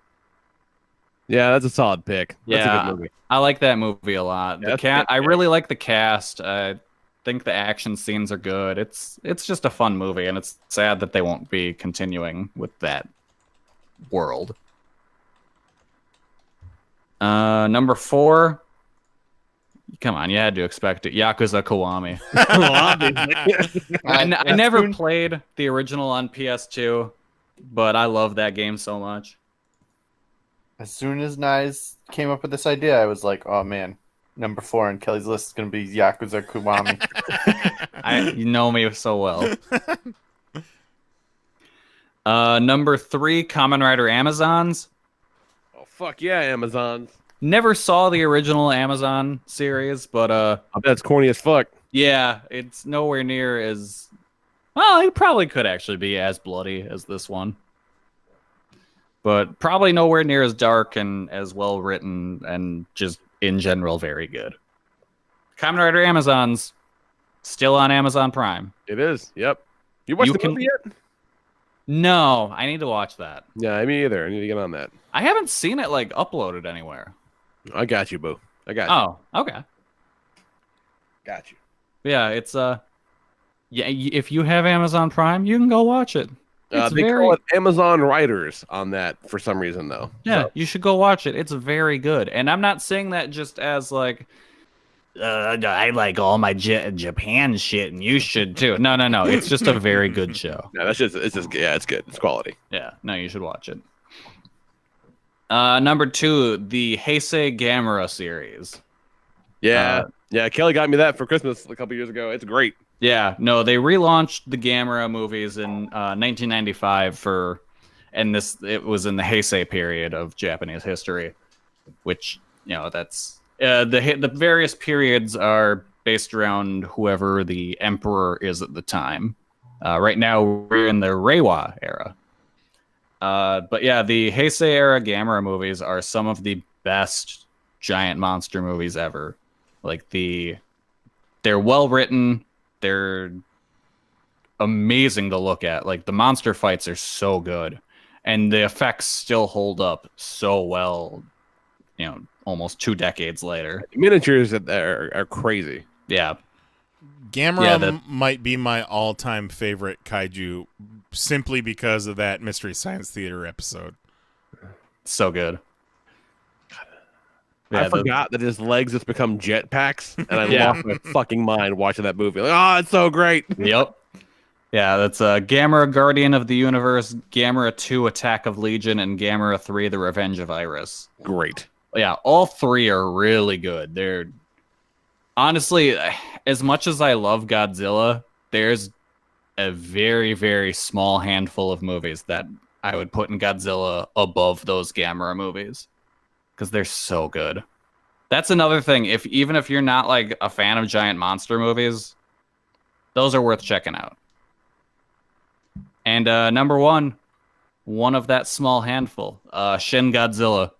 Yeah, that's a solid pick. That's a good movie. I like that movie a lot. Yeah, I really like the cast. I think the action scenes are good. It's just a fun movie, and it's sad that they won't be continuing with that world. Number 4. Come on, you had to expect it. Yakuza Kiwami. I never played the original on PS2, but I love that game so much. As soon as Knize came up with this idea, I was like, oh man, number 4 on Kelly's list is going to be Yakuza Kiwami. You know me so well. Number 3, Kamen Rider Amazons. Oh, fuck yeah, Amazons. Never saw the original Amazon series, but I bet it's corny as fuck. Yeah, it's nowhere near as well. It probably could actually be as bloody as this one, but probably nowhere near as dark and as well written, and just in general very good. Kamen Rider Amazons still on Amazon Prime. It is. Yep. You watched the movie yet? No, I need to watch that. Yeah, me either. I need to get on that. I haven't seen it like uploaded anywhere. I got you, boo. I got you. Oh, okay. Got you. Yeah, it's yeah. If you have Amazon Prime, you can go watch it. They call it Amazon Writers on that for some reason, though. Yeah, so. You should go watch it. It's very good, and I'm not saying that just as like I like all my Japan shit, and you should too. No. It's just a very good show. No, it's just yeah, it's good. It's quality. Yeah, no, you should watch it. Number 2, the Heisei Gamera series. Yeah, Kelly got me that for Christmas a couple years ago. It's great. Yeah, no, they relaunched the Gamera movies in 1995 for and it was in the Heisei period of Japanese history, which that's the various periods are based around whoever the emperor is at the time. Right now we're in the Reiwa era. But yeah, the Heisei era Gamera movies are some of the best giant monster movies ever. Like they're well written, they're amazing to look at. Like the monster fights are so good, and the effects still hold up so well. Almost 2 decades later. The miniatures are crazy. Yeah. Gamera might be my all-time favorite kaiju, simply because of that Mystery Science Theater episode. So good. I forgot that his legs just become jetpacks, and I Yeah. lost my fucking mind watching that movie. Like, oh, it's so great. Yep. Yeah, that's Gamera Guardian of the Universe, Gamera 2 Attack of Legion, and Gamera 3 The Revenge of Iris. Great. Yeah, all 3 are really good. They're honestly, as much as I love Godzilla, there's a very, very small handful of movies that I would put in Godzilla above those Gamera movies because they're so good. That's another thing. Even if you're not like a fan of giant monster movies, those are worth checking out. And number one of that small handful, Shin Godzilla.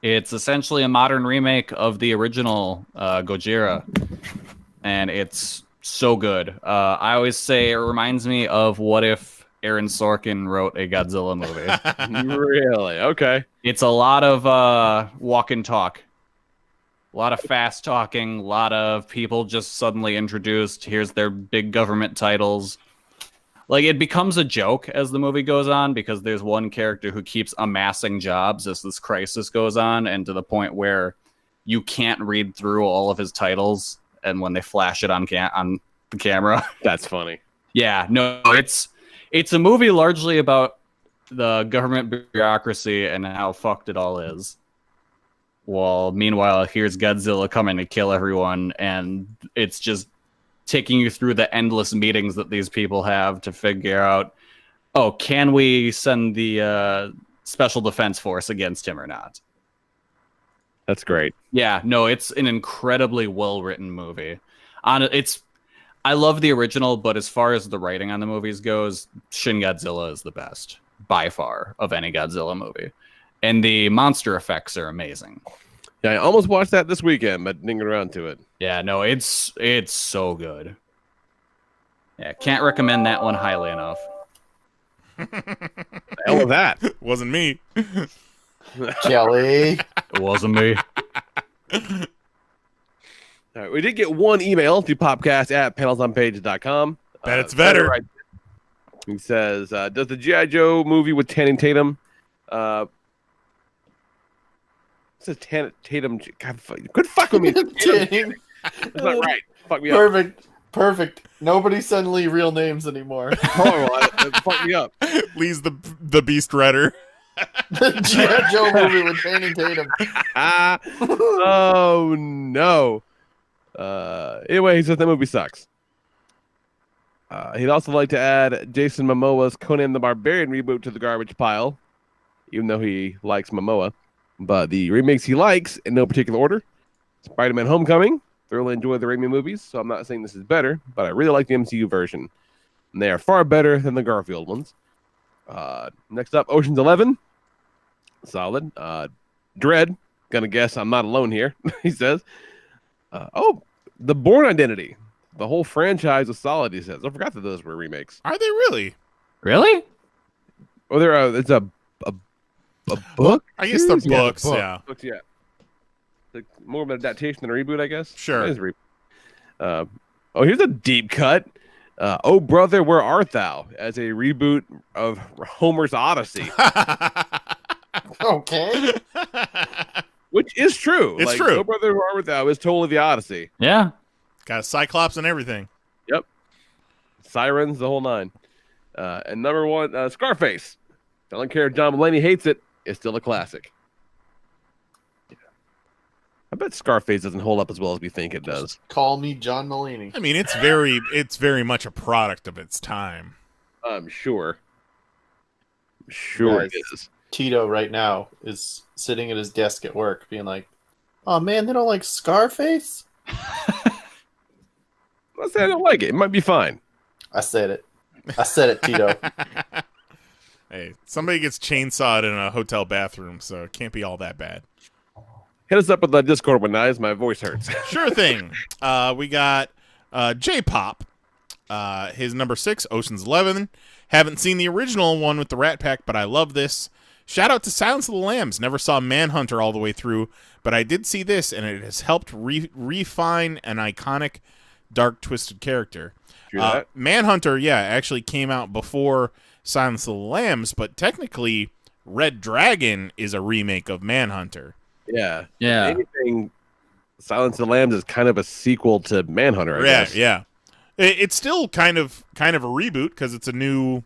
It's essentially a modern remake of the original Gojira, and it's so good. I always say it reminds me of what if Aaron Sorkin wrote a Godzilla movie. Really? Okay. It's a lot of walk and talk. A lot of fast talking, a lot of people just suddenly introduced. Here's their big government titles. Like, it becomes a joke as the movie goes on because there's one character who keeps amassing jobs as this crisis goes on, and to the point where you can't read through all of his titles, and when they flash it on the camera. That's funny. Yeah, no, it's a movie largely about the government bureaucracy and how fucked it all is. Well, meanwhile, here's Godzilla coming to kill everyone, and it's just taking you through the endless meetings that these people have to figure out, oh, can we send the Special Defense Force against him or not? That's great. Yeah, no, it's an incredibly well-written movie. I love the original, but as far as the writing on the movies goes, Shin Godzilla is the best, by far, of any Godzilla movie. And the monster effects are amazing. Yeah, I almost watched that this weekend, but didn't get around to it. Yeah, no, it's so good. Yeah, can't recommend that one highly enough. The hell with that? Wasn't me. Kelly. It wasn't me. All right, we did get one email to popcast@panelsonpages.com. Bet it's better. Right. He says, does the G.I. Joe movie with Channing Tatum... It says Tatum. God, good fuck with me. Channing. That's not right. Fuck me up. Perfect. Nobody suddenly real names anymore. Oh, that fucked me up. Lee's the Beast Rider. The G.I. Joe movie with Channing Tatum. Oh no. Anyway, he says that movie sucks. He'd also like to add Jason Momoa's Conan the Barbarian reboot to the garbage pile, even though he likes Momoa. But the remakes he likes, in no particular order: Spider-Man Homecoming. Thoroughly enjoy the Raimi movies, so I'm not saying this is better, but I really like the MCU version. And they are far better than the Garfield ones. Next up, Ocean's 11. Solid. Dread. Gonna guess I'm not alone here, he says. The Bourne Identity. The whole franchise was solid, he says. I forgot that those were remakes. Are they really? Really? Oh, it's a book? I guess they're books, book. yeah. Books, yeah. Like more of an adaptation than a reboot, I guess. Sure. It is a reboot. Here's a deep cut. Oh, Brother, Where Art Thou? As a reboot of Homer's Odyssey. Okay. Which is true. It's true. Oh, Brother, Where Art Thou is totally the Odyssey. Yeah. Got a Cyclops and everything. Yep. Sirens, the whole nine. And number one, Scarface. Don't care if John Mulaney hates it. It's still a classic. Yeah. I bet Scarface doesn't hold up as well as we think it does. Call me John Mulaney. I mean, it's very much a product of its time. I'm sure. Sure Guys, it is. Tito right now is sitting at his desk at work being like, oh man, they don't like Scarface? Let's say I don't like it. It might be fine. I said it. I said it, Tito. Hey, somebody gets chainsawed in a hotel bathroom, so it can't be all that bad. Hit us up with the Discord when Knize. My voice hurts. Sure thing. We got J-Pop. His number 6, Ocean's 11. Haven't seen the original one with the Rat Pack, but I love this. Shout out to Silence of the Lambs. Never saw Manhunter all the way through, but I did see this, and it has helped refine an iconic, dark, twisted character. Manhunter, actually came out before Silence of the Lambs, but technically Red Dragon is a remake of Manhunter. Yeah. Yeah. Anything Silence of the Lambs is kind of a sequel to Manhunter, I guess. Yeah. It's still kind of a reboot because it's a new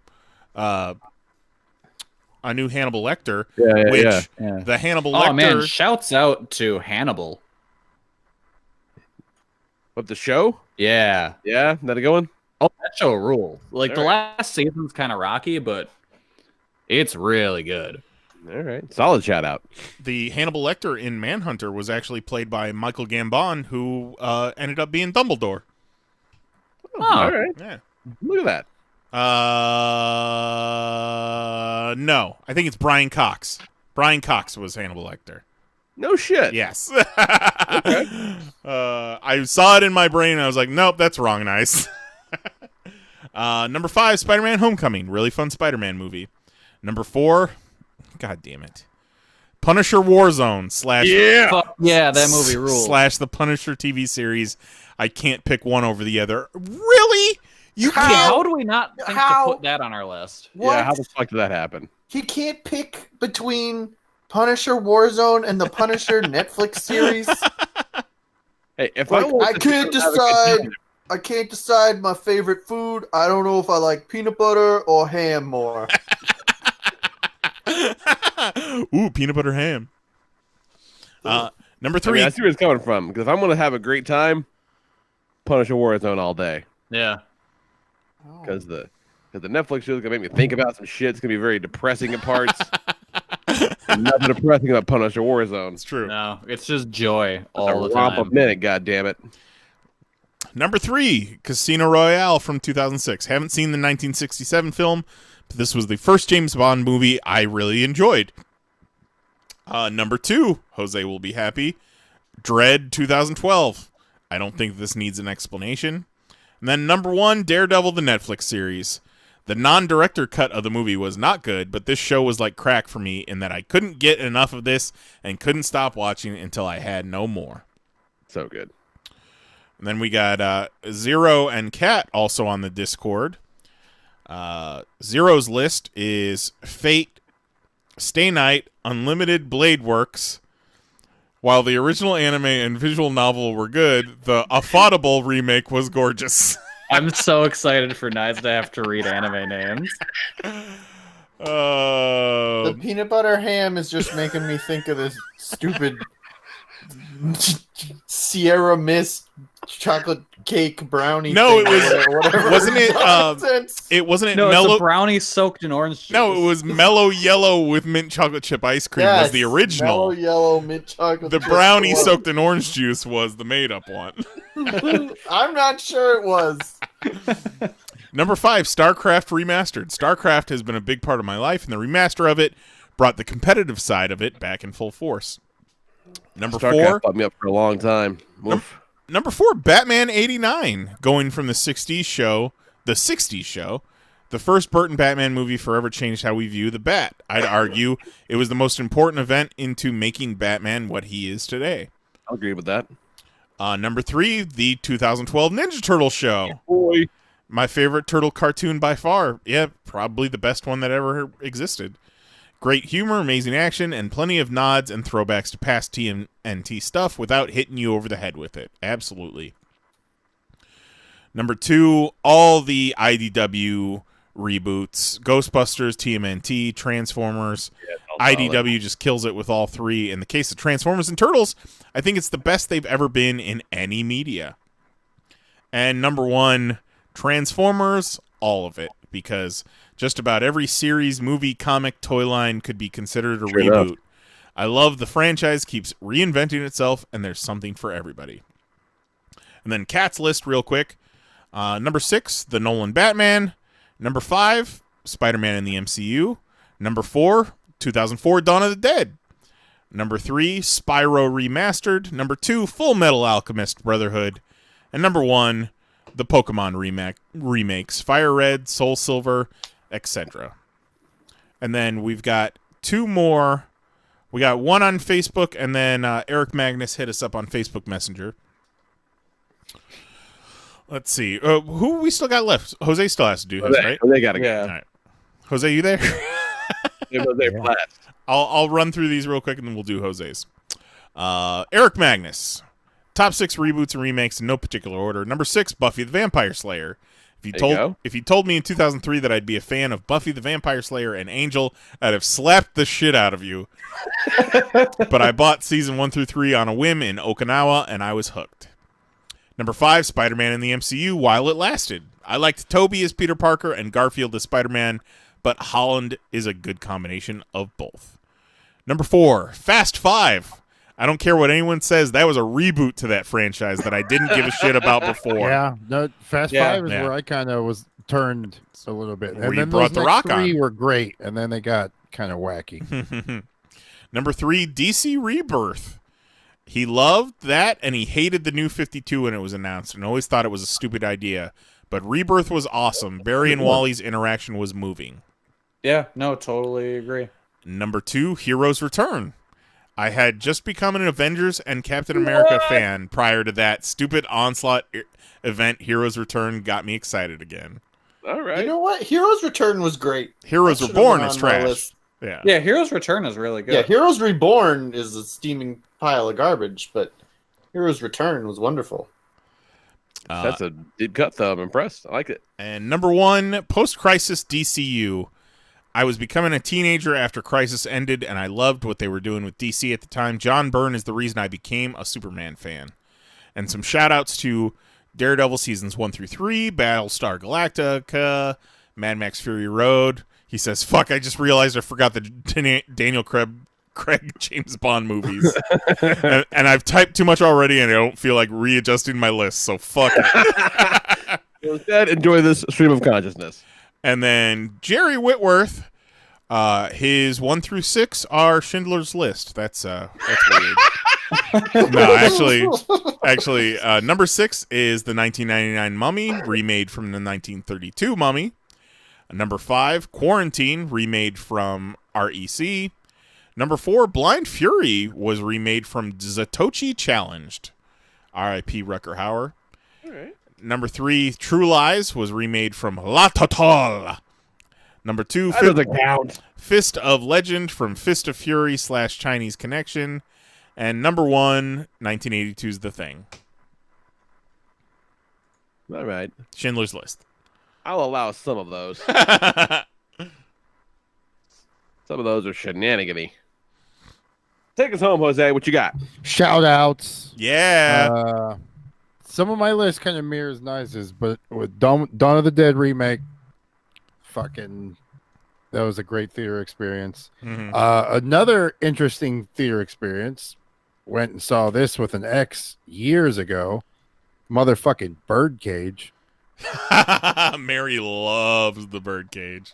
Hannibal Lecter. Yeah. The Hannibal Lecter. Oh man, shouts out to Hannibal. What, the show? Yeah. Yeah, that a good one? Oh, that show rules. Like, All the right. last season's kind of rocky, but it's really good. All right. Solid shout out. The Hannibal Lecter in Manhunter was actually played by Michael Gambon, who ended up being Dumbledore. Oh, all right. Yeah. Look at that. No. I think it's Brian Cox. Brian Cox was Hannibal Lecter. No shit. Yes. I saw it in my brain, and I was like, nope, that's wrong, Nice. Number 5, Spider-Man Homecoming. Really fun Spider-Man movie. Number 4, God damn it, Punisher Warzone / Fuck yeah, that movie rules. / the Punisher TV series. I can't pick one over the other. Really? How do we not think to put that on our list? What? Yeah, how the fuck did that happen? He can't pick between Punisher Warzone and the Punisher Netflix series. Hey, if Like, want I to can't have a good decide. time- I can't decide my favorite food. I don't know if I like peanut butter or ham more. Ooh, peanut butter ham. Number 3. I mean, I see where it's coming from. Because if I'm going to have a great time, Punisher Warzone all day. Yeah. Because the Netflix show is going to make me think about some shit. It's going to be very depressing at parts. Nothing depressing about Punisher Warzone. It's true. No, it's just joy all a the romp time. a minute, goddammit. Number 3, Casino Royale from 2006. Haven't seen the 1967 film, but this was the first James Bond movie I really enjoyed. Number 2, Jose will be happy, Dread 2012. I don't think this needs an explanation. And then number 1, Daredevil, the Netflix series. The non-director cut of the movie was not good, but this show was like crack for me in that I couldn't get enough of this and couldn't stop watching until I had no more. So good. And then we got Zero and Cat also on the Discord. Zero's list is Fate, Stay Night, Unlimited Blade Works. While the original anime and visual novel were good, the Affordable remake was gorgeous. I'm so excited for Knize to have to read anime names. The peanut butter ham is just making me think of this stupid Sierra Mist chocolate cake brownie. No, thing it was or whatever. wasn't it? Nonsense. It wasn't it No, mellow. it's a brownie soaked in orange juice. No, it was mellow yellow with mint chocolate chip ice cream. Yes, Was the original. mellow yellow mint chocolate. The chip brownie was. soaked in orange juice was the made up one. I'm not sure it was. Number 5, StarCraft Remastered. StarCraft has been a big part of my life, and the remaster of it brought the competitive side of it back in full force. Number StarCraft 4, fucked me up for a long time. Number 4, Batman '89, going from the '60s show, the first Burton Batman movie forever changed how we view the Bat. I'd argue it was the most important event into making Batman what he is today. I'll agree with that. Number 3, the 2012 Ninja Turtle show. Boy. My favorite turtle cartoon by far. Yeah, probably the best one that ever existed. Great humor, amazing action, and plenty of nods and throwbacks to past TMNT stuff without hitting you over the head with it. Absolutely. Number 2, all the IDW reboots. Ghostbusters, TMNT, Transformers. IDW just kills it with all 3. In the case of Transformers and Turtles, I think it's the best they've ever been in any media. And number 1, Transformers, all of it. because just about every series, movie, comic, toy line could be considered a Sure reboot. enough. I love the franchise keeps reinventing itself, and there's something for everybody. And then Cat's list real quick. Number 6, the Nolan Batman. Number 5, Spider-Man in the MCU. Number 4, 2004 Dawn of the Dead. Number 3, Spyro Remastered. Number 2, Full Metal Alchemist Brotherhood. And number 1, the Pokemon remakes, Fire Red, Soul Silver, etc. And then we've got 2 more. We got one on Facebook, and then Eric Magnus hit us up on Facebook Messenger. Let's see. Who we still got left? Jose still has to do his, right? Jose got to go. All right. Jose, you there? I'll run through these real quick, and then we'll do Jose's. Eric Magnus. Top 6 reboots and remakes in no particular order. Number 6, Buffy the Vampire Slayer. If you told me in 2003 that I'd be a fan of Buffy the Vampire Slayer and Angel, I'd have slapped the shit out of you. But I bought season 1 through 3 on a whim in Okinawa, and I was hooked. Number 5, Spider-Man in the MCU while it lasted. I liked Tobey as Peter Parker and Garfield as Spider-Man, but Holland is a good combination of both. Number 4, Fast 5. I don't care what anyone says. That was a reboot to that franchise that I didn't give a shit about before. Yeah, no, Fast 5 is where I kind of was turned a little bit. Where And you then brought those the next rock on. 3 were great, and then they got kind of wacky. Number 3, DC Rebirth. He loved that, and he hated the new 52 when it was announced, and always thought it was a stupid idea. But Rebirth was awesome. Barry and Wally's interaction was moving. Yeah, no, totally agree. Number 2, Heroes Return. I had just become an Avengers and Captain America fan prior to that. Stupid Onslaught event, Heroes Return, got me excited again. All right. You know what? Heroes Return was great. Heroes That should've Reborn been is on my trash. list. Yeah, Heroes Return is really good. Yeah, Heroes Reborn is a steaming pile of garbage, but Heroes Return was wonderful. That's a deep cut, though. I'm impressed. I like it. And number 1, Post-Crisis DCU. I was becoming a teenager after Crisis ended, and I loved what they were doing with DC at the time. John Byrne is the reason I became a Superman fan. And some shout-outs to Daredevil Seasons 1 through 3, Battlestar Galactica, Mad Max Fury Road. He says, fuck, I just realized I forgot the Daniel Craig James Bond movies. and I've typed too much already, and I don't feel like readjusting my list, so fuck it. Instead, enjoy this stream of consciousness. And then Jerry Whitworth, his 1 through 6 are Schindler's List. That's weird. No, actually, number 6 is the 1999 Mummy, remade from the 1932 Mummy. Number 5, Quarantine, remade from REC. Number 4, Blind Fury was remade from Zatoichi Challenged. R.I.P. Rucker Hauer. All right. Number 3, True Lies was remade from La Totale. Number 2, Fist of Legend from Fist of Fury / Chinese Connection. And number 1, 1982's The Thing. All right. Schindler's List. I'll allow some of those. Some of those are shenanigans. Take us home, Jose. What you got? Shout outs. Yeah. Some of my list kind of mirrors Knize's, but with Dawn of the Dead remake, that was a great theater experience. Mm-hmm. Another interesting theater experience, went and saw this with an ex years ago, motherfucking Birdcage. Mary loves the Birdcage.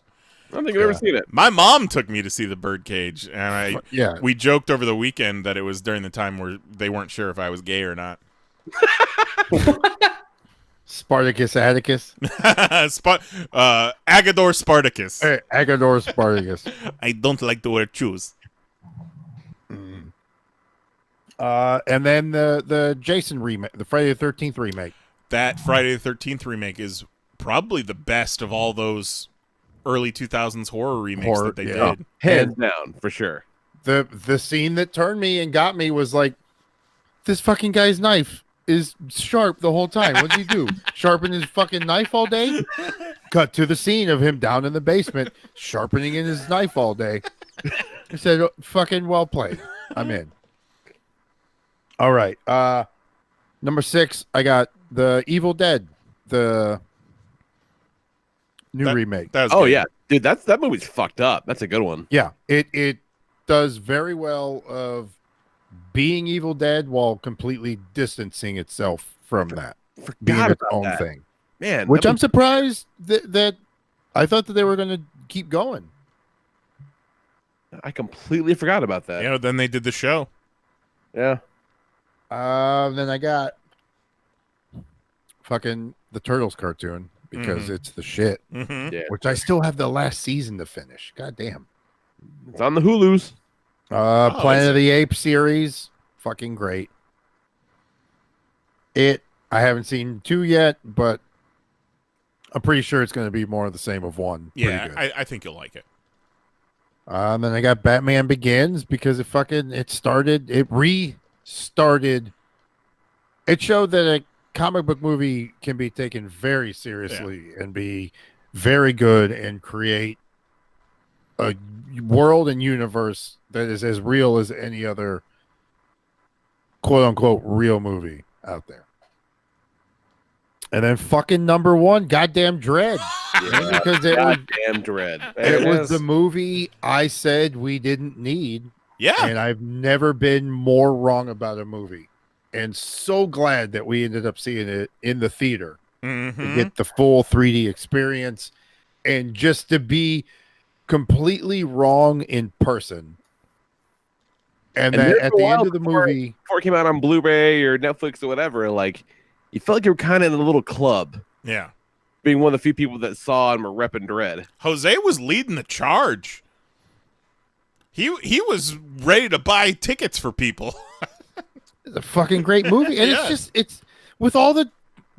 I don't think I've ever seen it. My mom took me to see the Birdcage, and Yeah. we joked over the weekend that it was during the time where they weren't sure if I was gay or not. Spartacus Atticus. Agador Spartacus. Hey, Agador Spartacus. I don't like to wear shoes. And then the Jason remake, the Friday the 13th remake. That Friday the 13th remake is probably the best of all those early 2000s horror remakes that they did. Hands down, for sure. The scene that turned me and got me was like, this fucking guy's knife is sharp the whole time. What does he do? Sharpen his fucking knife all day? Cut to the scene of him down in the basement sharpening in his knife all day. I said, fucking well played. I'm in. All right. Number 6, I got the Evil Dead, the new remake. That was Oh good. yeah, dude, that movie's fucked up. That's a good one. Yeah, it does very well of being Evil Dead while completely distancing itself from that, being its about own that. thing. Man, Which that I'm surprised that I thought that they were going to keep going. I completely forgot about that. You know, then they did the show. Yeah. Then I got fucking the Turtles cartoon because it's the shit. Yeah. Which I still have the last season to finish. God damn. It's on the Hulus. Planet of the Apes series, fucking great. I haven't seen 2 yet, but I'm pretty sure it's going to be more of the same of 1. Yeah, Pretty good. I think you'll like it. Then I got Batman Begins because it restarted. It showed that a comic book movie can be taken very seriously and be very good and create a world and universe that is as real as any other quote unquote real movie out there. And then fucking number 1, goddamn Dread. Yeah, because it goddamn Dread. It was the movie I said we didn't need. Yeah. And I've never been more wrong about a movie. And so glad that we ended up seeing it in the theater to get the full 3D experience and just to be completely wrong in person. And then then at for a the while end of the movie, before it came out on Blu-ray or Netflix or whatever, like you felt like you were kind of in a little club. Yeah. Being one of the few people that saw and were repping Dread. Jose was leading the charge. He was ready to buy tickets for people. it's a fucking great movie. And it's with all the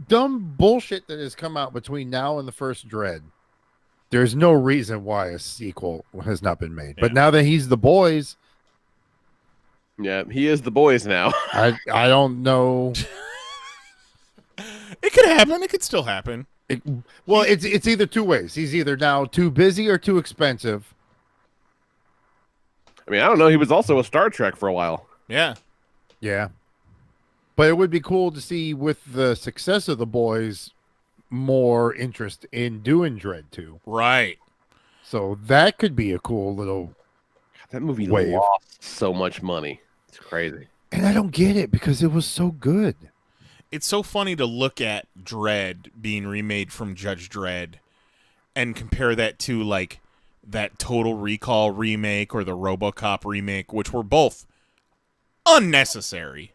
dumb bullshit that has come out between now and the first Dread, there's no reason why a sequel has not been made. But now that he's the boys. Yeah, he is the boys now. I don't know. It could happen. It could still happen. It's either two ways. He's either now too busy or too expensive. I mean, I don't know. He was also a Star Trek for a while. Yeah. Yeah. But it would be cool to see with the success of the boys more interest in doing Dread 2. Right. So that could be a cool little that movie wave. Lost so much money. It's crazy. And I don't get it because it was so good. It's so funny to look at Dredd being remade from Judge Dredd and compare that to like that Total Recall remake or the RoboCop remake, which were both unnecessary.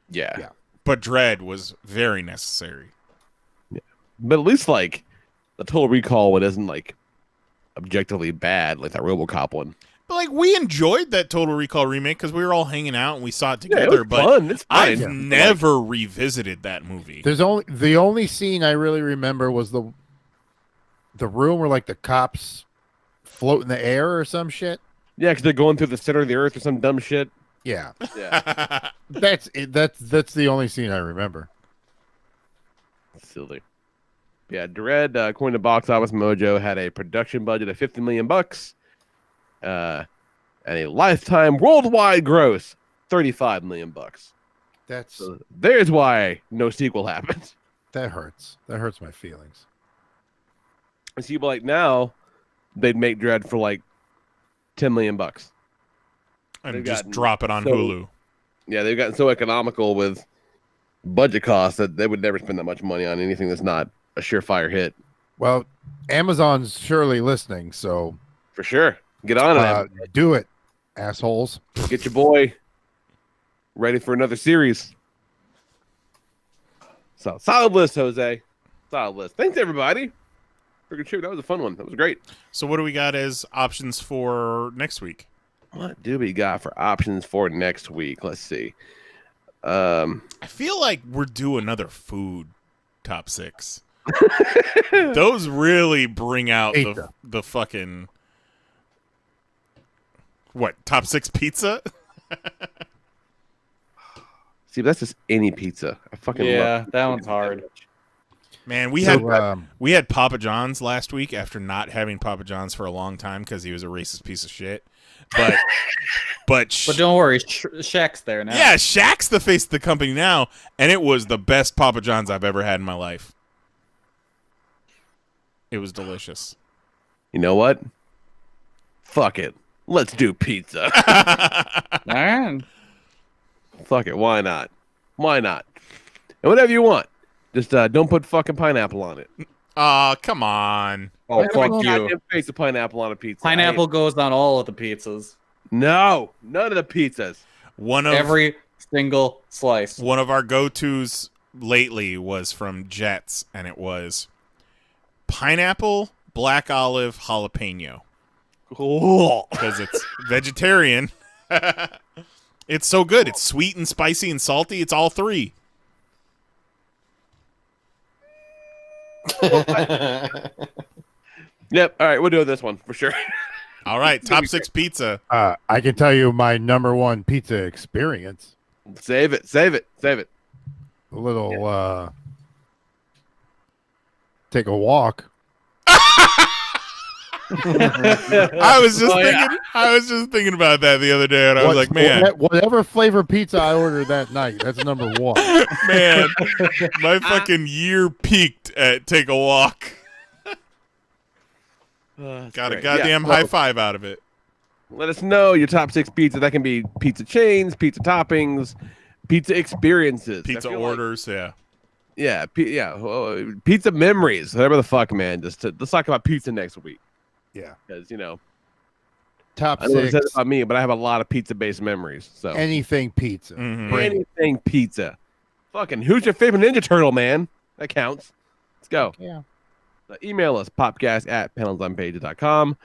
Yeah. But Dredd was very necessary. Yeah. But at least like the Total Recall one isn't like objectively bad like that RoboCop one. But like we enjoyed that Total Recall remake because we were all hanging out and we saw it together. Yeah, it was but fun. It's fine. I've never revisited that movie. There's the only scene I really remember was the room where like the cops float in the air or some shit. Yeah, because they're going through the center of the earth or some dumb shit. Yeah. Yeah. That's it. That's the only scene I remember. Silly. Yeah, Dredd, according to Box Office Mojo, had a production budget of $50 million. And a lifetime worldwide gross $35 million. So there's why no sequel happened. That hurts. That hurts my feelings. And see, like now, they'd make Dredd for like $10 million. And They've just gotten drop it on so- Hulu. Yeah, they've gotten so economical with budget costs that they would never spend that much money on anything that's not a surefire hit. Well, Amazon's surely listening, so for sure, get on it. Do it, assholes. Get your boy ready for another series. So solid list, Jose. Solid list. Thanks everybody. Freaking shoot, that was a fun one. That was great. So what do we got as options for next week? What do we got for options for next week? Let's see. I feel like we're due another food top 6. Those really bring out the fucking what, top 6 pizza? See, but that's just any pizza. I fucking love that one's hard. Man, we had Papa John's last week after not having Papa John's for a long time because he was a racist piece of shit. But don't worry, Shaq's there now. Yeah, Shaq's the face of the company now, and it was the best Papa John's I've ever had in my life. It was delicious. You know what? Fuck it. Let's do pizza. All right. Fuck it. Why not? Why not? And whatever you want. Just don't put fucking pineapple on it. Come on. Oh, fuck you. goddamn face of pineapple on a pizza. Pineapple goes on all of the pizzas. No, none of the pizzas. Every single slice. One of our go-tos lately was from Jets, and it was pineapple, black olive, jalapeno. Cool. Because it's vegetarian. It's so good. It's sweet and spicy and salty. It's all three. Yep. All right, we're doing this one for sure. All right, top 6 pizza. I can tell you my number one pizza experience. Save it. A little take a walk. I was just thinking about that the other day, and I was like, man, whatever flavor pizza I ordered that night, that's number one. Man, my fucking year peaked at take a walk. Got a goddamn high five out of it. Let us know your top 6 pizza. That can be pizza chains, pizza toppings, pizza experiences, pizza orders. Yeah, pizza memories, whatever the fuck, man. Let's talk about pizza next week. Yeah, because top I know 6 it's about me, but I have a lot of pizza-based memories. So anything pizza, anything pizza. Fucking, who's your favorite Ninja Turtle, man? That counts. Let's go. Yeah. Email us, popcast@PanelsOnPages.com.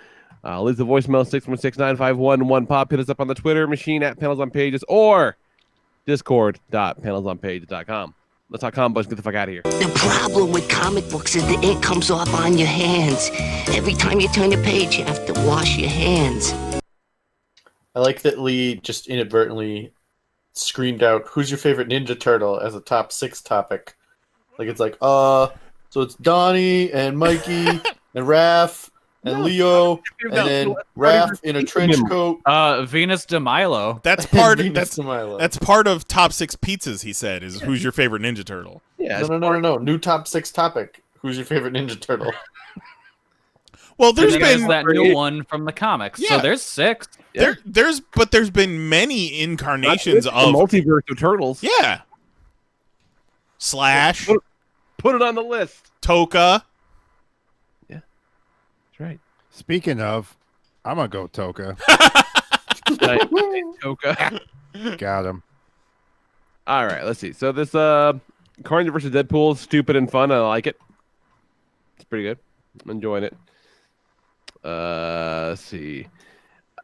Leave the voicemail 616-951-1POP. Hit us up on the Twitter machine @PanelsOnPages or discord.panelsonpages.com. Let's talk comic books. Get the fuck out of here. The problem with comic books is the ink comes off on your hands. Every time you turn the page, you have to wash your hands. I like that Lee just inadvertently screamed out, "Who's your favorite Ninja Turtle?" as a top 6 topic. Like it's like, so it's Donnie and Mikey and Raph and Leo and then Raph in a trench coat. Venus de Milo. That's part. That's part of top 6 pizzas. He said, "Is who's your favorite Ninja Turtle?" Yeah. No. New top 6 topic. Who's your favorite Ninja Turtle? Well, there's been been that new one from the comics. Yeah. So there's 6. There's been many incarnations of multiverse of turtles. Yeah. Slash. Put it on the list. Toka. Yeah. That's right. Speaking of, I'm gonna go Toka. Toka. Got him. All right, let's see. So this Carnage versus Deadpool is stupid and fun. I like it. It's pretty good. I'm enjoying it. Let's see.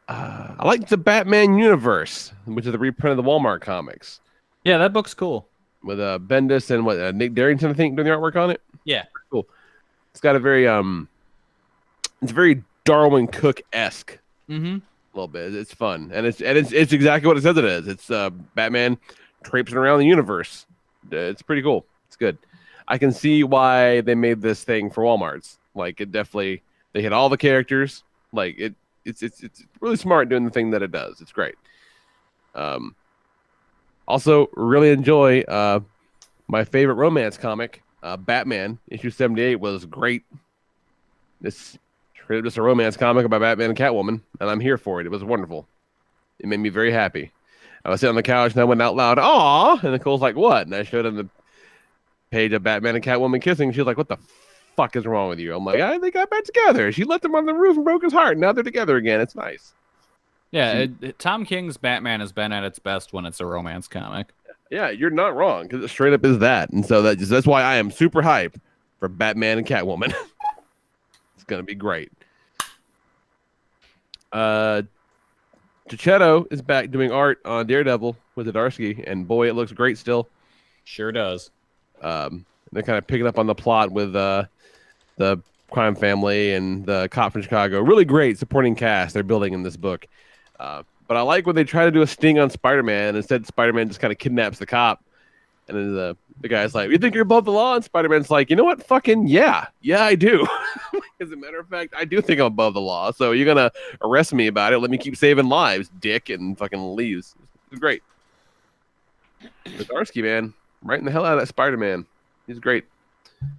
I like the Batman universe, which is the reprint of the Walmart comics. Yeah, that book's cool. With Bendis and Nick Darrington, I think, doing the artwork on it. Yeah, cool. It's got a very it's very Darwin Cook-esque. Mm-hmm. A little bit. It's fun, and it's exactly what it says it is. It's Batman traipsing around the universe. It's pretty cool. It's good. I can see why they made this thing for Walmart's. Like, it definitely, they hit all the characters. Like, it's really smart doing the thing that it does. It's great. Also, really enjoy my favorite romance comic, Batman, issue 78 was great. This just a romance comic about Batman and Catwoman, and I'm here for it. It was wonderful. It made me very happy. I was sitting on the couch and I went out loud, "Aw!" And Nicole's like, "What?" And I showed him the page of Batman and Catwoman kissing. She was like, "What the fuck is wrong with you?" I'm like, "They got back together. She left him on the roof and broke his heart. Now they're together again. It's nice." Yeah, Tom King's Batman has been at its best when it's a romance comic. Yeah, you're not wrong, because it straight up is that. And so that's why I am super hyped for Batman and Catwoman. It's going to be great. Chichetto is back doing art on Daredevil with Zdarsky, and boy, it looks great still. Sure does. They're kind of picking up on the plot with the crime family and the cop from Chicago. Really great supporting cast they're building in this book. But I like when they try to do a sting on Spider-Man. Instead, Spider-Man just kind of kidnaps the cop. And then the guy's like, "You think you're above the law?" And Spider-Man's like, "You know what? Fucking yeah, I do." As a matter of fact, I do think I'm above the law. So you're going to arrest me about it. Let me keep saving lives, dick, and fucking leaves. It's great. Zdarsky, man, writing the hell out of that Spider-Man. He's great.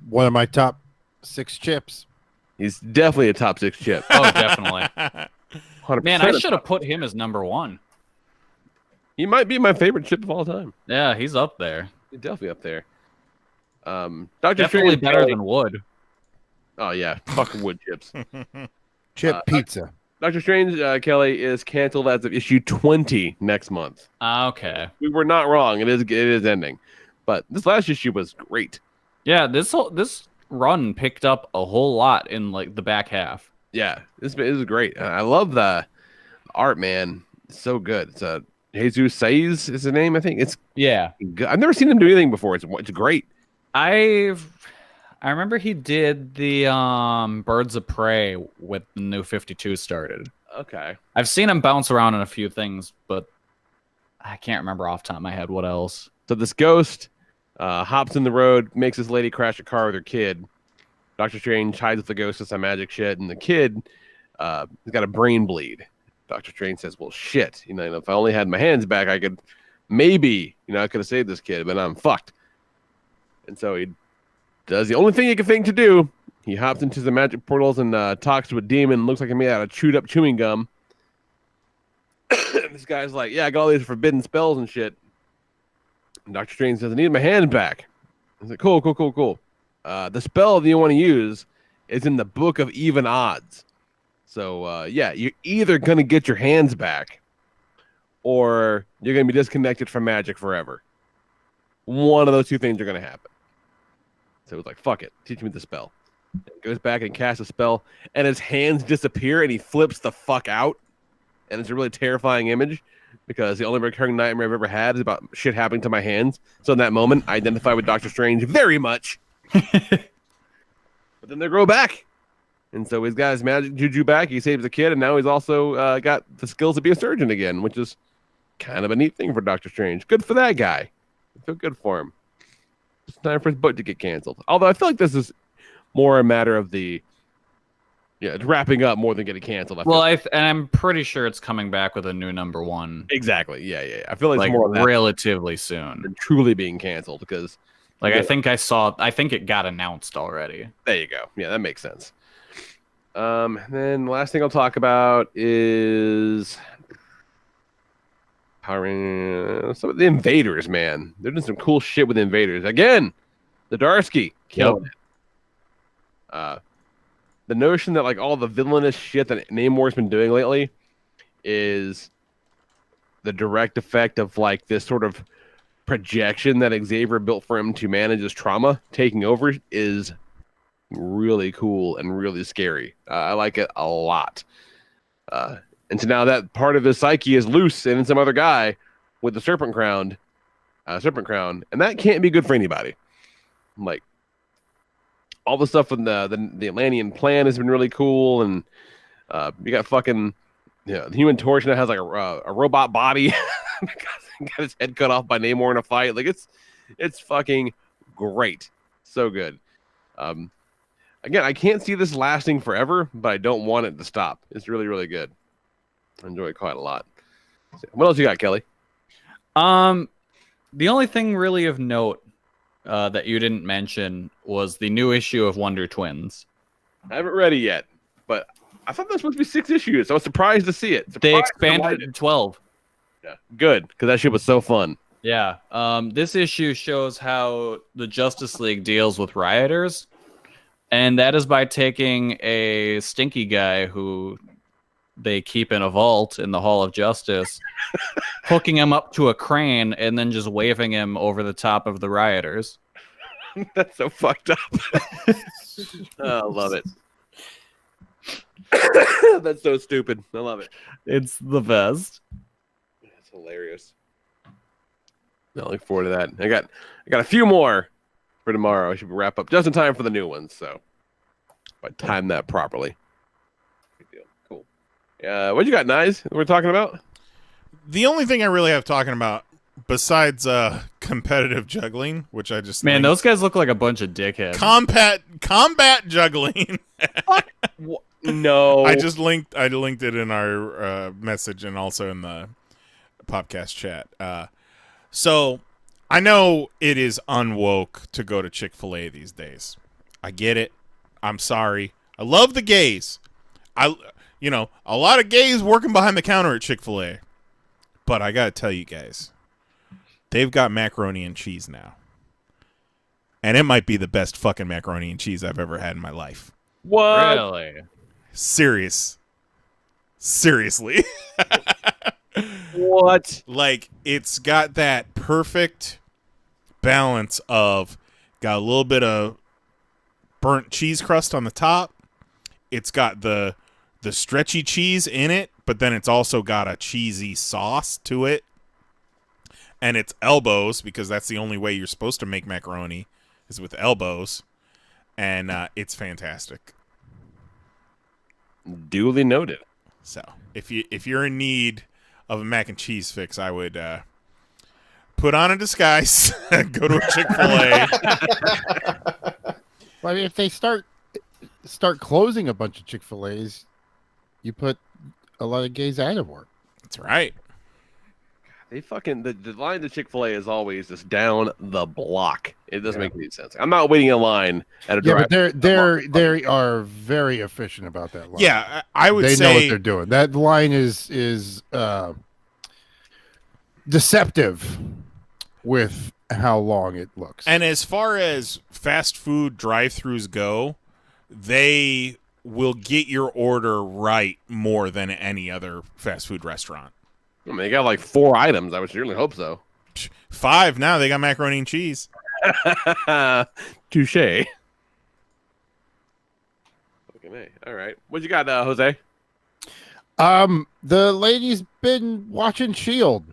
One of my top 6 chips. He's definitely a top 6 chip. Oh, definitely. 100%. Man, I should have put him as number 1. He might be my favorite chip of all time. Yeah, he's up there. He's definitely up there. Dr. Definitely Strange better than Wood. Oh yeah, fucking wood chips. Chip pizza. Doctor Strange, Kelly, is canceled as of issue 20 next month. Okay. We were not wrong. It is ending, but this last issue was great. Yeah, this run picked up a whole lot in like the back half. Yeah, this is great. I love the art, man. It's so good. It's Jesus Says is his name, I think. It's good. I've never seen him do anything before. It's great. I remember he did the Birds of Prey with the New 52 started. Okay. I've seen him bounce around in a few things, but I can't remember off the top of my head what else. So this ghost hops in the road, makes this lady crash a car with her kid. Doctor Strange hides with the ghost with some magic shit, and the kid has got a brain bleed. Doctor Strange says, well, shit. If I only had my hands back, I could maybe, I could have saved this kid, but I'm fucked. And so he does the only thing he can think to do. He hops into the magic portals and talks to a demon. Looks like he made out of chewed up chewing gum. This guy's like, yeah, I got all these forbidden spells and shit. And Doctor Strange says, I need my hand back. He's like, cool. The spell that you want to use is in the Book of Even Odds. So, you're either going to get your hands back or you're going to be disconnected from magic forever. One of those two things are going to happen. So it was like, fuck it. Teach me the spell. He goes back and casts a spell, and his hands disappear, and he flips the fuck out. And it's a really terrifying image because the only recurring nightmare I've ever had is about shit happening to my hands. So in that moment, I identify with Doctor Strange very much. But then they grow back. And so he's got his magic juju back. He saves the kid, and now he's also got the skills to be a surgeon again, which is kind of a neat thing for Doctor Strange. Good for that guy. I feel good for him. It's time for his book to get canceled. Although I feel like this is more a matter of it's wrapping up more than getting canceled. And I'm pretty sure it's coming back with a new number 1. Exactly. Yeah. I feel like it's more relatively soon than truly being canceled because, I think it got announced already. There you go. Yeah, that makes sense. Then the last thing I'll talk about is some of the Invaders, man. They're doing some cool shit with Invaders. Again, the Darsky killing it. The notion that all the villainous shit that Namor's been doing lately is the direct effect of this sort of projection that Xavier built for him to manage his trauma taking over is really cool and really scary. I like it a lot. And so now that part of his psyche is loose and in some other guy with the serpent crown, and that can't be good for anybody. All the stuff with the Atlantean plan has been really cool, and you got fucking the Human Torch now has a robot body. Got his head cut off by Namor in a fight. It's fucking great, so good. Again, I can't see this lasting forever, but I don't want it to stop. It's really, really good. I enjoy it quite a lot. What else you got, Kelly? The only thing really of note that you didn't mention was the new issue of Wonder Twins. I haven't read it yet, but I thought that was supposed to be 6 issues. I was surprised to see it. They expanded it to 12. Yeah, good, because that shit was so fun. Yeah. This issue shows how the Justice League deals with rioters, and that is by taking a stinky guy who they keep in a vault in the Hall of Justice, hooking him up to a crane, and then just waving him over the top of the rioters. That's so fucked up. I love it. That's so stupid. I love it. It's the best. It's hilarious. I look forward to that. I got a few more for tomorrow. I should wrap up just in time for the new ones. So if I time that properly. Good deal. Cool. What you got, Knize? We're talking about? The only thing I really have talking about, besides competitive juggling, which I just man, those guys look like a bunch of dickheads. Combat juggling. No, I linked it in our message and also in the podcast chat. So I know it is unwoke to go to Chick-fil-A these days. I get it. I'm sorry. I love the gays. A lot of gays working behind the counter at Chick-fil-A. But I gotta tell you guys, they've got macaroni and cheese now. And it might be the best fucking macaroni and cheese I've ever had in my life. What? Really? Seriously. What? Like, it's got that perfect balance of got a little bit of burnt cheese crust on the top. It's got the stretchy cheese in it, but then it's also got a cheesy sauce to it. And it's elbows, because that's the only way you're supposed to make macaroni is with elbows. And it's fantastic. Duly noted. So, if you're in need of a mac and cheese fix, I would put on a disguise, go to a Chick-fil-A. Well, I mean, if they start closing a bunch of Chick-fil-A's, you put a lot of gays out of work. That's right. They fucking the line to Chick-fil-A is always just down the block. It doesn't make any sense. I'm not waiting in line at a drive. Yeah, but they are very efficient about that line. Yeah, I would say say they know what they're doing. That line is deceptive with how long it looks. And as far as fast food drive-thrus go, they will get your order right more than any other fast food restaurant. I mean, they got like 4 items. I would certainly hope so. 5 now. They got macaroni and cheese. Touche. Okay, all right. What you got, Jose? The lady's been watching Shield.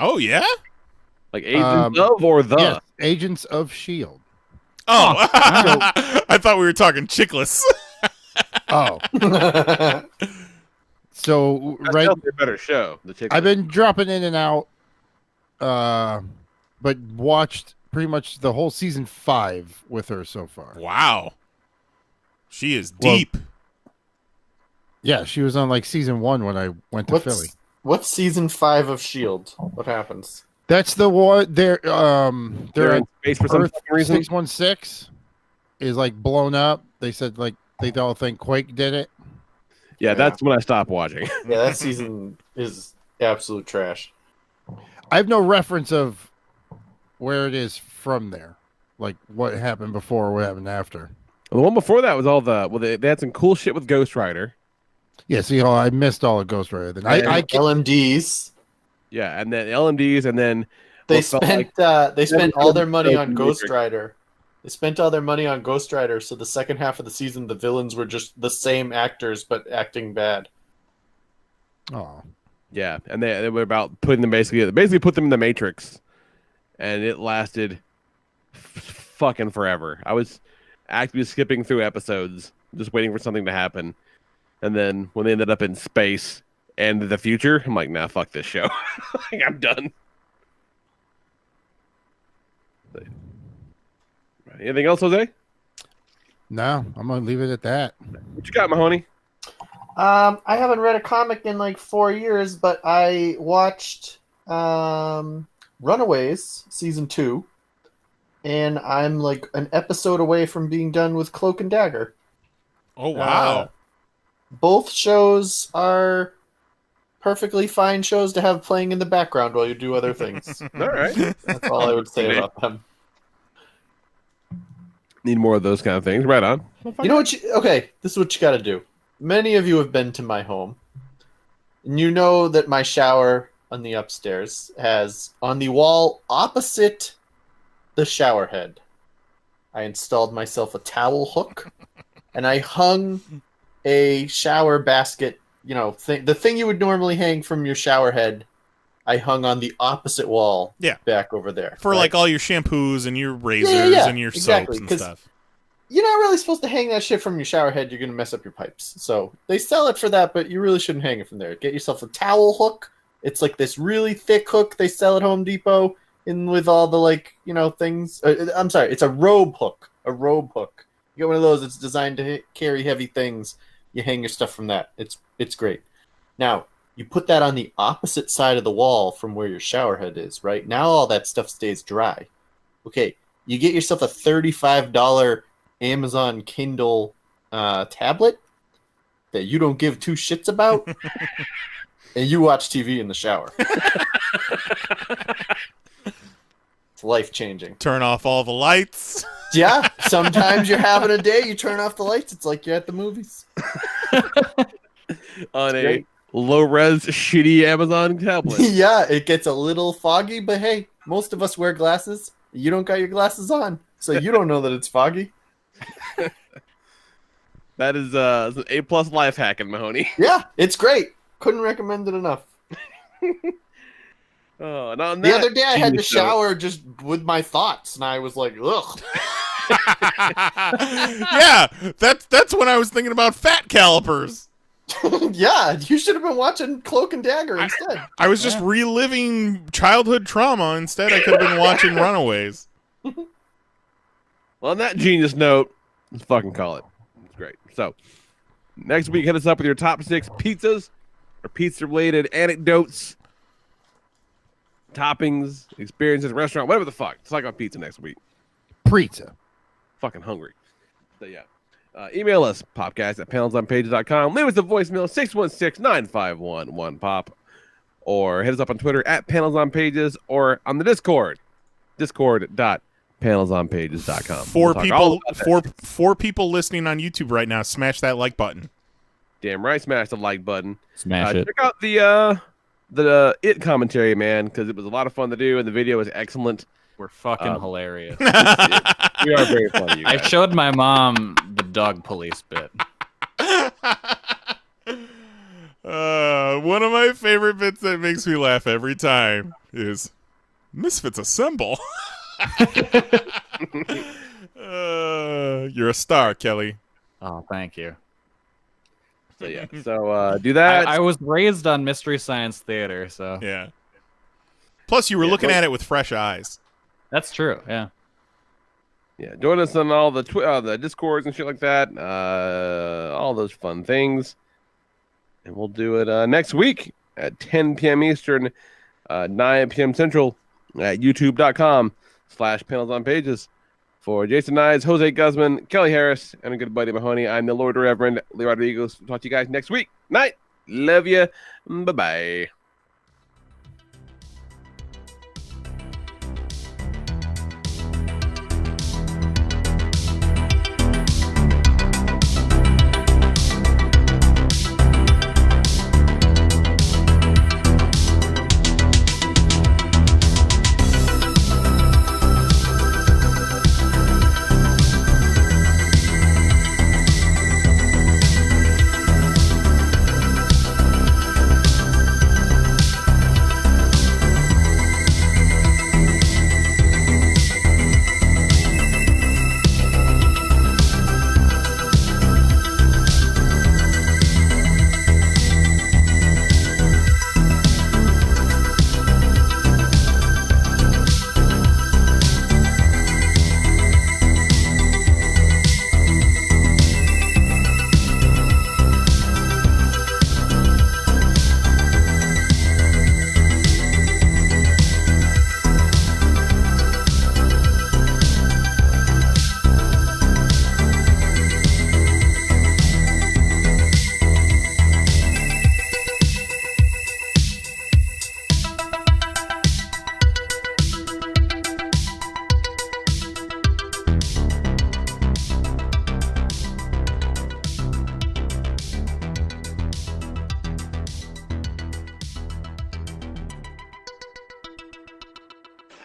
Oh yeah, like Agents of or the yes, Agents of Shield. Oh, I thought we were talking Chickless. Oh. So that's a better show. I've been dropping in and out, but watched pretty much the whole season 5 with her so far. Wow, she is deep. Well, yeah, she was on like season 1 when I went to Philly. What's season 5 of Shield? What happens? That's the one. They're in space for some Earth reason. 616 is like blown up. They said like they don't think Quake did it. Yeah, that's when I stopped watching. Yeah, that season is absolute trash. I have no reference of where it is from there, like what happened before or what happened after. Well, the one before that was all they had some cool shit with Ghost Rider. Yeah, see, I missed all of Ghost Rider. Then I LMDs. Yeah, and then LMDs, and then they spent all their money on Ghost Rider. They spent all their money on Ghost Rider, so the second half of the season, the villains were just the same actors but acting bad. Oh, yeah, and they were about putting them basically put them in the Matrix, and it lasted fucking forever. I was actively skipping through episodes, just waiting for something to happen, and then when they ended up in space and the future, I'm like, nah, fuck this show. I'm done. Anything else, Jose? No, I'm gonna leave it at that. What you got, Mahoney? I haven't read a comic in like 4 years, but I watched Runaways season 2, and I'm like an episode away from being done with Cloak and Dagger. Oh wow! Both shows are perfectly fine shows to have playing in the background while you do other things. All right, that's all I would say about them. Need more of those kind of things. Right on. You know what? Okay, this is what you got to do. Many of you have been to my home, and you know that my shower on the upstairs has, on the wall opposite the shower head, I installed myself a towel hook, and I hung a shower basket, the thing you would normally hang from your shower head, I hung on the opposite wall back over there. For like all your shampoos and your razors and your soaps and stuff. You're not really supposed to hang that shit from your shower head. You're going to mess up your pipes. So they sell it for that, but you really shouldn't hang it from there. Get yourself a towel hook. It's like this really thick hook they sell at Home Depot in with all the things. I'm sorry, it's a robe hook. A robe hook. You get one of those. It's designed to carry heavy things. You hang your stuff from that. It's great. Now, you put that on the opposite side of the wall from where your shower head is, right? Now all that stuff stays dry. Okay, you get yourself a $35 Amazon Kindle tablet that you don't give two shits about, and you watch TV in the shower. It's life-changing. Turn off all the lights. Yeah, sometimes you're having a day, you turn off the lights, it's like you're at the movies. On a Great. low-res, shitty Amazon tablet. Yeah, it gets a little foggy, but hey, most of us wear glasses. You don't got your glasses on, so you don't know that it's foggy. That is an A+ life hack in Mahoney. Yeah, it's great. Couldn't recommend it enough. Oh, and on The that other day I had to genius note- shower just with my thoughts, and I was like, ugh. Yeah, that's when I was thinking about fat calipers. Yeah, you should have been watching Cloak and Dagger instead. I was just reliving childhood trauma. Instead, I could have been watching Runaways. Well, on that genius note, let's fucking call it. It's great. So, next week, hit us up with your top 6 pizzas or pizza-related anecdotes, toppings, experiences, restaurant, whatever the fuck. Let's talk about pizza next week. Pizza. Fucking hungry. So, yeah. Email us, popcast@PanelsOnPages.com. Leave us a voicemail, 616-951-1POP. Or hit us up on Twitter @PanelsOnPages or on the Discord, discord.panelsonpages.com. Four people listening on YouTube right now. Smash that like button. Damn right, smash the like button. Smash it. Check out the It commentary, man, because it was a lot of fun to do, and the video was excellent. We're fucking hilarious. We are very funny. You I guys. showed my mom the dog police bit. One of my favorite bits that makes me laugh every time is Misfits Assemble. You're a star, Kelly. Oh, thank you. So yeah, so do that. I was raised on Mystery Science Theater, so Yeah. Plus, you were looking at it with fresh eyes. that's true. Yeah. Yeah, join us on all the the Discords and shit like that. All those fun things. And we'll do it next week at 10 p.m. Eastern, 9 p.m. Central at youtube.com/panelsonpages. For Jason Knize, Jose Guzman, Kelly Harris, and a good buddy Mahoney, I'm the Lord Reverend Lee Rodriguez. Talk to you guys next week. Night. Love you. Bye-bye.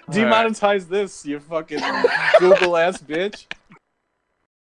Demonetize this, you fucking Google ass bitch.